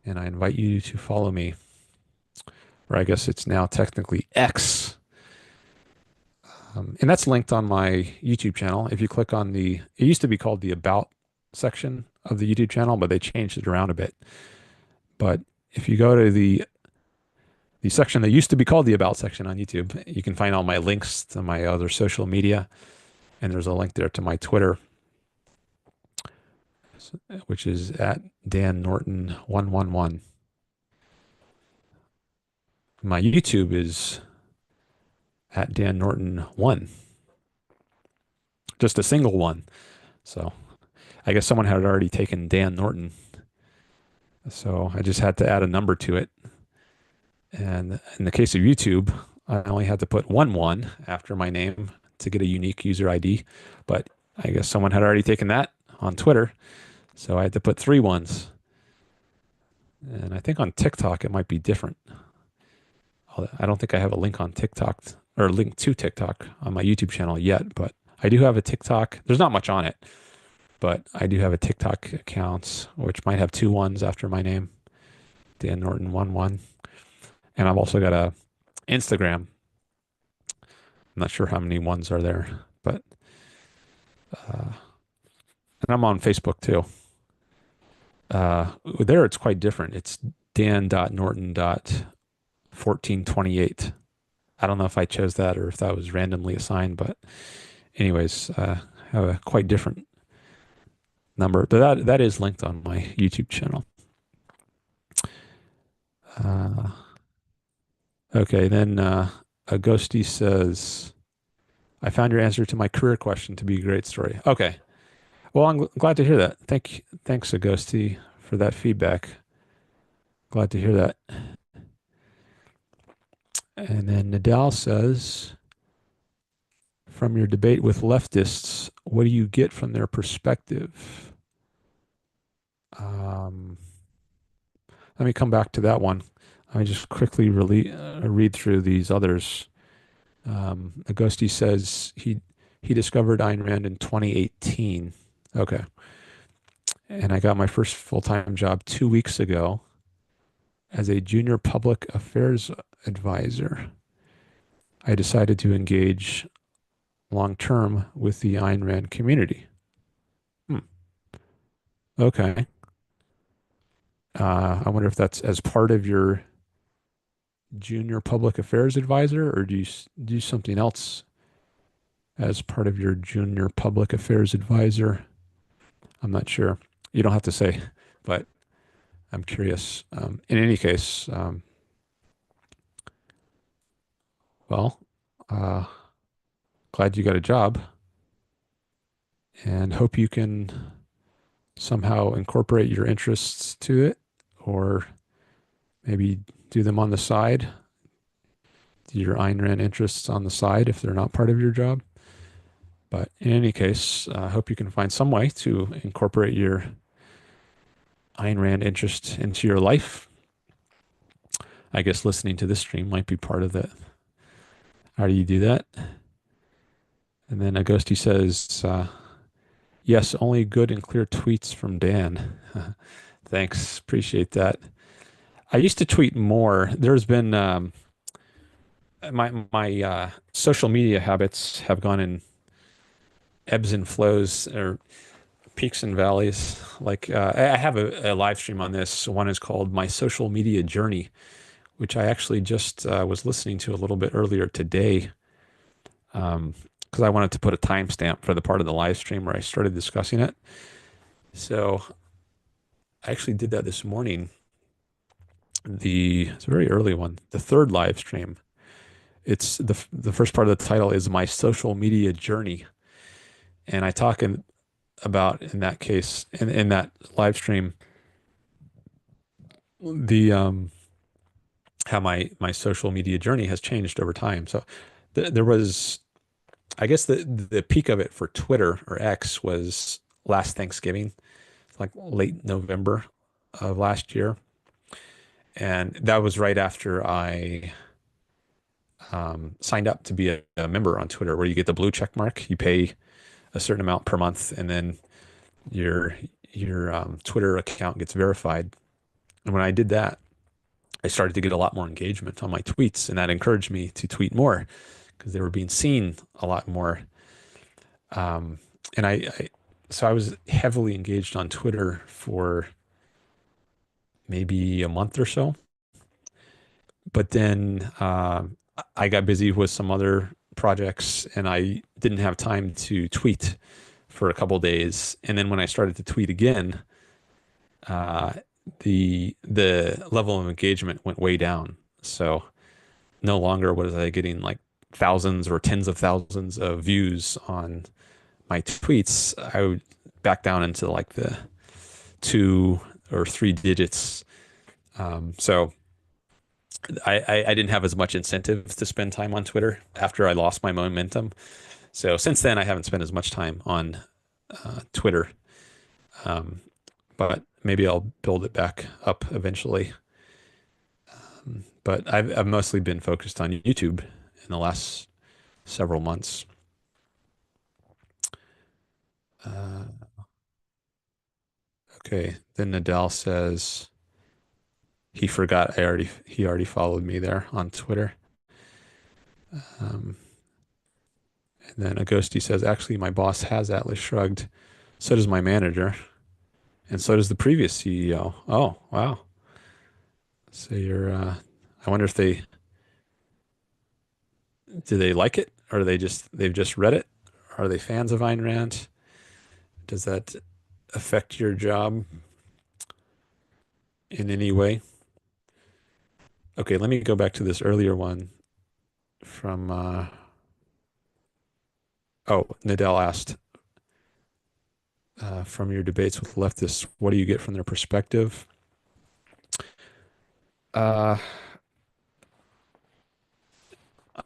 and I invite you to follow me. Or I guess it's now technically X. And that's linked on my YouTube channel. If you click on it used to be called the About section of the YouTube channel, but they changed it around a bit. But if you go to the section that used to be called the About section on YouTube, you can find all my links to my other social media. And there's a link there to my Twitter, which is at Dan Norton 111. My YouTube is at Dan Norton 1, just a single one. So I guess someone had already taken Dan Norton. So I just had to add a number to it. And in the case of YouTube, I only had to put 1 after my name to get a unique user ID. But I guess someone had already taken that on Twitter. So I had to put 3 1s. And I think on TikTok, it might be different. I don't think I have a link on TikTok or a link to TikTok on my YouTube channel yet, but I do have a TikTok. There's not much on it, but I do have a TikTok account, which might have 2 1s after my name, Dan Norton 1 1. And I've also got a Instagram. I'm not sure how many ones are there, but and I'm on Facebook too. There it's quite different. It's dan.norton.1428. I don't know if I chose that or if that was randomly assigned, but anyways, have a quite different number, but that is linked on my YouTube channel. Uh, okay, then Agosti says, I found your answer to my career question to be a great story. Okay. Well, I'm glad to hear that. Thanks, Agosti, for that feedback. Glad to hear that. And then Nidal says, from your debate with leftists, what do you get from their perspective? Um, Let me come back to that one. Let me just quickly read through these others. Agosti says he discovered Ayn Rand in 2018. Okay. And I got my first full-time job 2 weeks ago as a junior public affairs advisor. I decided to engage long-term with the Ayn Rand community. Hmm. Okay. I wonder if that's as part of your junior public affairs advisor, or do you do something else as part of your junior public affairs advisor? I'm not sure. You don't have to say, but I'm curious. In any case, well, uh, glad you got a job and hope you can somehow incorporate your interests to it, or maybe do them on the side, do your Ayn Rand interests on the side if they're not part of your job. But in any case, I hope you can find some way to incorporate your Ayn Rand interest into your life. I guess listening to this stream might be part of that. How do you do that? And then Agosti says, yes, only good and clear tweets from Dan. Thanks. Appreciate that. I used to tweet more. There's been my social media habits have gone in ebbs and flows or peaks and valleys. Like I have a live stream on this. One is called My Social Media Journey, which I actually just was listening to a little bit earlier today, because I wanted to put a timestamp for the part of the live stream where I started discussing it. So I actually did that this morning. It's a very early one, the third live stream. It's the first part of the title is My Social Media Journey, and I talk about in that case in that live stream the how my social media journey has changed over time. So there was, I guess the peak of it for Twitter or X was last Thanksgiving, like late November of last year. And that was right after I signed up to be a member on Twitter, where you get the blue check mark. You pay a certain amount per month, and then your Twitter account gets verified. And when I did that, I started to get a lot more engagement on my tweets, and that encouraged me to tweet more because they were being seen a lot more. Um, and so I was heavily engaged on Twitter for maybe a month or so. But then I got busy with some other projects, and I didn't have time to tweet for a couple days. And then when I started to tweet again, uh, the level of engagement went way down. So no longer was I getting like thousands or tens of thousands of views on my tweets. I would back down into like the 2 or 3 digits. So I didn't have as much incentive to spend time on Twitter after I lost my momentum. So since then, I haven't spent as much time on Twitter. Um, but maybe I'll build it back up eventually. But I've mostly been focused on YouTube in the last several months. Uh, okay, then Nadal says he already followed me there on Twitter. Um, and then Agosti says, actually, my boss has Atlas Shrugged. So does my manager, and so does the previous CEO. Oh, wow. So I wonder if do they like it, or they've just read it, Are they fans of Ayn Rand? Does that affect your job in any way? Okay, let me go back to this earlier one from, oh, Nidal asked, from your debates with leftists, what do you get from their perspective? Uh,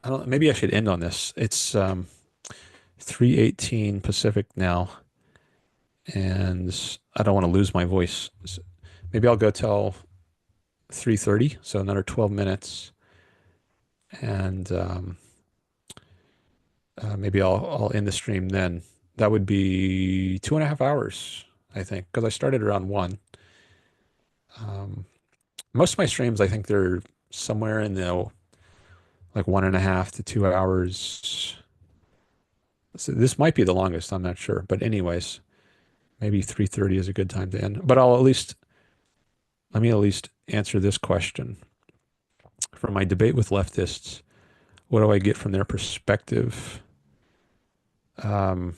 I don't, maybe I should end on this. It's 3:18 Pacific now, and I don't want to lose my voice. Maybe I'll go till 3:30, so another 12 minutes, and maybe I'll end the stream then. That would be 2.5 hours, I think, because I started around 1. Um, Most of my streams, I think they're somewhere in the like 1.5 to 2 hours. So this might be the longest, I'm not sure. But anyways, maybe 3:30 is a good time to end. But let me at least answer this question. From my debate with leftists, what do I get from their perspective? Um,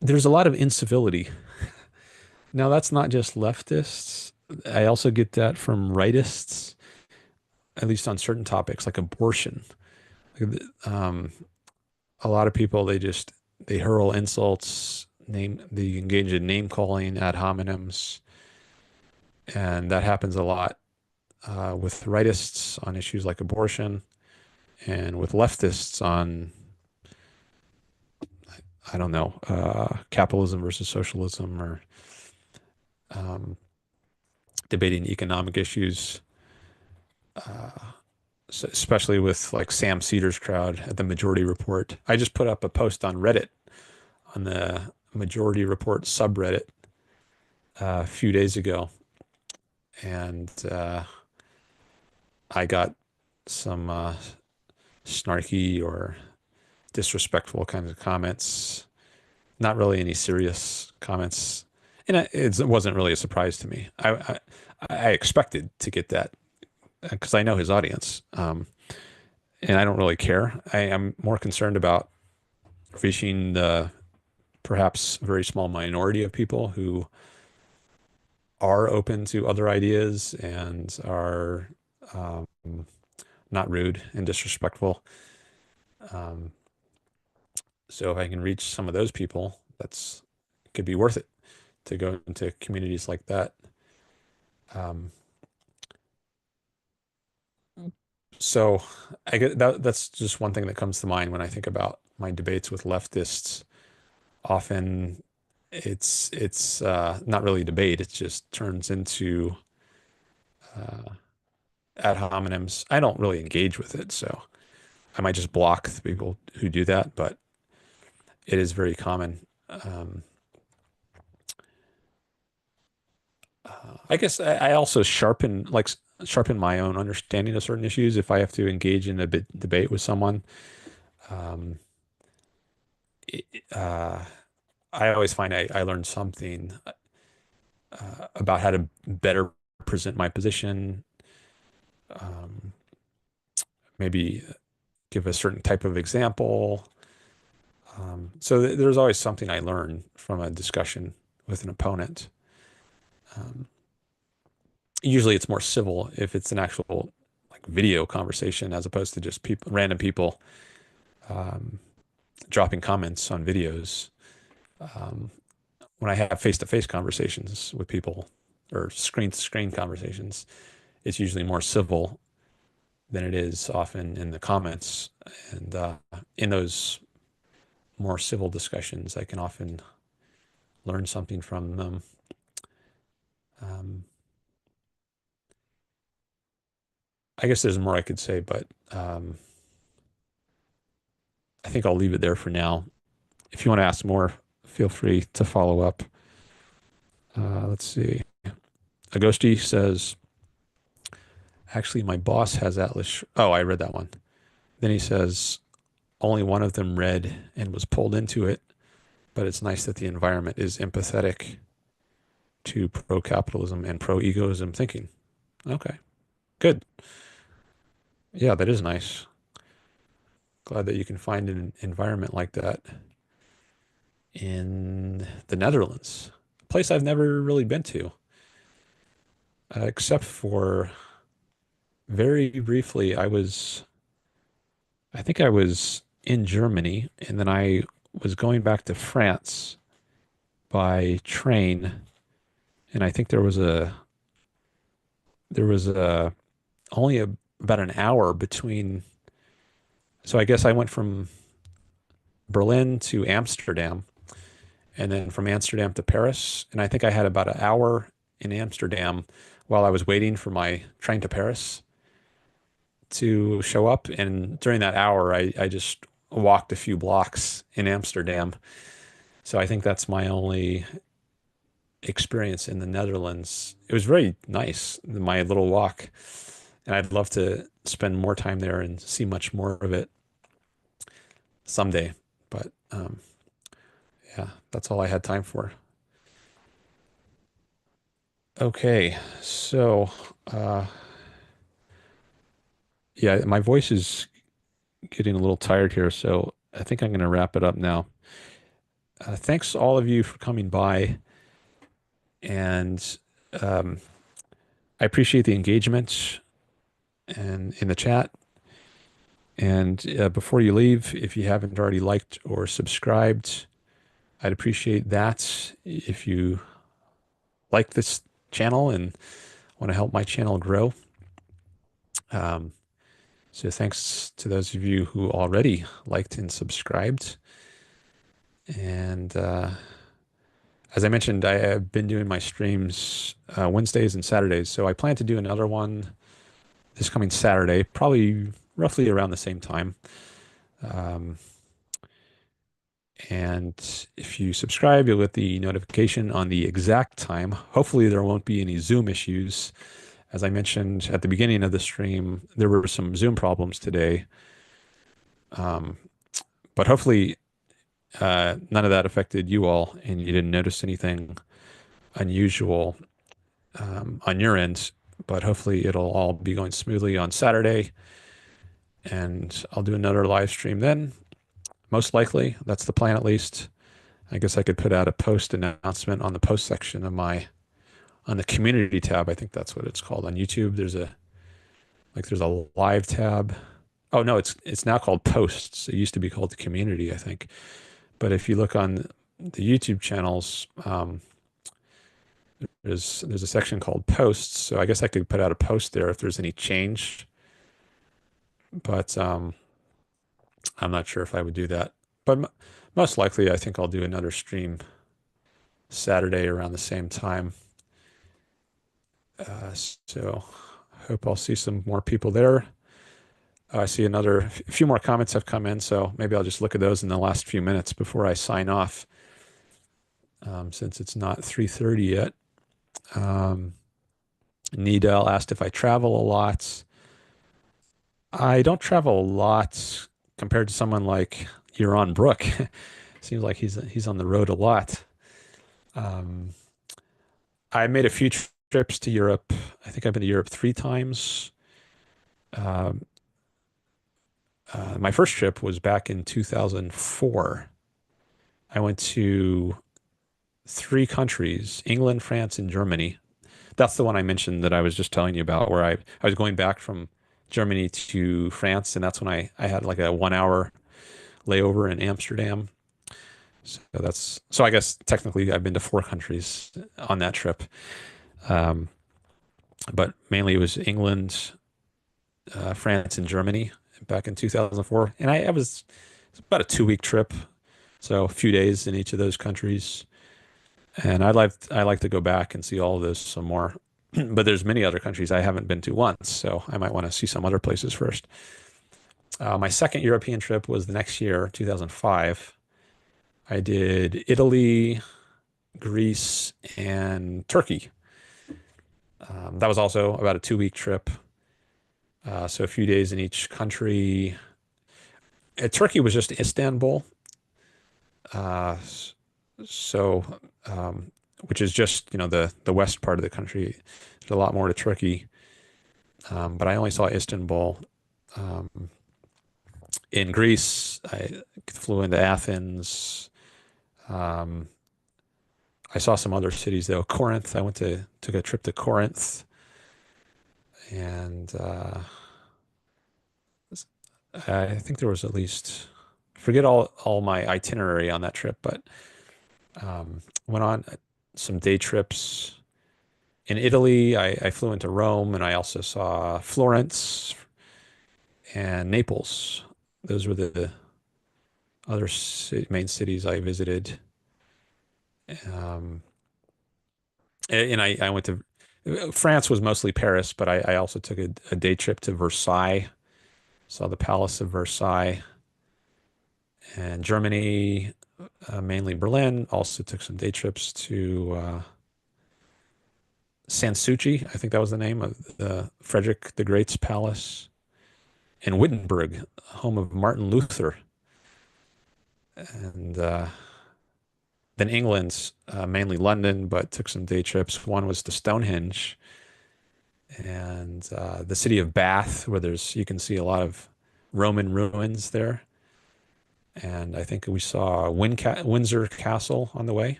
there's a lot of incivility. Now, that's not just leftists. I also get that from rightists, at least on certain topics like abortion. Like, a lot of people, they hurl insults, they engage in name calling ad hominems, and that happens a lot with rightists on issues like abortion, and with leftists on, I don't know, capitalism versus socialism, or um, debating economic issues, especially with like Sam Cedar's crowd at the Majority Report. I just put up a post on Reddit on the Majority Report subreddit a few days ago, and I got some snarky or disrespectful kinds of comments. Not really any serious comments, and it wasn't really a surprise to me. I expected to get that because I know his audience, and I don't really care. I am more concerned about reaching the perhaps very small minority of people who are open to other ideas and are um, not rude and disrespectful. Um, so if I can reach some of those people, that's could be worth it to go into communities like that. Um, so I get that's just one thing that comes to mind when I think about my debates with leftists. Often it's not really a debate. It just turns into uh, ad hominems. I don't really engage with it, so I might just block the people who do that, but it is very common. Um, I guess I also sharpen my own understanding of certain issues if I have to engage in a bit debate with someone. Um, it, I always find I learn something about how to better present my position, um, maybe give a certain type of example. So there's always something I learn from a discussion with an opponent. Um, Usually it's more civil if it's an actual like video conversation as opposed to just people, random people um, dropping comments on videos. Um, when I have face-to-face conversations with people or screen-to-screen conversations, it's usually more civil than it is often in the comments. And in those more civil discussions, I can often learn something from them. Um, I guess there's more I could say, but I think I'll leave it there for now. If you want to ask more, feel free to follow up. Let's see. Agosti says, actually, my boss has Atlas. Oh, I read that one. Then he says, only one of them read and was pulled into it, but it's nice that the environment is empathetic to pro-capitalism and pro-egoism thinking. Okay, good. Yeah, that is nice. Glad that you can find an environment like that in the Netherlands, a place I've never really been to, except for very briefly. I think I was in Germany, and then I was going back to France by train, and I think there was a only about an hour between. So I guess I went from Berlin to Amsterdam, and then from Amsterdam to Paris, and I think I had about an hour in Amsterdam while I was waiting for my train to Paris to show up. And during that hour, I just walked a few blocks in Amsterdam. So I think that's my only experience in the Netherlands. It was very nice, my little walk, and I'd love to spend more time there and see much more of it someday. But yeah, that's all I had time for. Okay, so yeah, my voice is getting a little tired here, so I think I'm going to wrap it up now. Thanks all of you for coming by, and um, I appreciate the engagement and in the chat. And before you leave, if you haven't already liked or subscribed, I'd appreciate that. If you like this channel and want to help my channel grow. Um, so thanks to those of you who already liked and subscribed. And as I mentioned, I have been doing my streams Wednesdays and Saturdays. So I plan to do another one this coming Saturday, probably roughly around the same time. Um, and if you subscribe, you'll get the notification on the exact time. Hopefully, there won't be any Zoom issues. As I mentioned at the beginning of the stream, there were some Zoom problems today. Um, but hopefully, none of that affected you all and you didn't notice anything unusual on your end. But hopefully, it'll all be going smoothly on Saturday. And I'll do another live stream then. Most likely, that's the plan at least. I guess I could put out a post announcement on the post section of on the community tab. I think that's what it's called on YouTube. There's a live tab. Oh no, it's now called posts. It used to be called the community, I think. But if you look on the YouTube channels, there's a section called posts. So I guess I could put out a post there if there's any change. But I'm not sure if I would do that. But most likely, I think I'll do another stream Saturday around the same time. So hope I'll see some more people there. I see a few more comments have come in, so maybe I'll just look at those in the last few minutes before I sign off, since it's not 3:30 yet. Nidal asked if I travel a lot. I don't travel a lot compared to someone like Yaron Brook. Seems like he's on the road a lot. I made a few trips to Europe. I think I've been to Europe 3 times. Um, my first trip was back in 2004. I went to 3 countries: England, France, and Germany. That's the one I mentioned that I was just telling you about, where I was going back from Germany to France, and that's when I had like a 1 hour layover in Amsterdam. So I guess technically I've been to 4 countries on that trip. Um, but mainly it was England, France, and Germany back in 2004. And it was about a 2 week trip, so a few days in each of those countries. And I like to go back and see all of those some more. But there's many other countries I haven't been to once, so I might want to see some other places first. My second European trip was the next year, 2005. I did Italy, Greece, and Turkey. That was also about a 2 week trip. So a few days in each country. Turkey was just Istanbul. Uh, so, which is just, the west part of the country. There's a lot more to Turkey. But I only saw Istanbul. in Greece, I flew into Athens. Um, I saw some other cities though. Corinth, I went to took a trip to Corinth, and I think there was at least forget all my itinerary on that trip, but went on some day trips in Italy. I flew into Rome, and I also saw Florence and Naples. Those were the other main cities I visited. Um, and I went to France was mostly Paris, but I also took a day trip to Versailles, saw the Palace of Versailles, and Germany, mainly Berlin. Also took some day trips to Sanssouci, I think that was the name of the Frederick the Great's palace, and Wittenberg, home of Martin Luther, and then England, mainly London, but took some day trips. One was to Stonehenge and the city of Bath, where you can see a lot of Roman ruins there. And I think we saw Windsor Castle on the way.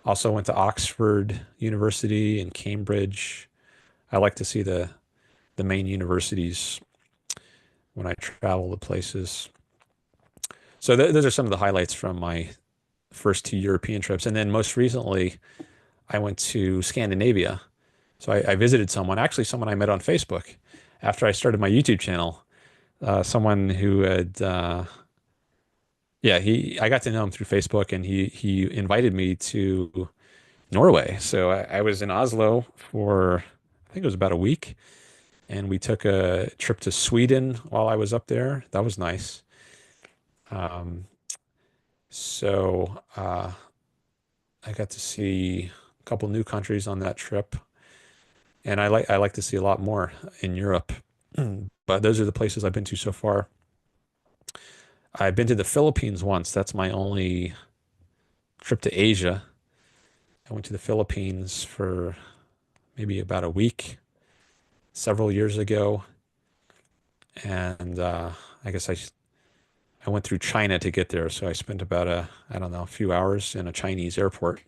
Also went to Oxford University and Cambridge. I like to see the main universities when I travel to places. So those are some of the highlights from my first two European trips. And then most recently, I went to Scandinavia. So I visited someone, actually someone I met on Facebook after I started my YouTube channel. Someone who had, yeah, I got to know him through Facebook, and he invited me to Norway. So I was in Oslo for, I think it was about a week, and we took a trip to Sweden while I was up there. That was nice. Um, so I got to see a couple new countries on that trip, and I like to see a lot more in Europe. But those are the places I've been to so far. I've been to the Philippines once. That's my only trip to Asia. I went to the Philippines for maybe about a week several years ago, and I guess I went through China to get there, so I spent about I don't know, a few hours in a Chinese airport.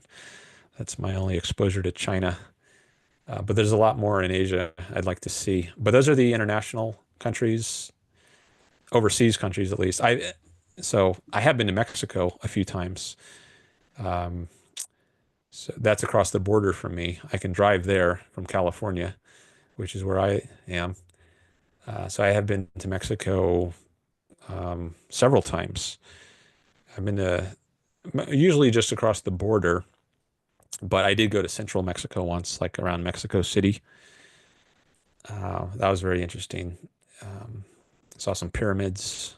That's my only exposure to China. But there's a lot more in Asia I'd like to see. But those are the international countries, overseas countries at least. So I have been to Mexico a few times. Um, so that's across the border from me. I can drive there from California, which is where I am. So I have been to Mexico several times. I've been to usually just across the border, but I did go to central Mexico once, like around Mexico City. That was very interesting. Um, saw some pyramids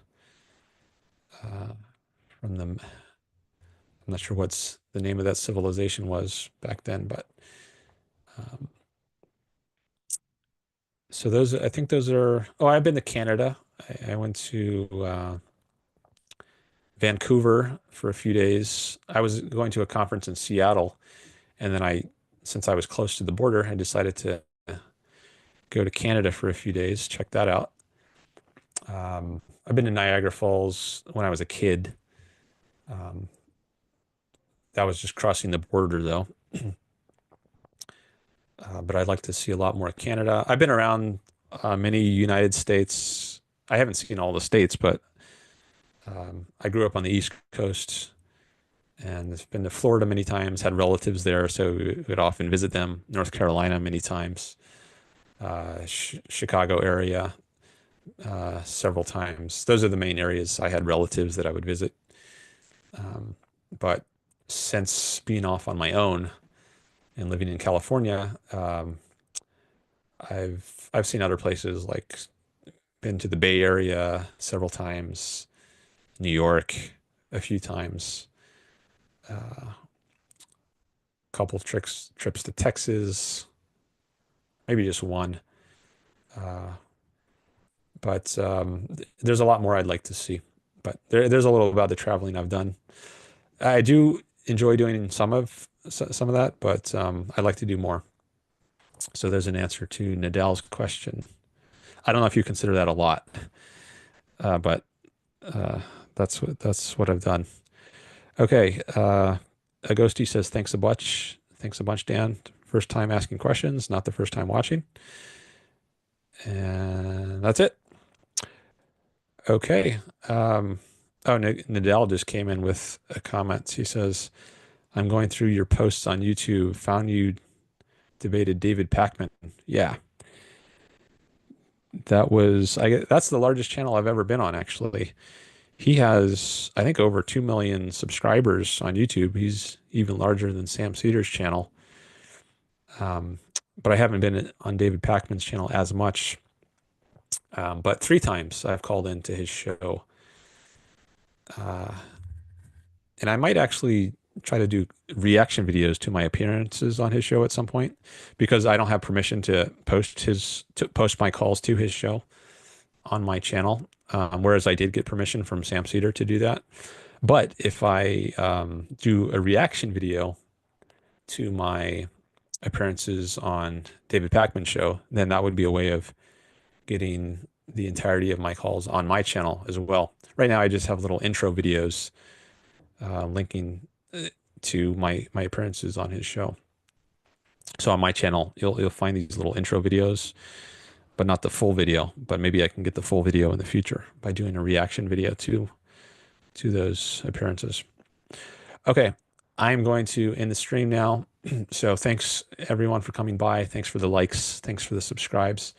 uh, from them. I'm not sure what's the name of that civilization was back then, but um, so those, I think those are, oh, I've been to Canada. I went to Vancouver for a few days. I was going to a conference in Seattle, and then since I was close to the border, I decided to go to Canada for a few days, check that out. I've been to Niagara Falls when I was a kid. Um, that was just crossing the border though. But I'd like to see a lot more of Canada. I've been around many United States. I haven't seen all the states, but I grew up on the East Coast and I've been to Florida many times, had relatives there, so we would often visit them. North Carolina many times, Chicago area several times. Those are the main areas I had relatives that I would visit. Um, but since being off on my own and living in California, I've seen other places like been to the Bay Area several times, New York a few times, a couple trips to Texas, maybe just one. Uh, but there's a lot more I'd like to see. But there's a little about the traveling I've done. I do enjoy doing some of that, but I'd like to do more. So there's an answer to Nidal's question. I don't know if you consider that a lot, but Uh, that's what I've done. Okay. Agosti says thanks a bunch. Thanks a bunch, Dan. First time asking questions, not the first time watching. And that's it. Okay. Oh, Nidal just came in with a comment. He says, I'm going through your posts on YouTube, found you debated David Pakman. Yeah, that's the largest channel I've ever been on, actually. He has, I think, over 2 million subscribers on YouTube. He's even larger than Sam Cedar's channel. Um, but I haven't been on David Pakman's channel as much. But 3 times I've called into his show. Uh, and I might actually try to do reaction videos to my appearances on his show at some point because I don't have permission to post my calls to his show on my channel. Whereas I did get permission from Sam Cedar to do that. But if I do a reaction video to my appearances on David Pakman's show, then that would be a way of getting the entirety of my calls on my channel as well. Right now, I just have little intro videos linking to my appearances on his show. So on my channel, you'll find these little intro videos, but not the full video. But maybe I can get the full video in the future by doing a reaction video to those appearances. Okay, I'm going to end the stream now. So thanks everyone for coming by. Thanks for the likes. Thanks for the subscribes.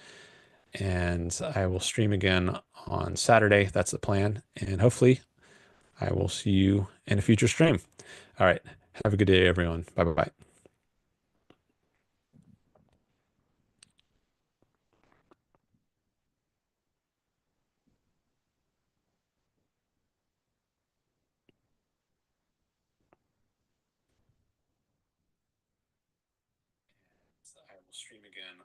And I will stream again on Saturday. That's the plan. And hopefully I will see you in a future stream. All right. Have a good day, everyone. Bye bye. I will stream again